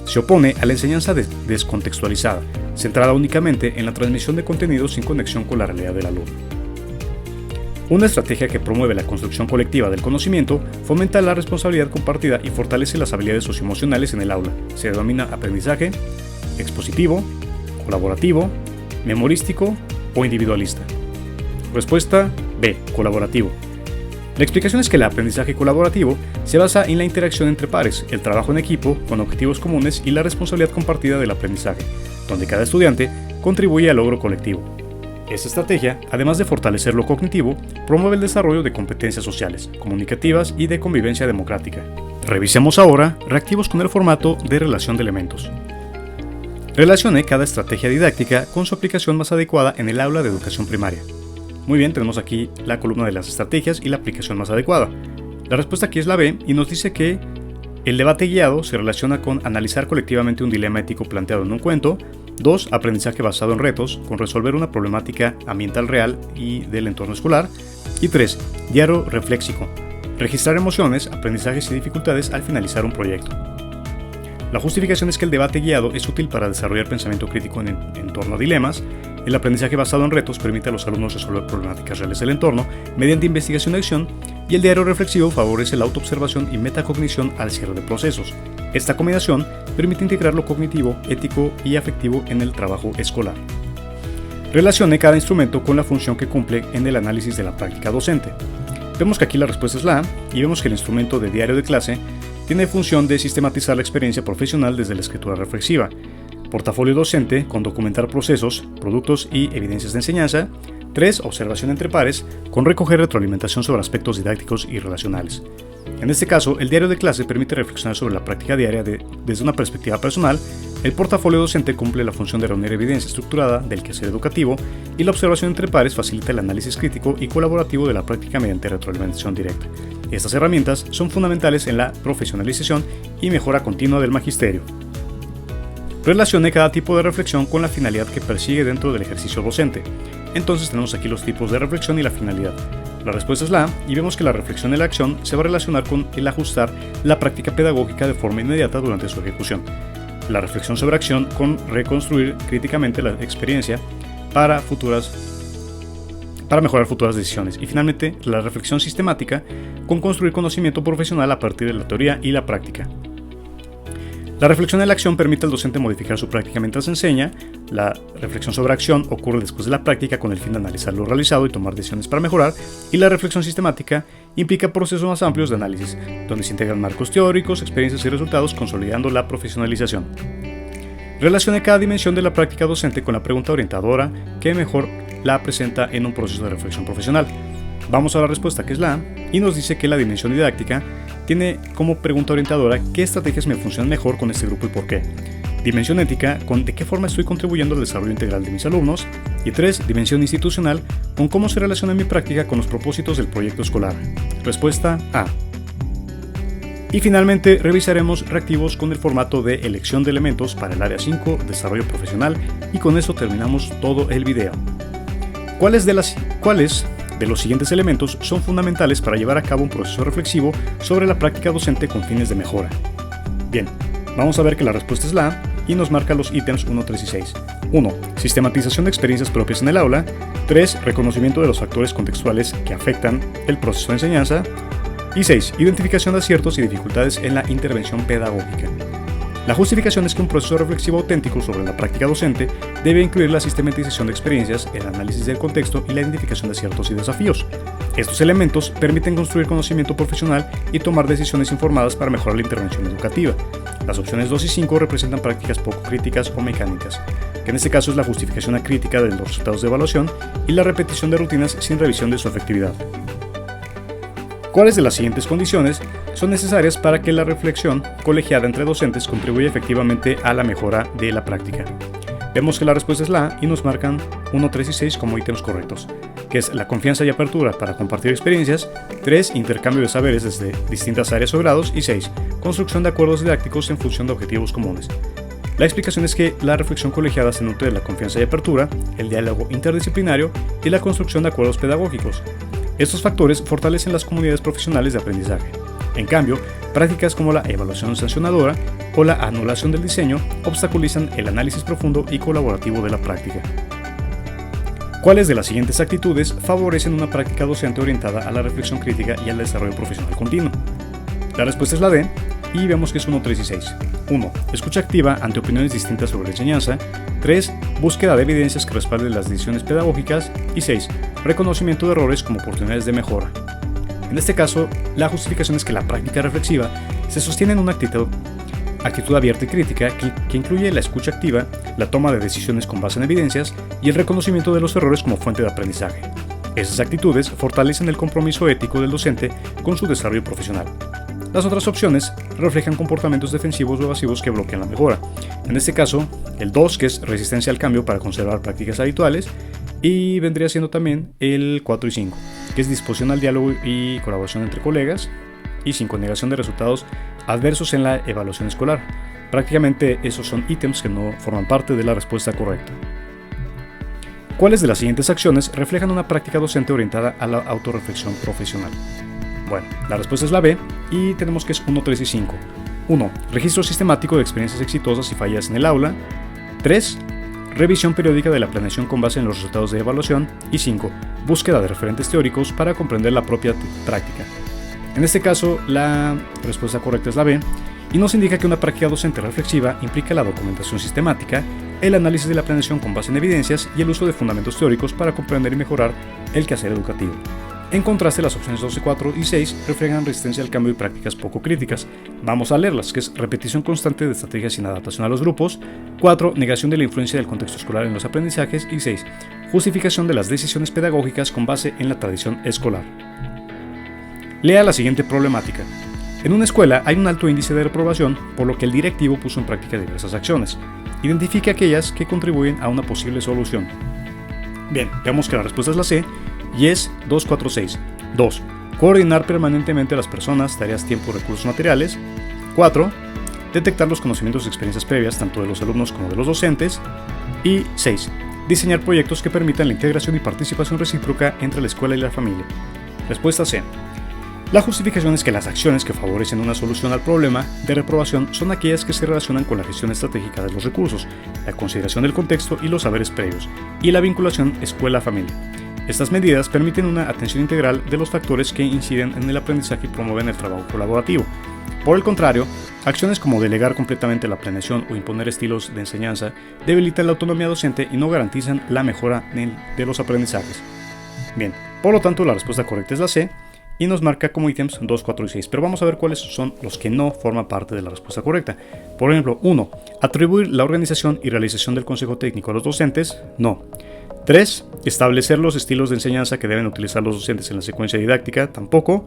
Se opone a la enseñanza descontextualizada, centrada únicamente en la transmisión de contenidos sin conexión con la realidad del alumno. Una estrategia que promueve la construcción colectiva del conocimiento fomenta la responsabilidad compartida y fortalece las habilidades socioemocionales en el aula. Se denomina aprendizaje expositivo, colaborativo, memorístico o individualista. Respuesta B. Colaborativo. La explicación es que el aprendizaje colaborativo se basa en la interacción entre pares, el trabajo en equipo con objetivos comunes y la responsabilidad compartida del aprendizaje, donde cada estudiante contribuye al logro colectivo. Esta estrategia, además de fortalecer lo cognitivo, promueve el desarrollo de competencias sociales, comunicativas y de convivencia democrática. Revisemos ahora reactivos con el formato de relación de elementos. Relacione cada estrategia didáctica con su aplicación más adecuada en el aula de educación primaria. Muy bien, tenemos aquí la columna de las estrategias y la aplicación más adecuada. La respuesta aquí es la B y nos dice que el debate guiado se relaciona con analizar colectivamente un dilema ético planteado en un cuento. 2. Aprendizaje basado en retos, con resolver una problemática ambiental real y del entorno escolar. Y 3. Diario reflexivo, registrar emociones, aprendizajes y dificultades al finalizar un proyecto. La justificación es que el debate guiado es útil para desarrollar pensamiento crítico en torno a dilemas. El aprendizaje basado en retos permite a los alumnos resolver problemáticas reales del entorno mediante investigación y acción, y el diario reflexivo favorece la autoobservación y metacognición al cierre de procesos. Esta combinación permite integrar lo cognitivo, ético y afectivo en el trabajo escolar. Relacione cada instrumento con la función que cumple en el análisis de la práctica docente. Vemos que aquí la respuesta es la A, y vemos que el instrumento de diario de clase tiene función de sistematizar la experiencia profesional desde la escritura reflexiva. Portafolio docente con documentar procesos, productos y evidencias de enseñanza. 3. Observación entre pares, con recoger retroalimentación sobre aspectos didácticos y relacionales. En este caso, el diario de clase permite reflexionar sobre la práctica diaria desde una perspectiva personal. El portafolio docente cumple la función de reunir evidencia estructurada del quehacer educativo, y la observación entre pares facilita el análisis crítico y colaborativo de la práctica mediante retroalimentación directa. Estas herramientas son fundamentales en la profesionalización y mejora continua del magisterio. Relacione cada tipo de reflexión con la finalidad que persigue dentro del ejercicio docente. Entonces tenemos aquí los tipos de reflexión y la finalidad. La respuesta es la A, y vemos que la reflexión y la acción se va a relacionar con el ajustar la práctica pedagógica de forma inmediata durante su ejecución. La reflexión sobre acción con reconstruir críticamente la experiencia para mejorar futuras decisiones. Y finalmente, la reflexión sistemática con construir conocimiento profesional a partir de la teoría y la práctica. La reflexión de la acción permite al docente modificar su práctica mientras enseña. La reflexión sobre acción ocurre después de la práctica con el fin de analizar lo realizado y tomar decisiones para mejorar. Y la reflexión sistemática implica procesos más amplios de análisis, donde se integran marcos teóricos, experiencias y resultados, consolidando la profesionalización. Relacione cada dimensión de la práctica docente con la pregunta orientadora que mejor la presenta en un proceso de reflexión profesional. Vamos a la respuesta, que es la A, y nos dice que la dimensión didáctica tiene como pregunta orientadora qué estrategias me funcionan mejor con este grupo y por qué. Dimensión ética, con de qué forma estoy contribuyendo al desarrollo integral de mis alumnos. Y 3. Dimensión institucional, con cómo se relaciona mi práctica con los propósitos del proyecto escolar. Respuesta A. Y finalmente revisaremos reactivos con el formato de elección de elementos para el área 5, desarrollo profesional, y con eso terminamos todo el video. ¿Cuáles de los siguientes elementos son fundamentales para llevar a cabo un proceso reflexivo sobre la práctica docente con fines de mejora? Bien, vamos a ver que la respuesta es la A, y nos marca los ítems 1, 3 y 6. 1. Sistematización de experiencias propias en el aula. 3. Reconocimiento de los factores contextuales que afectan el proceso de enseñanza. Y 6. Identificación de aciertos y dificultades en la intervención pedagógica. La justificación es que un proceso reflexivo auténtico sobre la práctica docente debe incluir la sistematización de experiencias, el análisis del contexto y la identificación de aciertos y desafíos. Estos elementos permiten construir conocimiento profesional y tomar decisiones informadas para mejorar la intervención educativa. Las opciones 2 y 5 representan prácticas poco críticas o mecánicas, que en este caso es la justificación acrítica de los resultados de evaluación y la repetición de rutinas sin revisión de su efectividad. ¿Cuáles de las siguientes condiciones son necesarias para que la reflexión colegiada entre docentes contribuya efectivamente a la mejora de la práctica? Vemos que la respuesta es la A, y nos marcan 1, 3 y 6 como ítems correctos, que es la confianza y apertura para compartir experiencias. 3. Intercambio de saberes desde distintas áreas o grados. Y 6. Construcción de acuerdos didácticos en función de objetivos comunes. La explicación es que la reflexión colegiada se nutre de la confianza y apertura, el diálogo interdisciplinario y la construcción de acuerdos pedagógicos. Estos factores fortalecen las comunidades profesionales de aprendizaje. En cambio, prácticas como la evaluación sancionadora o la anulación del diseño obstaculizan el análisis profundo y colaborativo de la práctica. ¿Cuáles de las siguientes actitudes favorecen una práctica docente orientada a la reflexión crítica y al desarrollo profesional continuo? La respuesta es la D, y vemos que es 1, 3 y 6. 1. Escucha activa ante opiniones distintas sobre la enseñanza. 3. Búsqueda de evidencias que respalden las decisiones pedagógicas. Y 6. Reconocimiento de errores como oportunidades de mejora. En este caso, la justificación es que la práctica reflexiva se sostiene en una actitud abierta y crítica que incluye la escucha activa, la toma de decisiones con base en evidencias y el reconocimiento de los errores como fuente de aprendizaje. Esas actitudes fortalecen el compromiso ético del docente con su desarrollo profesional. Las otras opciones reflejan comportamientos defensivos o evasivos que bloquean la mejora. En este caso, el 2, que es resistencia al cambio para conservar prácticas habituales, y vendría siendo también el 4 y 5, que es disposición al diálogo y colaboración entre colegas, y 5, negación de resultados adversos en la evaluación escolar. Prácticamente esos son ítems que no forman parte de la respuesta correcta. ¿Cuáles de las siguientes acciones reflejan una práctica docente orientada a la autorreflexión profesional? Bueno, la respuesta es la B, y tenemos que es 1, 3 y 5. 1. Registro sistemático de experiencias exitosas y fallas en el aula. 3. Revisión periódica de la planeación con base en los resultados de evaluación. Y 5. Búsqueda de referentes teóricos para comprender la propia práctica. En este caso, la respuesta correcta es la B, y nos indica que una práctica docente reflexiva implica la documentación sistemática, el análisis de la planeación con base en evidencias y el uso de fundamentos teóricos para comprender y mejorar el quehacer educativo. En contraste, las opciones 12, 4 y 6 reflejan resistencia al cambio y prácticas poco críticas. Vamos a leerlas, que es repetición constante de estrategias sin adaptación a los grupos. 4. Negación de la influencia del contexto escolar en los aprendizajes. Y 6. Justificación de las decisiones pedagógicas con base en la tradición escolar. Lea la siguiente problemática. En una escuela hay un alto índice de reprobación, por lo que el directivo puso en práctica diversas acciones. Identifique aquellas que contribuyen a una posible solución. Bien, veamos que la respuesta es la C y es 246. 2. Coordinar permanentemente a las personas, tareas, tiempo, recursos materiales. 4. Detectar los conocimientos y experiencias previas tanto de los alumnos como de los docentes. Y 6. Diseñar proyectos que permitan la integración y participación recíproca entre la escuela y la familia. Respuesta C. La justificación es que las acciones que favorecen una solución al problema de reprobación son aquellas que se relacionan con la gestión estratégica de los recursos, la consideración del contexto y los saberes previos, y la vinculación escuela-familia. Estas medidas permiten una atención integral de los factores que inciden en el aprendizaje y promueven el trabajo colaborativo. Por el contrario, acciones como delegar completamente la planeación o imponer estilos de enseñanza debilitan la autonomía docente y no garantizan la mejora de los aprendizajes. Bien, por lo tanto la respuesta correcta es la C y nos marca como ítems 2, 4 y 6, pero vamos a ver cuáles son los que no forman parte de la respuesta correcta. Por ejemplo, 1. Atribuir la organización y realización del consejo técnico a los docentes, no. 3. Establecer los estilos de enseñanza que deben utilizar los docentes en la secuencia didáctica, tampoco.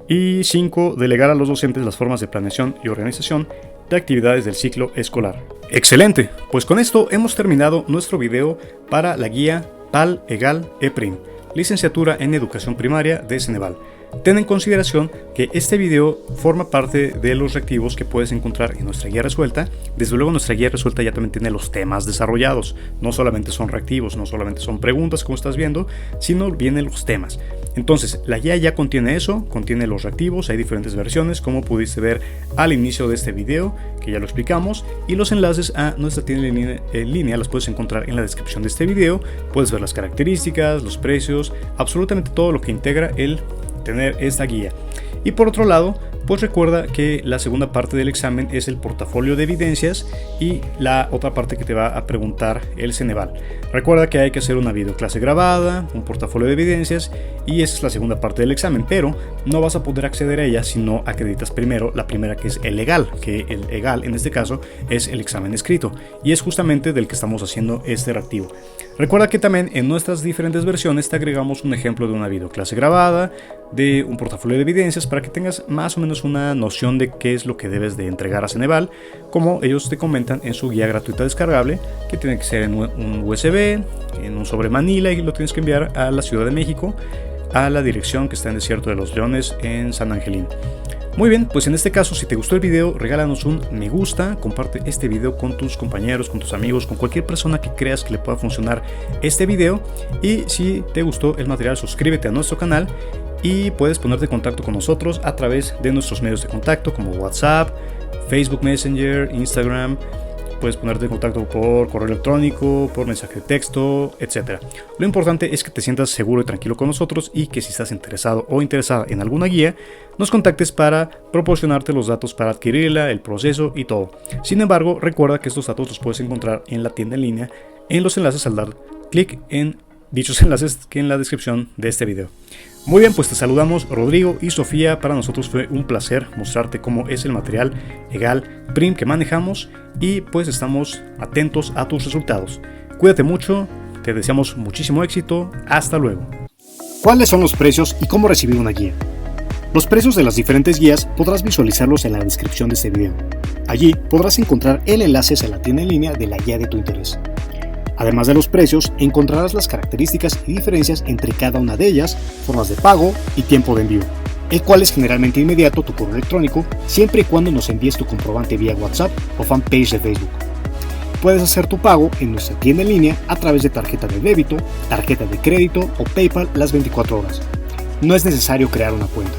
Y 5. Delegar a los docentes las formas de planeación y organización de actividades del ciclo escolar. ¡Excelente! Pues con esto hemos terminado nuestro video para la guía PAL EGAL EPRIM, Licenciatura en Educación Primaria de Ceneval. Ten en consideración que este video forma parte de los reactivos que puedes encontrar en nuestra guía resuelta. Desde luego nuestra guía resuelta ya también tiene los temas desarrollados. No solamente son reactivos, no solamente son preguntas como estás viendo, sino vienen los temas. Entonces la guía ya contiene eso, contiene los reactivos, hay diferentes versiones como pudiste ver al inicio de este video, que ya lo explicamos, y los enlaces a nuestra tienda en línea los puedes encontrar en la descripción de este video. Puedes ver las características, los precios, absolutamente todo lo que integra el tener esta guía. Y por otro lado, pues recuerda que la segunda parte del examen es el portafolio de evidencias y la otra parte que te va a preguntar el Ceneval. Recuerda que hay que hacer una videoclase grabada, un portafolio de evidencias y esa es la segunda parte del examen, pero no vas a poder acceder a ella si no acreditas primero la primera, que es el EGAL, que el EGAL en este caso es el examen escrito y es justamente del que estamos haciendo este reactivo. Recuerda que también en nuestras diferentes versiones te agregamos un ejemplo de una videoclase grabada, de un portafolio de evidencias para que tengas más o menos una noción de qué es lo que debes de entregar a Ceneval, como ellos te comentan en su guía gratuita descargable, que tiene que ser en un USB, en un sobre manila y lo tienes que enviar a la Ciudad de México, a la dirección que está en Desierto de los Leones en San Angelín. Muy bien, pues en este caso si te gustó el video, regálanos un me gusta, comparte este video con tus compañeros, con tus amigos, con cualquier persona que creas que le pueda funcionar este video y si te gustó el material suscríbete a nuestro canal y puedes ponerte en contacto con nosotros a través de nuestros medios de contacto como WhatsApp, Facebook Messenger, Instagram. Puedes ponerte en contacto por correo electrónico, por mensaje de texto, etc. Lo importante es que te sientas seguro y tranquilo con nosotros y que si estás interesado o interesada en alguna guía, nos contactes para proporcionarte los datos para adquirirla, el proceso y todo. Sin embargo, recuerda que estos datos los puedes encontrar en la tienda en línea, en los enlaces al dar clic en dichos enlaces que en la descripción de este video. Muy bien, pues te saludamos Rodrigo y Sofía. Para nosotros fue un placer mostrarte cómo es el material EGAL PRIM que manejamos y pues estamos atentos a tus resultados. Cuídate mucho, te deseamos muchísimo éxito, hasta luego. ¿Cuáles son los precios y cómo recibir una guía? Los precios de las diferentes guías podrás visualizarlos en la descripción de este video. Allí podrás encontrar el enlace a la tienda en línea de la guía de tu interés. Además de los precios, encontrarás las características y diferencias entre cada una de ellas, formas de pago y tiempo de envío, el cual es generalmente inmediato tu correo electrónico, siempre y cuando nos envíes tu comprobante vía WhatsApp o fanpage de Facebook. Puedes hacer tu pago en nuestra tienda en línea a través de tarjeta de débito, tarjeta de crédito o PayPal las 24 horas. No es necesario crear una cuenta.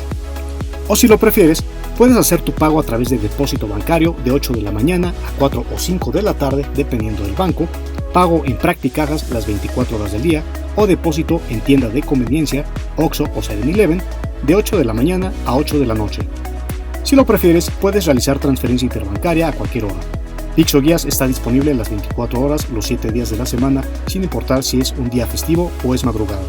O si lo prefieres, puedes hacer tu pago a través de depósito bancario de 8 de la mañana a 4 o 5 de la tarde, dependiendo del banco, pago en Practicajas las 24 horas del día o depósito en tienda de conveniencia, Oxxo o 7-Eleven, de 8 de la mañana a 8 de la noche. Si lo prefieres, puedes realizar transferencia interbancaria a cualquier hora. Pixoguías está disponible las 24 horas, los 7 días de la semana, sin importar si es un día festivo o es madrugada.